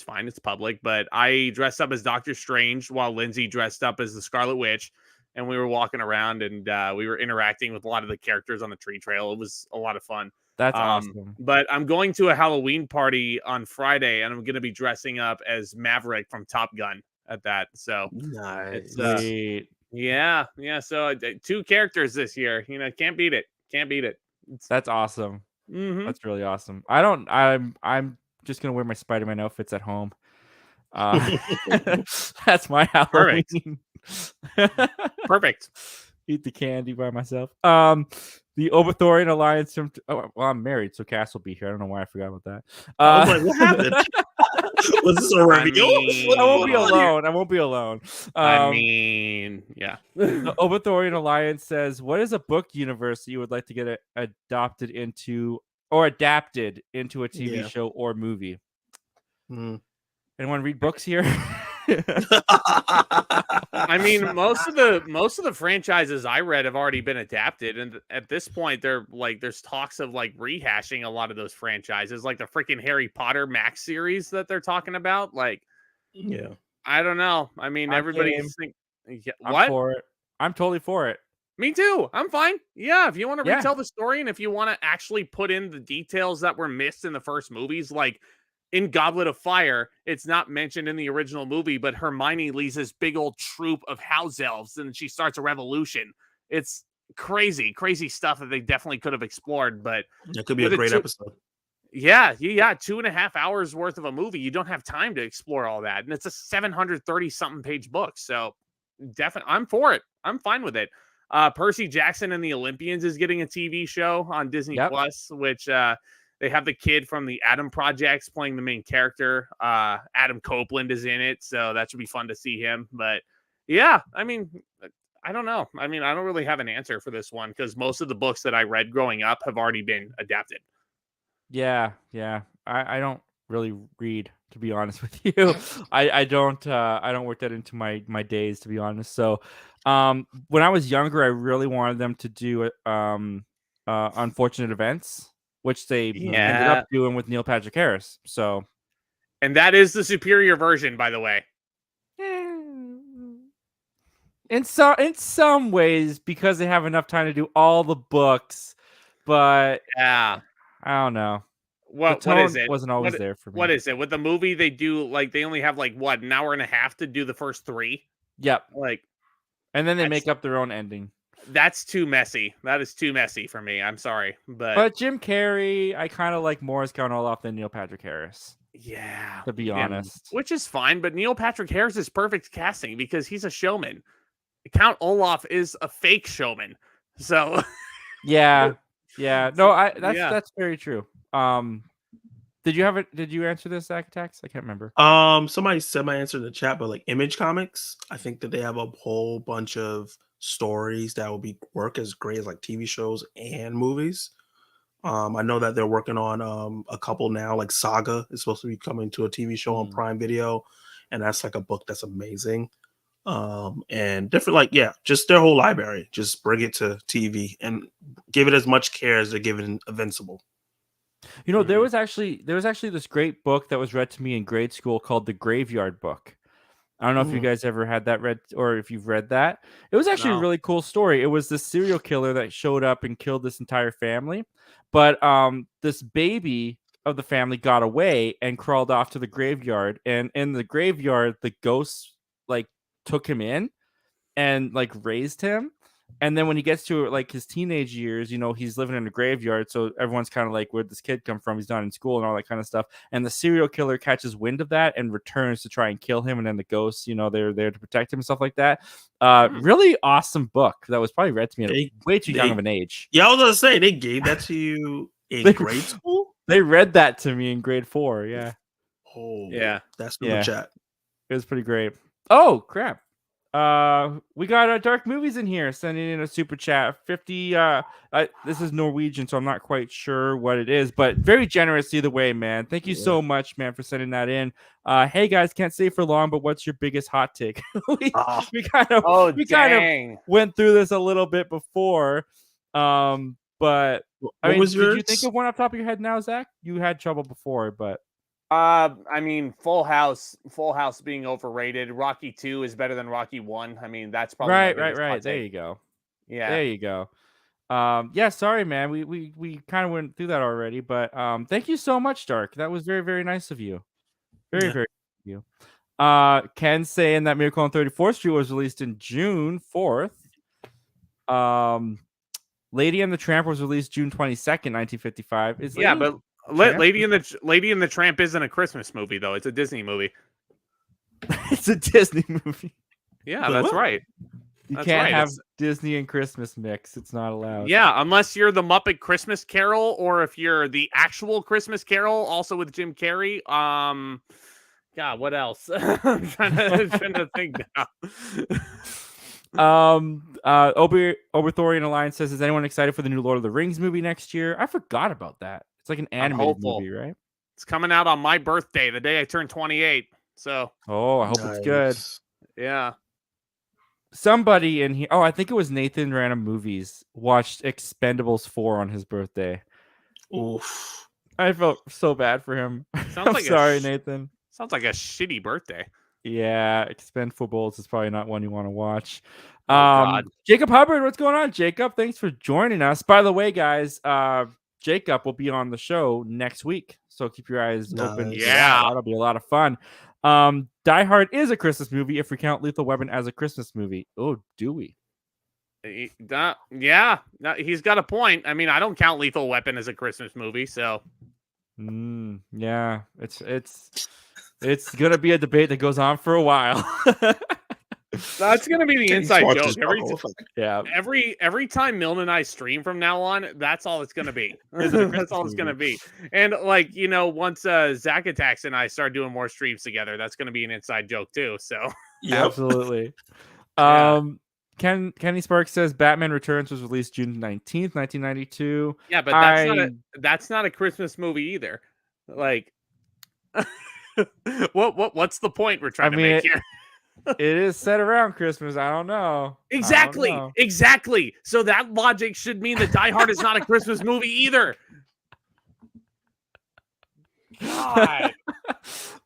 fine. It's public. But I dressed up as Doctor Strange while Lindsay dressed up as the Scarlet Witch. And we were walking around and we were interacting with a lot of the characters on the tree trail. It was a lot of fun. That's awesome. But I'm going to a Halloween party on Friday, and I'm going to be dressing up as Maverick from Top Gun at that. So nice. Yeah. So 2 characters this year. Can't beat it. That's awesome. That's really awesome. I'm just gonna wear my Spider-Man outfits at home. That's my Halloween. Perfect. Eat the candy by myself. The Obathorian Alliance from I'm married, so Cass will be here. I don't know why I forgot about that. I was like, what happened? Was this a reveal? I won't be alone. Yeah. The Obathorian Alliance says, what is a book universe that you would like to get adapted into a TV show or movie? Anyone read books here? I mean, most of the franchises I read have already been adapted, and at this point, there's talks of like rehashing a lot of those franchises, like the freaking Harry Potter Max series that they're talking about. Like, Yeah. I don't know. I mean, I'm everybody's game. I'm what? for it. I'm totally for it. Me too. I'm fine. Yeah, if you want to Yeah. retell the story and if you want to actually put in the details that were missed in the first movies, like in Goblet of Fire, it's not mentioned in the original movie, but Hermione leads this big old troop of house elves and she starts a revolution. It's crazy, crazy stuff that they definitely could have explored. But It could be a great episode. Yeah, 2.5 hours worth of a movie. You don't have time to explore all that. And it's a 730 something page book. So definitely, I'm for it. I'm fine with it. Percy Jackson and the Olympians is getting a TV show on Disney Plus, which they have the kid from the Adam Projects playing the main character. Adam Copeland is in it, so that should be fun to see him. But yeah, I mean, I don't know. I mean, I don't really have an answer for this one because most of the books that I read growing up have already been adapted. Yeah. I don't really read, to be honest with you. I don't work that into my days, to be honest. So when I was younger, I really wanted them to do Unfortunate Events, which they ended up doing with Neil Patrick Harris. So, and that is the superior version, by the way. In some ways, because they have enough time to do all the books, but yeah, I don't know. What is it? Wasn't always there for me. What is it? With the movie, they do like they only have like what, an hour and a half to do the first 3. Yep. Like, and then they make up their own ending. That's too messy. That is too messy for me. I'm sorry, but Jim Carrey, I kind of like more as Count Olaf than Neil Patrick Harris. Yeah, to be honest, which is fine. But Neil Patrick Harris is perfect casting because he's a showman. Count Olaf is a fake showman. So, yeah. No, that's very true. Did you answer this, Zach Attacks? I can't remember. Somebody said my answer in the chat, but like Image Comics, I think that they have a whole bunch of stories that will work as great as like TV shows and movies. I know that they're working on a couple now, like Saga is supposed to be coming to a TV show on Prime Video, and that's like a book that's amazing. And different, just their whole library, just bring it to TV and give it as much care as they're giving Invincible. You know, there was actually this great book that was read to me in grade school called The Graveyard Book. I don't know if you guys ever had that read or if you've read that. It was actually a really cool story. It was this serial killer that showed up and killed this entire family. But this baby of the family got away and crawled off to the graveyard. And in the graveyard, the ghosts like took him in and like raised him. And then when he gets to like his teenage years, you know, he's living in a graveyard. So everyone's kind of like, where'd this kid come from? He's not in school and all that kind of stuff. And the serial killer catches wind of that and returns to try and kill him. And then the ghosts, you know, they're there to protect him and stuff like that. Really awesome book that was probably read to me at way too young of an age. Yeah, I was gonna say they gave that to you in grade school. They read that to me in grade 4. Yeah. Oh yeah, that's in the chat. It was pretty great. Oh crap. We got Dark Movies in here sending in a super chat 50. This is Norwegian, so I'm not quite sure what it is, but very generous either way, man. Thank you so much, man, for sending that in. Hey guys, can't stay for long, but what's your biggest hot take? we kind of went through this a little bit before. But I mean, did you think of one off the top of your head now, Zach? You had trouble before, but I mean, Full House being overrated. Rocky 2 is better than Rocky 1. I mean, that's probably right. There you go. Yeah, there you go. Yeah, sorry, man. We kind of went through that already, but thank you so much, Dark. That was very, very nice of you. Very, very nice of you. Ken saying that Miracle on 34th Street was released in June 4th. Lady and the Tramp was released June 22nd, 1955. But Lady and the Tramp isn't a Christmas movie though. It's a Disney movie. It's a Disney movie. Yeah, that's right. You can't have Disney and Christmas mix. It's not allowed. Yeah, unless you're the Muppet Christmas Carol, or if you're the actual Christmas Carol, also with Jim Carrey. God, what else? I'm trying to think now. Oberthorian Alliance says, is anyone excited for the new Lord of the Rings movie next year? I forgot about that. It's like an animated movie, right? It's coming out on my birthday, the day I turn 28. So, Oh, I hope it's good. Nice. yeah. Somebody in here. Oh, I think it was Nathan Random Movies watched Expendables 4 on his birthday. Oof. I felt so bad for him. Sounds I'm like sorry, Nathan. Sounds like a shitty birthday. Yeah, Expendables is probably not one you want to watch. Oh, God. Jacob Hubbard, what's going on, Jacob? Thanks for joining us. By the way, guys, Jacob will be on the show next week, so keep your eyes open. Nice. For that. Yeah. That'll be a lot of fun. Die Hard is a Christmas movie if we count Lethal Weapon as a Christmas movie. Oh, do we? Yeah, no, he's got a point. I mean, I don't count Lethal Weapon as a Christmas movie, so Yeah, it's gonna be a debate that goes on for a while. that's gonna be the inside Watch joke. this bubble. Yeah, Every time Milne and I stream from now on, that's all it's gonna be. Is it a That's all Christmas it's gonna be. And like, once Zach Attacks and I start doing more streams together, that's gonna be an inside joke too. So Yep. absolutely. Yeah. Kenny Sparks says Batman Returns was released June 19th, 1992. yeah, but that's not a Christmas movie either. Like, what's the point we're trying to make here? It is set around Christmas. I don't know. Exactly. So that logic should mean that Die Hard is not a Christmas movie either. God.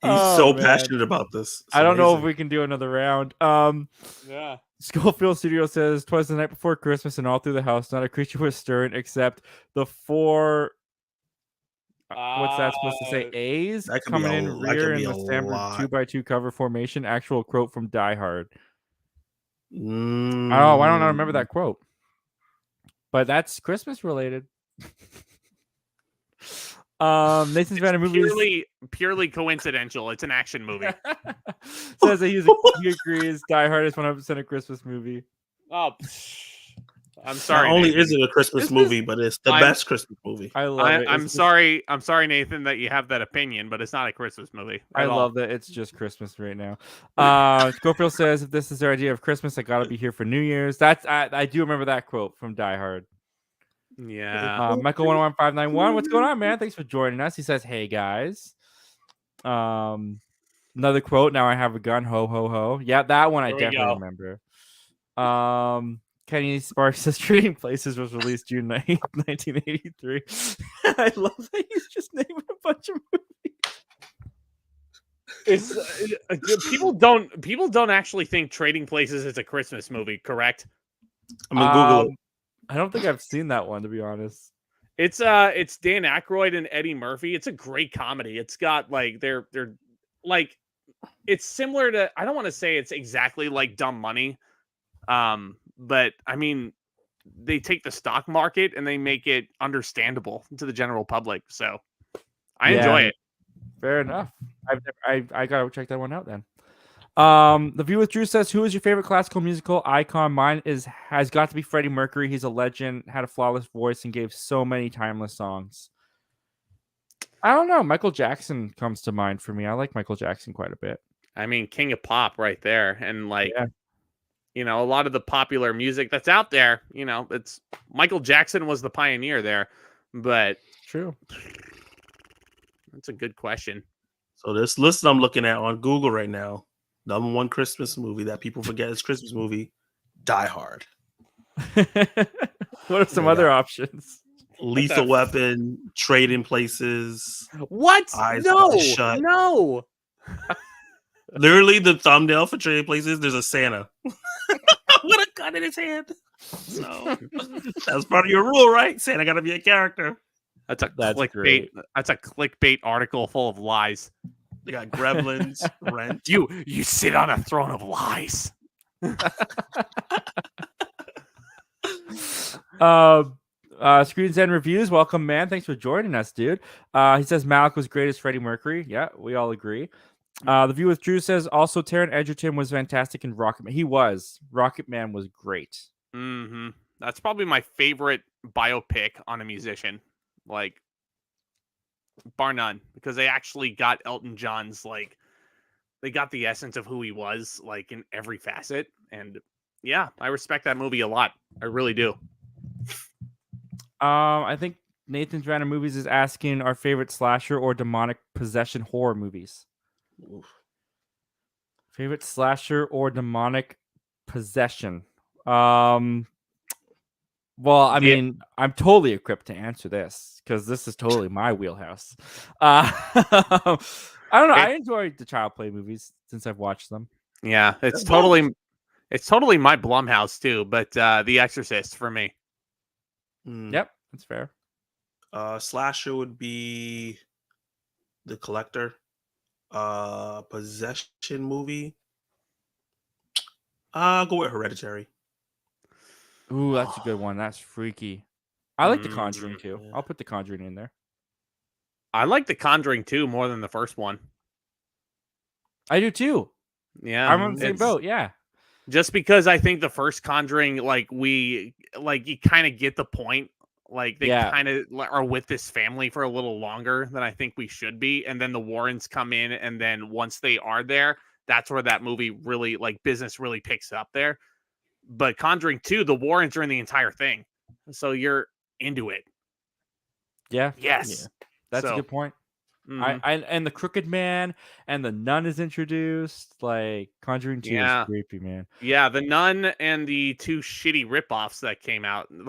He's so passionate about this. It's I don't know if amazing. we can do another round. Yeah. Schofield Studio says twas the night before Christmas, and all through the house not a creature was stirring except the four. What's that supposed to say? A's that could coming be a- in that rear could in be the a standard lot. 2x2 cover formation. Actual quote from Die Hard. Mm. Oh, why don't I remember that quote? But that's Christmas related. Nathan's Vanna movies purely coincidental. It's an action movie. says that he agrees. Die Hard is 100% a Christmas movie. Oh, I'm sorry. Not only Nathan. is it a Christmas movie, but it's the best Christmas movie. I love it. I'm sorry, Nathan, that you have that opinion, but it's not a Christmas movie. I love that it's just Christmas right now. Schofield says if this is their idea of Christmas, I gotta be here for New Year's. That's I do remember that quote from Die Hard. Yeah. Michael 101591, what's going on, man? Thanks for joining us. He says, "Hey guys." Another quote. Now I have a gun. Ho ho ho. Yeah, that one I definitely remember. Kenny Sparks says Trading Places was released June 9th, 1983. I love that he's just naming a bunch of movies. It's people don't actually think Trading Places is a Christmas movie, correct? I'm gonna Google it. I don't think I've seen that one, to be honest. It's Dan Aykroyd and Eddie Murphy. It's a great comedy. It's got like they're like it's similar to, I don't want to say it's exactly like Dumb Money. But I mean, they take the stock market and they make it understandable to the general public. So I enjoy it. Fair enough. I gotta check that one out then. The View with Drew says, who is your favorite classical musical icon? Mine has got to be Freddie Mercury. He's a legend, had a flawless voice, and gave so many timeless songs. I don't know. Michael Jackson comes to mind for me. I like Michael Jackson quite a bit. I mean, King of Pop right there. And like, a lot of the popular music that's out there, it's Michael Jackson was the pioneer there, but true. That's a good question. So this list I'm looking at on Google right now, number one Christmas movie that people forget is Christmas movie, Die Hard. What are some other options? Lethal Weapon, Trading Places. What? Eyes No, Shut. no. Literally, the thumbnail for Trading Places, there's a Santa with a gun in his hand. So that's part of your rule, right? Santa got to be a character. That's clickbait. Great. That's a clickbait article full of lies. They got Gremlins, Rent. You sit on a throne of lies. Screens and Reviews, welcome, man. Thanks for joining us, dude. He says Malik was great as Freddie Mercury. Yeah, we all agree. The View with Drew says also Taron Egerton was fantastic in Rocket Man. He was. Rocket Man was great. Mm-hmm. That's probably my favorite biopic on a musician. Like, bar none, because they actually got Elton John's, like, they got the essence of who he was, like, in every facet. And yeah, I respect that movie a lot. I really do. I think Nathan's Random Movies is asking our favorite slasher or demonic possession horror movies. Oof. Favorite slasher or demonic possession? Well, I mean, I'm totally equipped to answer this because this is totally my wheelhouse. I don't know. I enjoyed the Child Play movies since I've watched them. Yeah, it's totally my Blumhouse too, but The Exorcist for me. Yep, that's fair. Slasher would be The Collector. Possession movie. I'll go with Hereditary. Ooh, that's a good one. That's freaky. I like The Conjuring too. Yeah. I'll put The Conjuring in there. I like The Conjuring 2 more than the first one. I do too. Yeah, I'm on the same boat. Yeah. Just because I think the first Conjuring, you kind of get the point. Like they kind of are with this family for a little longer than I think we should be, and then the Warrens come in, and then once they are there, that's where that movie really business really picks up there. But Conjuring 2, the Warrens are in the entire thing, so you're into it. Yeah. Yes. Yeah. That's a good point. Mm-hmm. And the Crooked Man and the Nun is introduced. Like Conjuring 2 is creepy, man. Yeah, the Nun and the 2 shitty ripoffs that came out. Did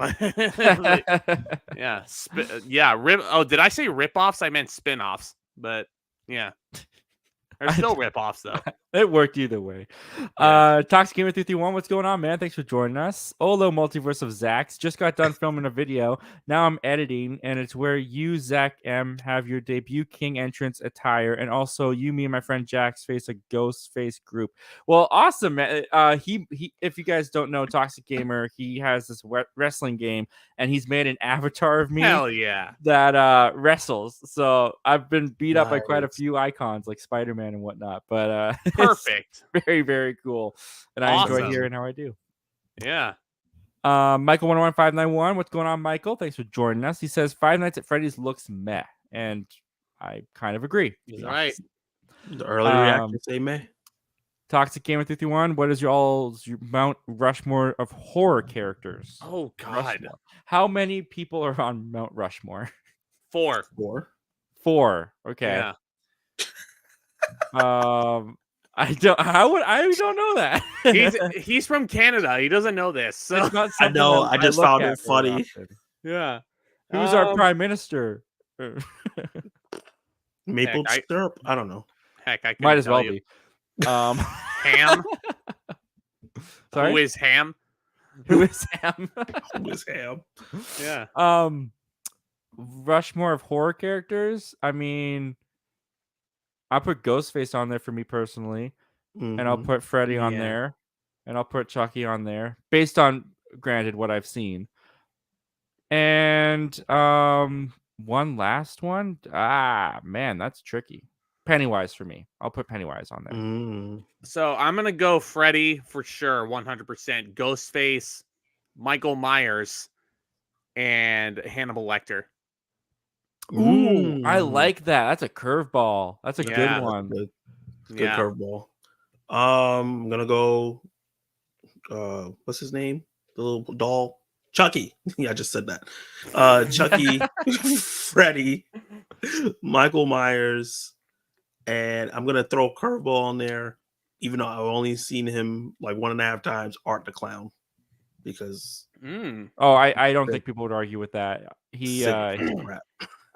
I say ripoffs? I meant spin-offs. But yeah. They're still ripoffs though. It worked either way. Toxic Gamer 331, what's going on, man? Thanks for joining us. Olo Multiverse of Zach's just got done filming a video. Now I'm editing, and it's where you, Zach M, have your debut King entrance attire, and also you, me, and my friend Jax face a ghost face group. Well, awesome, man. He if you guys don't know Toxic Gamer, he has this wrestling game, and he's made an avatar of me. Hell yeah. That wrestles. So I've been beat up by quite a few icons like Spider-Man and whatnot, but perfect. Very, very cool. And I enjoy hearing how I do. Yeah. Michael 101591, what's going on, Michael? Thanks for joining us. He says Five Nights at Freddy's looks meh, and I kind of agree. Right. The early reaction say meh. Toxic Gamer 331, what is your Mount Rushmore of horror characters? Oh God. Rushmore. How many people are on Mount Rushmore? 4. 4. Okay. Yeah. I don't know that. he's from Canada. He doesn't know this. So I know. I just found it funny. Yeah. Who's our prime minister? Maple syrup? I don't know. Heck, I might as well be. Ham. Sorry? Who is Ham? Who is Ham? Who is Ham? Yeah. Rushmore of horror characters. I mean, I'll put Ghostface on there for me personally, and I'll put Freddy on there, and I'll put Chucky on there, based on, granted, what I've seen. And one last one. Man, that's tricky. Pennywise for me. I'll put Pennywise on there. So I'm gonna go Freddy for sure, 100%. Ghostface, Michael Myers, and Hannibal Lecter. Ooh, I like that. That's a curveball. That's a good one. Good curveball. I'm gonna go. What's his name? The little doll, Chucky. Yeah, I just said that. Chucky, Freddy, Michael Myers, and I'm gonna throw a curveball on there, even though I've only seen him like 1.5 times. Art the Clown, because I don't think people would argue with that.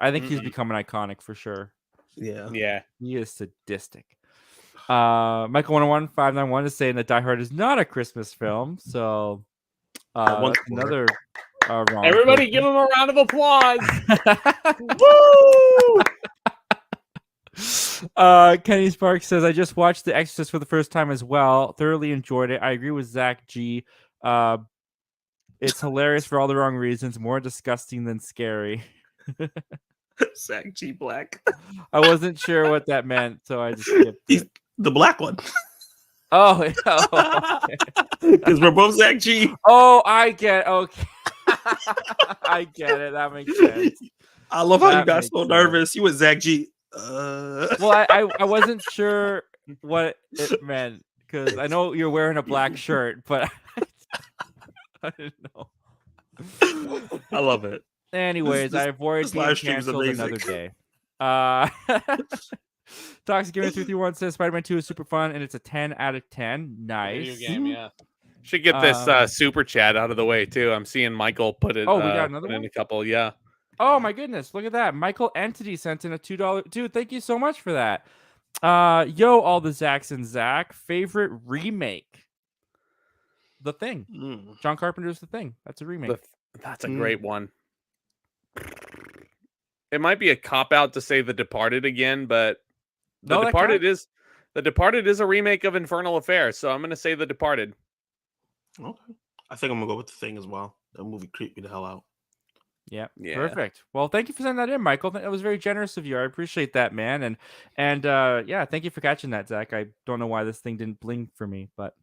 I think he's becoming iconic for sure. Yeah. He is sadistic. Michael 101591 is saying that Die Hard is not a Christmas film, so that's another wrong. Everybody, give him a round of applause! Woo! Kenny Sparks says, "I just watched The Exorcist for the first time as well. Thoroughly enjoyed it. I agree with Zach G. It's hilarious for all the wrong reasons. More disgusting than scary." Zach G Black. I wasn't sure what that meant, so I just skipped it. The black one. Because we're both Zach G. Oh, I get it. Okay. I get it. That makes sense. I love how you got so nervous. You went Zach G. Well, I wasn't sure what it meant because I know you're wearing a black shirt, but I didn't know. I love it. Anyways, I avoid being canceled another day. Toxic Gamer 331 says Spider-Man 2 is super fun and it's a 10 out of 10. Nice. Video game, yeah. Should get this super chat out of the way too. I'm seeing Michael put it. Oh, we got another put in one? a couple. Yeah. Oh my goodness, look at that. Michael Entity sent in a $2. Dude, thank you so much for that. Yo, all the Zacks and Zach. Favorite remake? The Thing. John Carpenter's The Thing. That's a remake. That's a great one. It might be a cop-out to say The Departed again, but The Departed is a remake of Infernal Affair, so I'm going to say The Departed. Okay. I think I'm going to go with The Thing as well. That movie creeped me the hell out. Yeah, perfect. Well, thank you for sending that in, Michael. That was very generous of you. I appreciate that, man. And yeah, thank you for catching that, Zach. I don't know why this thing didn't bling for me, but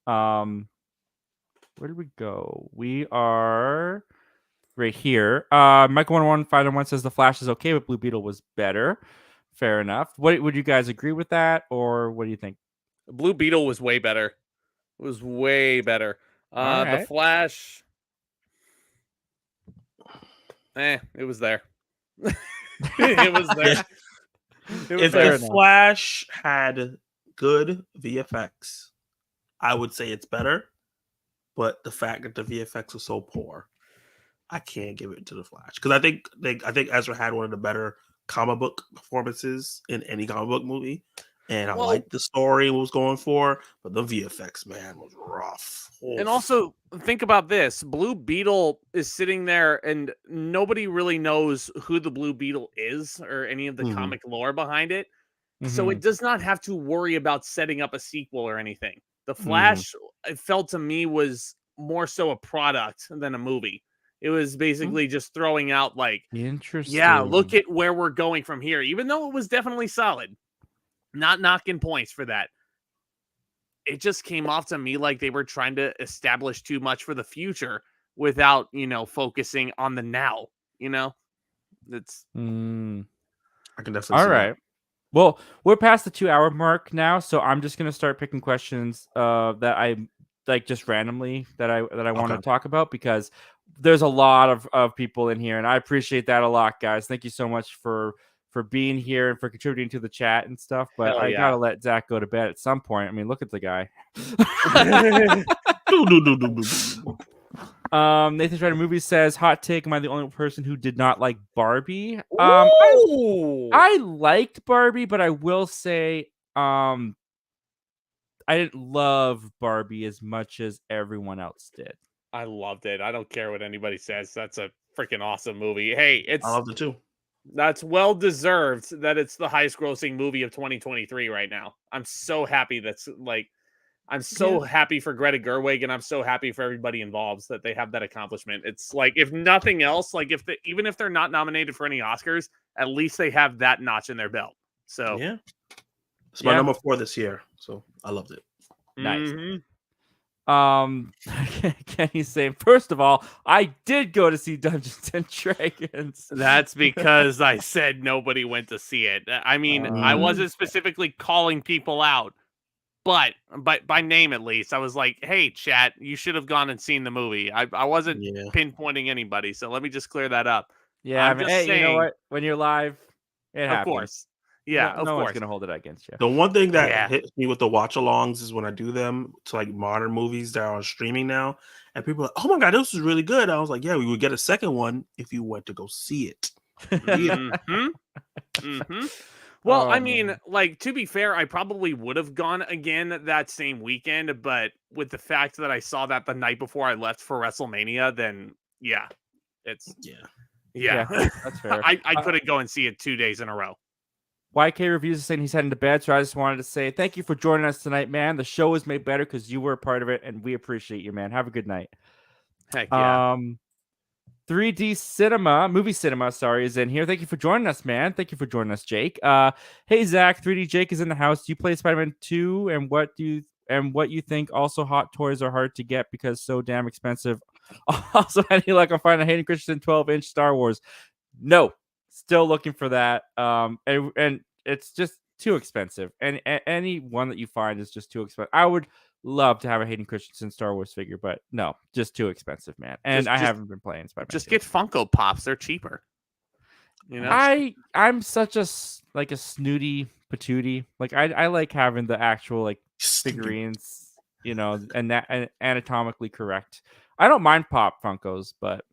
where did we go? We are right here. Michael 11501 says The Flash is okay, but Blue Beetle was better. Fair enough. What would you guys agree with that, or what do you think? Blue Beetle was way better. It was way better. The Flash. It was there. It was there. If the Flash had good VFX, I would say it's better. But the fact that the VFX was so poor, I can't give it to the Flash because I think Ezra had one of the better comic book performances in any comic book movie, and I liked the story it was going for, but the VFX, man, was rough. And also think about this: Blue Beetle is sitting there, and nobody really knows who the Blue Beetle is or any of the comic lore behind it. So it does not have to worry about setting up a sequel or anything. The Flash, it felt to me, was more so a product than a movie. It was basically just throwing out like, interesting. Yeah, look at where we're going from here. Even though it was definitely solid, not knocking points for that. It just came off to me like they were trying to establish too much for the future without, focusing on the now. It's. I can definitely. All right. Well, we're past the 2-hour mark now, so I'm just gonna start picking questions that I like just randomly that I want to talk about because there's a lot of people in here, and I appreciate that a lot, guys. Thank you so much for being here and for contributing to the chat and stuff. But I gotta let Zach go to bed at some point. I mean, look at the guy. Nathan Shredder Movies says, hot take, am I the only person who did not like Barbie? I liked Barbie, but I will say I didn't love Barbie as much as everyone else did. I loved it. I don't care what anybody says. That's a freaking awesome movie. Hey, I loved it too. That's well deserved that it's the highest grossing movie of 2023 right now. I'm so happy I'm so happy for Greta Gerwig, and I'm so happy for everybody involved that they have that accomplishment. It's like, if nothing else, like even if they're not nominated for any Oscars, at least they have that notch in their belt. So yeah, it's my number 4 this year. So I loved it. Nice. Can you say, first of all, I did go to see Dungeons and Dragons. That's because I said nobody went to see it. I mean, I wasn't specifically calling people out. But by name, at least, I was like, hey, chat, you should have gone and seen the movie. I wasn't pinpointing anybody, so let me just clear that up. Yeah, I'm just saying, you know what? When you're live, it happens. Of course. Yeah, no one's going to hold it against you. The one thing that hits me with the watch-alongs is when I do them to like modern movies that are on streaming now, and people are like, oh my God, this is really good. I was like, yeah, we would get a second one if you went to go see it. Well, I mean, like, to be fair, I probably would have gone again that same weekend, but with the fact that I saw that the night before I left for WrestleMania, then that's fair. I couldn't go and see it 2 days in a row. YK Reviews is saying he's heading to bed, so I just wanted to say thank you for joining us tonight, man. The show was made better because you were a part of it, and we appreciate you, man. Have a good night. Heck yeah. 3D Cinema, Movie Cinema, is in here. Thank you for joining us, man. Thank you for joining us, Jake. Hey, Zach, 3D Jake is in the house. Do you play Spider-Man 2? And what you think? Also, hot toys are hard to get because so damn expensive. Also, any luck on finding a Hayden Christensen 12-inch Star Wars? No, still looking for that. And it's just too expensive. And any one that you find is just too expensive. I would love to have a Hayden Christensen Star Wars figure, but no, just too expensive, man. And I haven't been playing Spider-Man. Just get Funko Pops; they're cheaper. You know, I'm such a like a snooty patootie. Like I like having the actual like figurines, and that and anatomically correct. I don't mind pop Funkos, but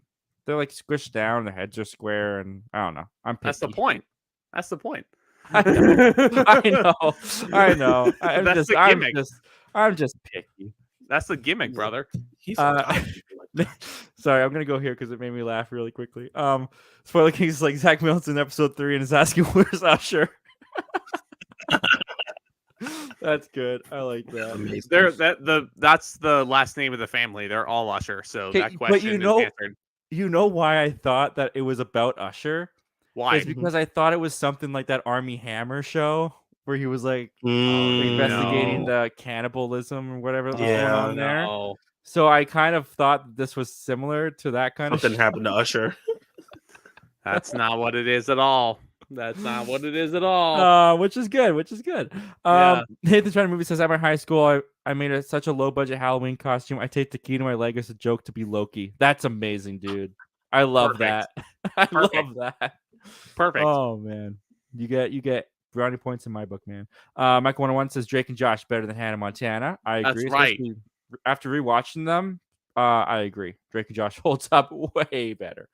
they're like squished down, the heads are square, and I don't know. I'm that's the picky. point. That's the point. I know. I know. I know. That's the gimmick. I'm just picky. That's the gimmick, brother. He's on top of people like that. Sorry, I'm gonna go here because it made me laugh really quickly. Spoiler King's like Zach Milne's in episode 3 and is asking where's Usher. That's good. I like that. Amazing. That's the last name of the family. They're all Usher. So Okay, that but question is answered. You know why I thought that it was about Usher? Why? It's because I thought it was something like that Army Hammer show where he was like investigating the cannibalism or whatever that was going on there. No. So I kind of thought this was similar to that kind of Something happened to Usher. That's not what it is at all. That's not what it is at all. Which is good. Yeah. Nathan Trying Movie says, at my high school, I made such a low budget Halloween costume. I take the key to my leg as a joke to be Loki. That's amazing, dude. I love Perfect. that. Love that. Perfect. Oh man, you get brownie points in my book, man. Michael 101 says Drake and Josh better than Hannah Montana. I agree. That's right. After rewatching them, I agree. Drake and Josh holds up way better.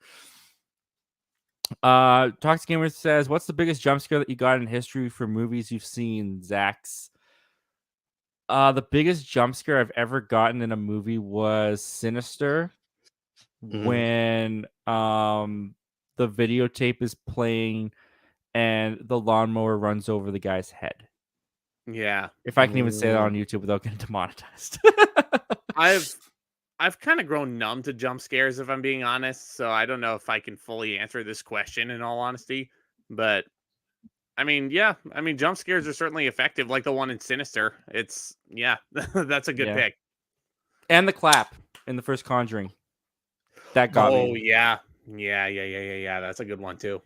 Toxic Gamer says, what's the biggest jump scare that you got in history for movies you've seen, Zach's? The biggest jump scare I've ever gotten in a movie was Sinister, when the videotape is playing and the lawnmower runs over the guy's head. Yeah. If I can even say that on YouTube without getting demonetized. I've kind of grown numb to jump scares, if I'm being honest. So I don't know if I can fully answer this question in all honesty. But I mean, yeah. I mean, jump scares are certainly effective, like the one in Sinister. It's that's a good pick. And the clap in the first Conjuring. That got me. Oh yeah. Yeah. That's a good one too.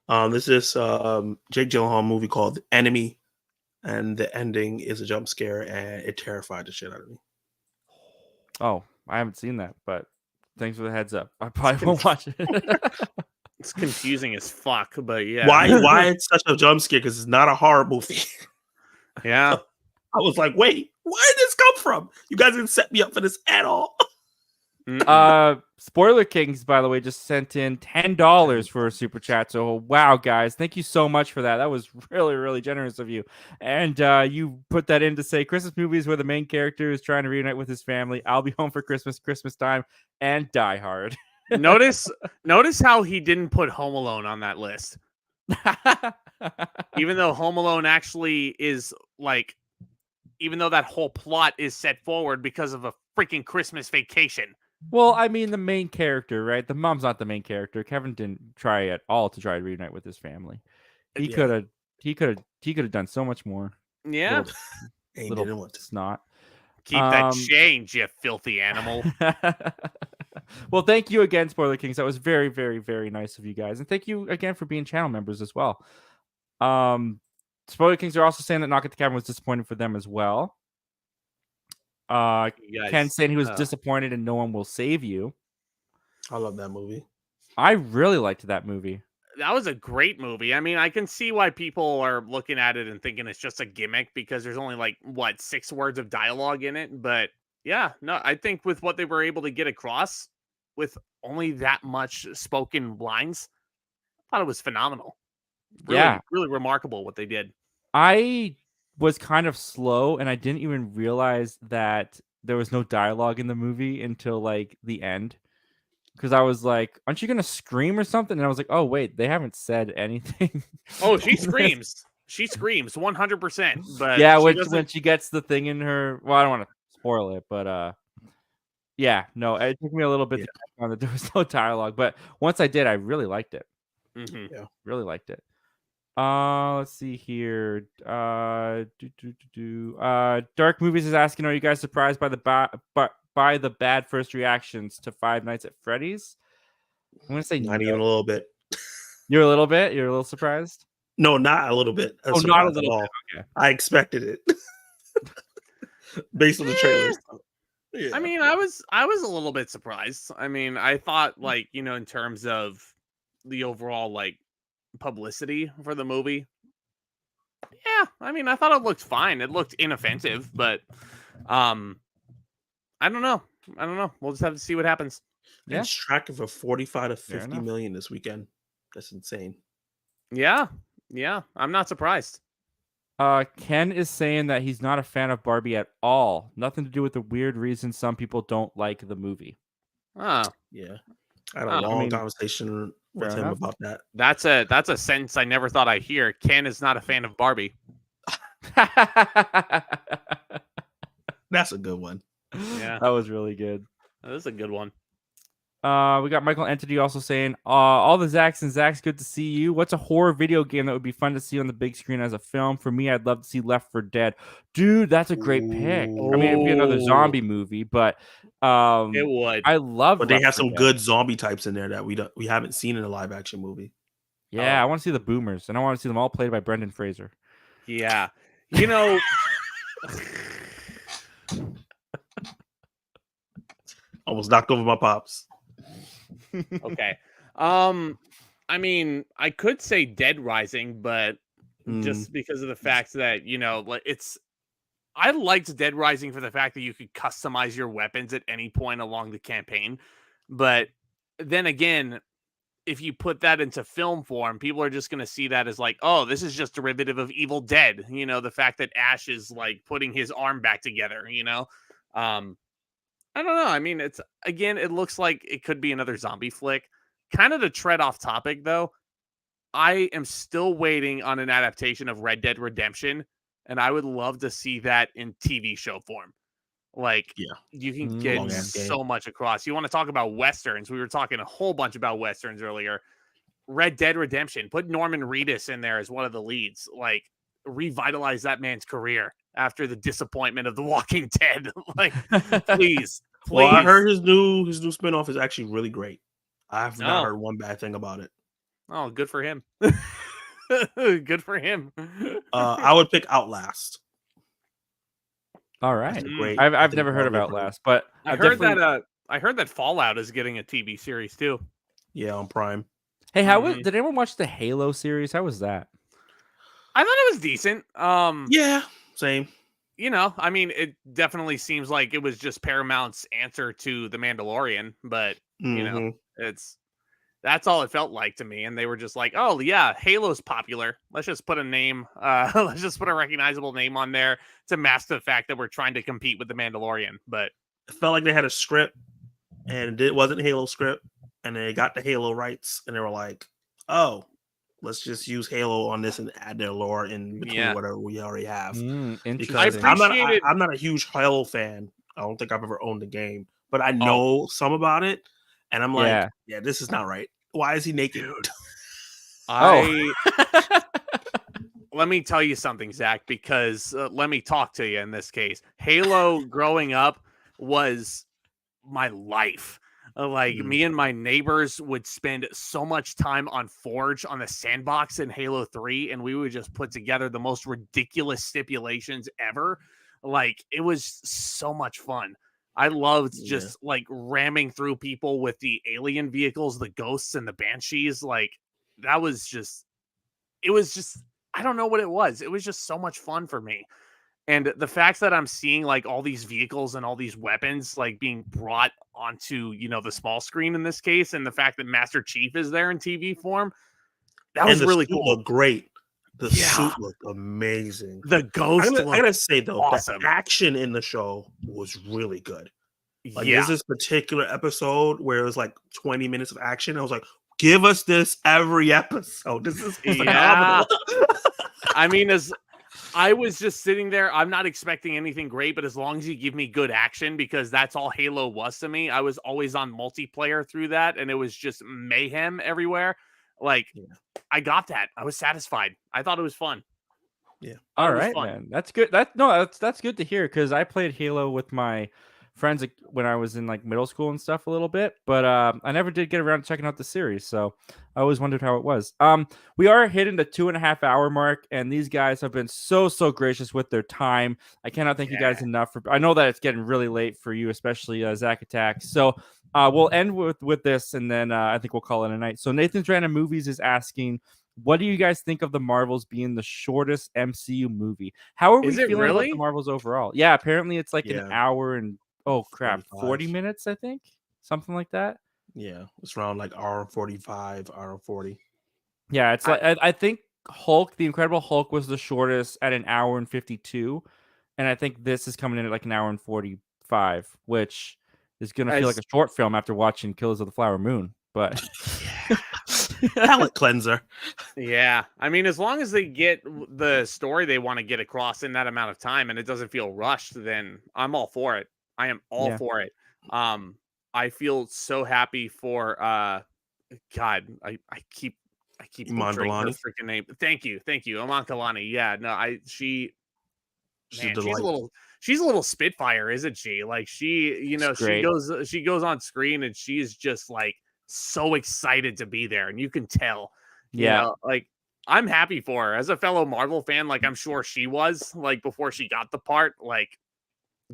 There's this Jake Gyllenhaal movie called Enemy, and the ending is a jump scare, and it terrified the shit out of me. Oh, I haven't seen that, but thanks for the heads up. I probably won't watch it. It's confusing as fuck, but yeah. Why it's such a jump scare? Because it's not a horror movie. Yeah. I was like, wait, where did this come from? You guys didn't set me up for this at all. Spoiler Kings, by the way, just sent in $10 for a super chat. So wow, guys, thank you so much for that. That was really, really generous of you. And you put that in to say Christmas movies where the main character is trying to reunite with his family. I'll Be Home for Christmas, Christmas Time, and Die Hard. Notice how he didn't put Home Alone on that list. Even though Home Alone actually is like, even though that whole plot is set forward because of a freaking Christmas Vacation. Well, I mean, the main character, right? The mom's not the main character. Kevin didn't try at all to try to reunite with his family. He could have done so much more. Yeah. Little snot. Keep that change, you filthy animal. Well, thank you again, Spoiler Kings. That was very, very, very nice of you guys. And thank you again for being channel members as well. Spoiler Kings are also saying that Knock at the Cabin was disappointing for them as well. Ken saying he was disappointed in No One Will Save You. I love that movie. I really liked that movie. That was a great movie. I mean, I can see why people are looking at it and thinking it's just a gimmick because there's only 6 words of dialogue in it. But yeah, no, I think with what they were able to get across with only that much spoken lines, I thought it was phenomenal. Really, really remarkable what they did. I was kind of slow and I didn't even realize that there was no dialogue in the movie until the end, because I was like, aren't you gonna scream or something? And I was like, oh wait, they haven't said anything. Oh, she screams 100%. But yeah, when she gets the thing in her, well, I don't want to spoil it, but yeah, no, it took me a little bit to catch on that there was no dialogue, but once I did, I really liked it. Yeah, really liked it. Let's see here. Dark Movies is asking, are you guys surprised by the bad first reactions to Five Nights at Freddy's? I'm gonna say not even a little bit. You're a little bit. You're a little surprised. No, not a little bit. Oh, not a little bit. Okay. I expected it based on the trailers. Yeah. I mean, I was a little bit surprised. I mean, I thought in terms of the overall like publicity for the movie. Yeah, I mean, I thought it looked fine. It looked inoffensive, but I don't know. We'll just have to see what happens. Yeah. It's tracking for 45 to Fair 50 enough. million this weekend. That's insane. Yeah, I'm not surprised. Ken is saying that he's not a fan of Barbie at all. Nothing to do with the weird reason some people don't like the movie. Oh, Yeah. I had a Oh, I long mean, conversation with fair him enough. about that. that's a sentence I never thought I'd hear. Ken is not a fan of Barbie. That's a good one. Yeah. That was really good. That is a good one. We got Michael Entity also saying, all the Zacks and Zacks, good to see you. What's a horror video game that would be fun to see on the big screen as a film? For me, I'd love to see Left 4 Dead. Dude, that's a great pick. I mean, it'd be another Ooh. zombie movie, but It would. I love But they Left have 4 some Dead. good zombie types in there that we haven't seen in a live action movie. Yeah, I want to see the Boomers, and I want to see them all played by Brendan Fraser. Yeah. You know, Almost knocked over my pops. okay. I mean, I could say Dead Rising, but just because of the fact that, you know, like I liked Dead Rising for the fact that you could customize your weapons at any point along the campaign. But then again, if you put that into film form, people are just going to see that as like, oh, this is just derivative of Evil Dead. You know, the fact that Ash is like putting his arm back together, you know? I don't know. I mean, it looks like it could be another zombie flick. Kind of to tread off topic, though, I am still waiting on an adaptation of Red Dead Redemption, and I would love to see that in TV show form. Like, Yeah. you can Mm. get Long-ass game. so much across. You want to talk about Westerns? We were talking a whole bunch about Westerns earlier. Red Dead Redemption, put Norman Reedus in there as one of the leads. Like, revitalize that man's career after the disappointment of The Walking Dead. Like, please. Well, I heard his new spinoff is actually really great. I've not Oh. heard one bad thing about it. Oh, good for him. Good for him. I would pick Outlast. All That's right. a great. I've never heard of Outlast, but I I've heard definitely- I heard that Fallout is getting a TV series too. Yeah, on Prime. Hey, did anyone watch the Halo series? How was that? I thought it was decent. Yeah, same. You know, I mean, it definitely seems like it was just Paramount's answer to The Mandalorian, but you know, that's all it felt like to me. And they were just like, oh yeah, Halo's popular. Let's just put a name, let's just put a recognizable name on there to mask the fact that we're trying to compete with The Mandalorian. But it felt like they had a script, and it wasn't Halo script, and they got the Halo rights, and they were like, oh, let's just use Halo on this and add their lore in between whatever we already have. Interesting. Because I'm not a huge Halo fan. I don't think I've ever owned the game, but I know some about it, and I'm like, yeah, this is not right. Why is he naked? Let me tell you something, Zach, because let me talk to you in this case. Halo growing up was my life. Me and my neighbors would spend so much time on Forge on the sandbox in Halo 3, and we would just put together the most ridiculous stipulations ever. Like, it was so much fun. I loved just like ramming through people with the alien vehicles, the ghosts and the banshees. Like, that was just, I don't know what it was. It was just so much fun for me. And the fact that I'm seeing like all these vehicles and all these weapons like being brought onto, you know, the small screen in this case, and the fact that Master Chief is there in TV form, that was really cool. Looked great. The suit looked amazing. The ghost. I gotta say though, awesome. The action in the show was really good. Like there's this particular episode where it was like 20 minutes of action. I was like, give us this every episode. This is phenomenal. I mean, as I was just sitting there, I'm not expecting anything great, but as long as you give me good action, because that's all Halo was to me. I was always on multiplayer through that, and it was just mayhem everywhere. Like, I got that. I was satisfied. I thought it was fun. Yeah. All right, man. That's good. That's good to hear, because I played Halo with my friends when I was in like middle school and stuff a little bit, but I never did get around to checking out the series, so I always wondered how it was. We are hitting the 2.5 hour mark, and these guys have been so gracious with their time. I cannot thank you guys enough for. I know that it's getting really late for you, especially Zach Attack. So we'll end with this, and then I think we'll call it a night. So Nathan's Random Movies is asking, what do you guys think of the Marvels being the shortest MCU movie? How are we Is it feeling about the really? Marvels overall? Yeah, apparently it's like an Yeah. hour and 40 45. minutes, I think. Something like that. Yeah, it's around like hour 45, hour 40. Yeah, it's like I think Hulk, the Incredible Hulk was the shortest at an hour and 52, and I think this is coming in at like an hour and 45, which is gonna feel like As a short film after watching Killers of the Flower Moon. But Palate cleanser. Yeah, I mean, as long as they get the story they want to get across in that amount of time and it doesn't feel rushed, then I'm all for it. I am all Yeah. for it. I feel so happy for God, I keep Iman butchering her Vellani? freaking name. Thank you, Iman Kalani. Yeah, no, She's a man, delight. she's a little spitfire, isn't she? Like she It's great. she goes on screen and she's just like so excited to be there, and you can tell. You Yeah. know, like I'm happy for her as a fellow Marvel fan. Like I'm sure she was like before she got the part. Like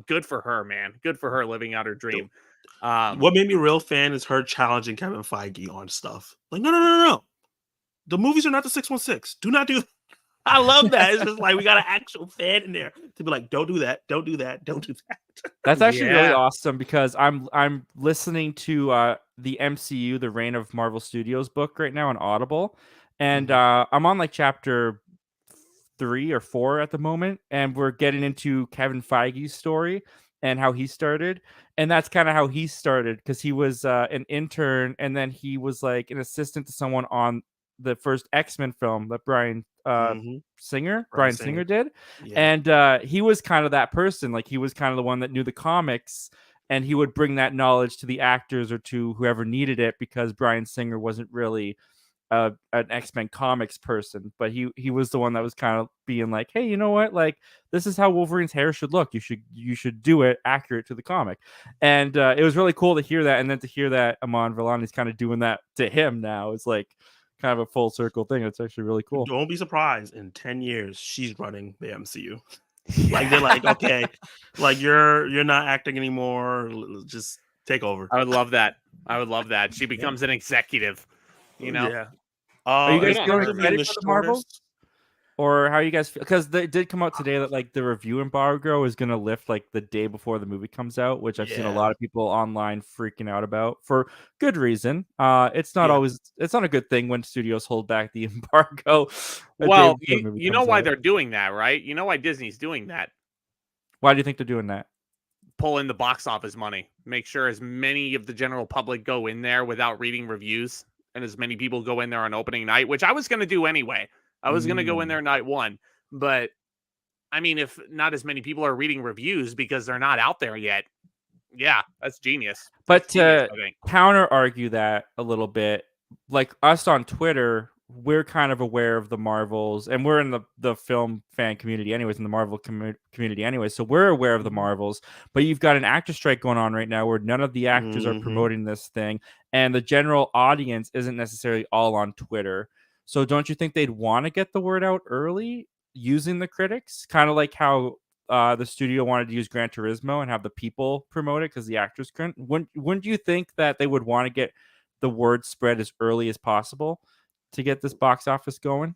good for her, man. Good for her living out her dream. What made me a real fan is her challenging Kevin Feige on stuff. Like, no. The movies are not the 616. Do not do that. I love that. It's just like we got an actual fan in there to be like, don't do that, don't do that, don't do that. That's actually really Yeah. awesome because I'm listening to the MCU, the Reign of Marvel Studios book right now on Audible, and I'm on like chapter 3 or 4 at the moment, and we're getting into Kevin Feige's story and how he started, and that's kind of how he started because he was an intern, and then he was like an assistant to someone on the first X-Men film that Brian Singer did. Yeah. And he was kind of that person. Like he was kind of the one that knew the comics, and he would bring that knowledge to the actors or to whoever needed it because Brian Singer wasn't really an X-Men comics person, but he was the one that was kind of being like, hey, you know what, like this is how Wolverine's hair should look, you should do it accurate to the comic. And it was really cool to hear that, and then to hear that Iman Vellani's kind of doing that to him now is like kind of a full circle thing. It's actually really cool. Don't be surprised in 10 years she's running the MCU. Like they're like, okay, like you're not acting anymore, just take over. I would love that. She becomes an executive, you know. Yeah. Are you guys good on feeling her, man. excited for the Marvels? Or how you guys feel? Because they did come out today that like the review embargo is going to lift like the day before the movie comes out, which I've seen a lot of people online freaking out about for good reason. It's not a good thing when studios hold back the embargo. Well, you know why they're doing that, right? You know why Disney's doing that? Why do you think they're doing that? Pull in the box office money. Make sure as many of the general public go in there without reading reviews, and as many people go in there on opening night, which I was going to do anyway. I was going to go in there night one, but I mean, if not as many people are reading reviews because they're not out there yet, yeah, that's genius. But to counter argue that a little bit, like us on Twitter, we're kind of aware of the Marvels, and we're in the film fan community anyways, in the Marvel community anyways, so we're aware of the Marvels. But you've got an actor strike going on right now where none of the actors are promoting this thing, and the general audience isn't necessarily all on Twitter. So don't you think they'd want to get the word out early using the critics? Kind of like how the studio wanted to use Gran Turismo and have the people promote it because the actors couldn't. Wouldn't you think that they would want to get the word spread as early as possible to get this box office going?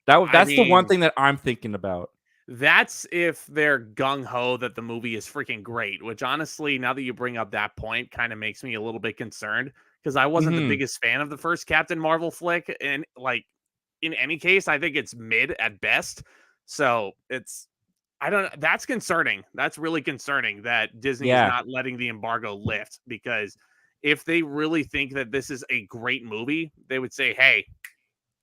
That's the one thing that I'm thinking about. That's if they're gung-ho that the movie is freaking great, which honestly, now that you bring up that point, kind of makes me a little bit concerned because I wasn't the biggest fan of the first Captain Marvel flick. And like, in any case, I think it's mid at best. So that's concerning. That's really concerning that Disney is not letting the embargo lift, because if they really think that this is a great movie, they would say, hey,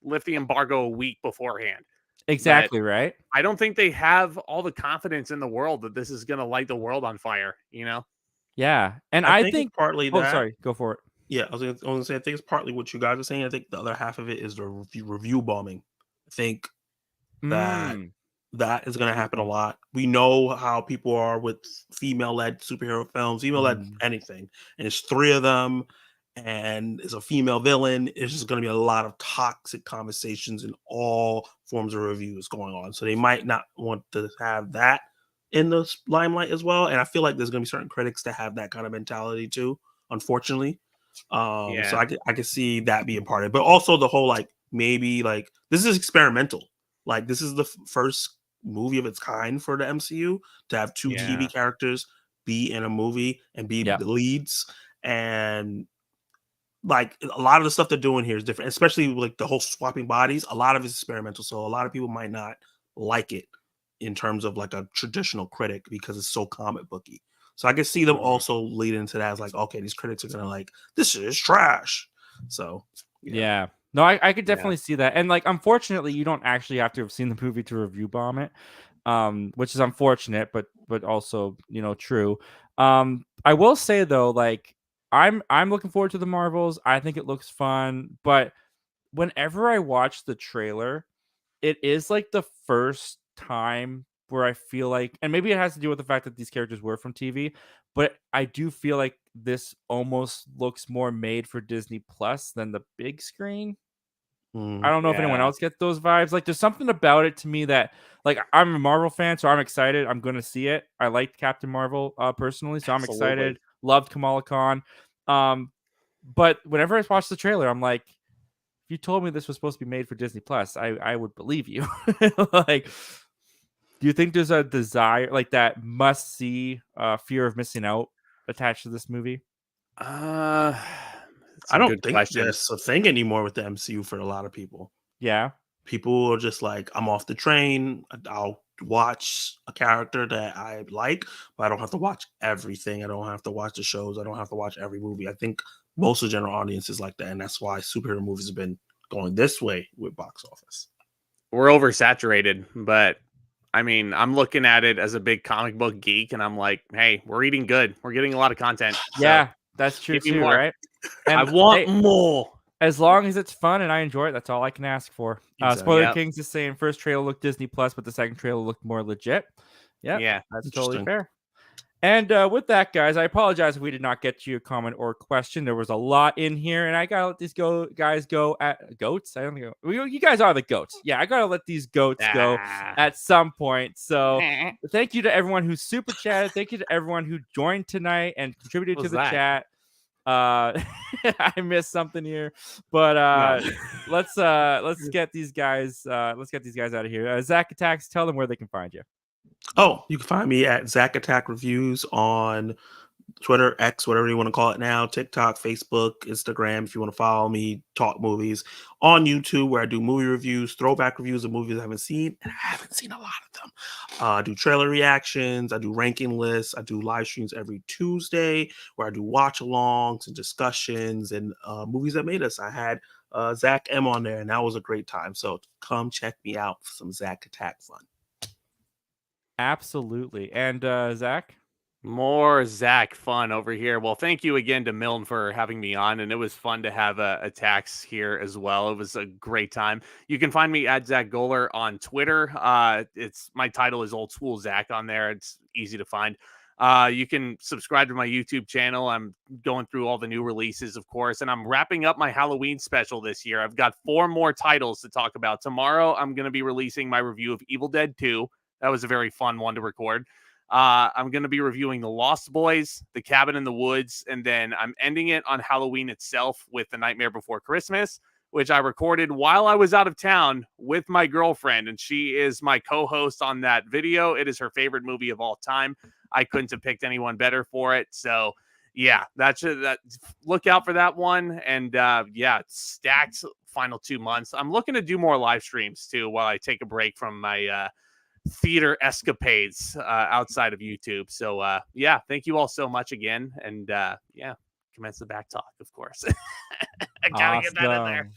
lift the embargo a week beforehand. Exactly, right? I don't think they have all the confidence in the world that this is going to light the world on fire, you know? Yeah. And I think it's partly that. Sorry, go for it. Yeah, I was gonna say, I think it's partly what you guys are saying. I think the other half of it is the review bombing. I think that that is going to happen a lot. We know how people are with female-led superhero films, female-led anything, and it's 3 of them, and it's a female villain. It's just going to be a lot of toxic conversations in all forms of reviews going on. So they might not want to have that in the limelight as well. And I feel like there's going to be certain critics that have that kind of mentality too, unfortunately. So I can see that being part of it, but also the whole like maybe like this is experimental. Like this is the first movie of its kind for the MCU to have 2 TV characters be in a movie and be the leads, and like a lot of the stuff they're doing here is different, especially like the whole swapping bodies. A lot of it's experimental, so a lot of people might not like it in terms of like a traditional critic because it's so comic booky. So I can see them also lead into that as like, okay, these critics are gonna like this shit is trash. So yeah. No, I could definitely see that. And like unfortunately you don't actually have to have seen the movie to review bomb it. Which is unfortunate, but also, you know, true. I will say though, like I'm looking forward to the Marvels. I think it looks fun, but whenever I watch the trailer, it is like the first time where I feel like, and maybe it has to do with the fact that these characters were from TV, but I do feel like this almost looks more made for Disney Plus than the big screen. I don't know if anyone else gets those vibes. Like, there's something about it to me that, like, I'm a Marvel fan, so I'm excited. I'm going to see it. I liked Captain Marvel personally, so I'm excited. Loved Kamala Khan. But whenever I watch the trailer, I'm like, if you told me this was supposed to be made for Disney Plus, I would believe you. Like, do you think there's a desire, like that must see fear of missing out attached to this movie? I don't think that's a thing anymore with the MCU for a lot of people. Yeah. People are just like, I'm off the train. I'll watch a character that I like, but I don't have to watch everything. I don't have to watch the shows. I don't have to watch every movie. I think most of the general audience is like that. And that's why superhero movies have been going this way with box office. We're oversaturated, but I mean, I'm looking at it as a big comic book geek, and I'm like, hey, we're eating good. We're getting a lot of content. Yeah, that's true too, right? And I want more. As long as it's fun and I enjoy it, that's all I can ask for. Spoiler King's just saying first trailer looked Disney Plus, but the second trailer looked more legit. Yeah, that's totally fair. And with that, guys, I apologize if we did not get to your comment or question. There was a lot in here, and I gotta let these guys go at goats. I don't think you guys are the goats. Yeah, I gotta let these goats go at some point. So thank you to everyone who super chatted. Thank you to everyone who joined tonight and contributed to the chat. I missed something here, but let's get these guys out of here. Zach Attacks, tell them where they can find you. Oh, you can find me at Zach Attack Reviews on Twitter, X, whatever you want to call it now, TikTok, Facebook, Instagram, if you want to follow me, talk movies, on YouTube, where I do movie reviews, throwback reviews of movies I haven't seen, and I haven't seen a lot of them. I do trailer reactions, I do ranking lists, I do live streams every Tuesday, where I do watch-alongs and discussions and movies that made us. I had Zach M on there, and that was a great time. So come check me out for some Zach Attack fun. Absolutely. And Zach? More Zach fun over here. Well, thank you again to Milne for having me on, and it was fun to have Attacks here as well. It was a great time. You can find me at Zach Goller on Twitter. It's my title is Old School Zach on there. It's easy to find. You can subscribe to my YouTube channel. I'm going through all the new releases, of course, and I'm wrapping up my Halloween special this year. I've got 4 more titles to talk about. Tomorrow, I'm going to be releasing my review of Evil Dead 2. That was a very fun one to record. I'm going to be reviewing The Lost Boys, The Cabin in the Woods, and then I'm ending it on Halloween itself with The Nightmare Before Christmas, which I recorded while I was out of town with my girlfriend, and she is my co-host on that video. It is her favorite movie of all time. I couldn't have picked anyone better for it. So, yeah, look out for that one. And, it's stacked final 2 months. I'm looking to do more live streams, too, while I take a break from my theater escapades outside of YouTube. So thank you all so much again, and commence the back talk, of course. I gotta get that in there.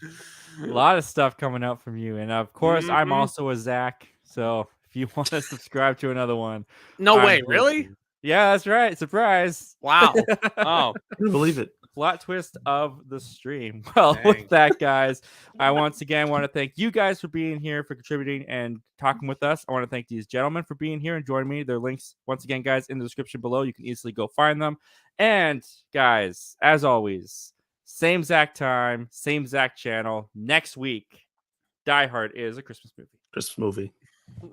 A lot of stuff coming out from you, and of course I'm also a Zach, so if you want to subscribe to another one. No way, really? Yeah, that's right. Surprise. Wow. Oh, I couldn't believe it. plot twist of the stream. Well, Dang. with that, guys, I once again want to thank you guys for being here, for contributing and talking with us. I want to thank these gentlemen for being here and joining me. Their links, once again, guys, in the description below. You can easily go find them. And guys, as always, same Zach time, same Zach channel. Next week, Die Hard is a Christmas movie. Christmas movie.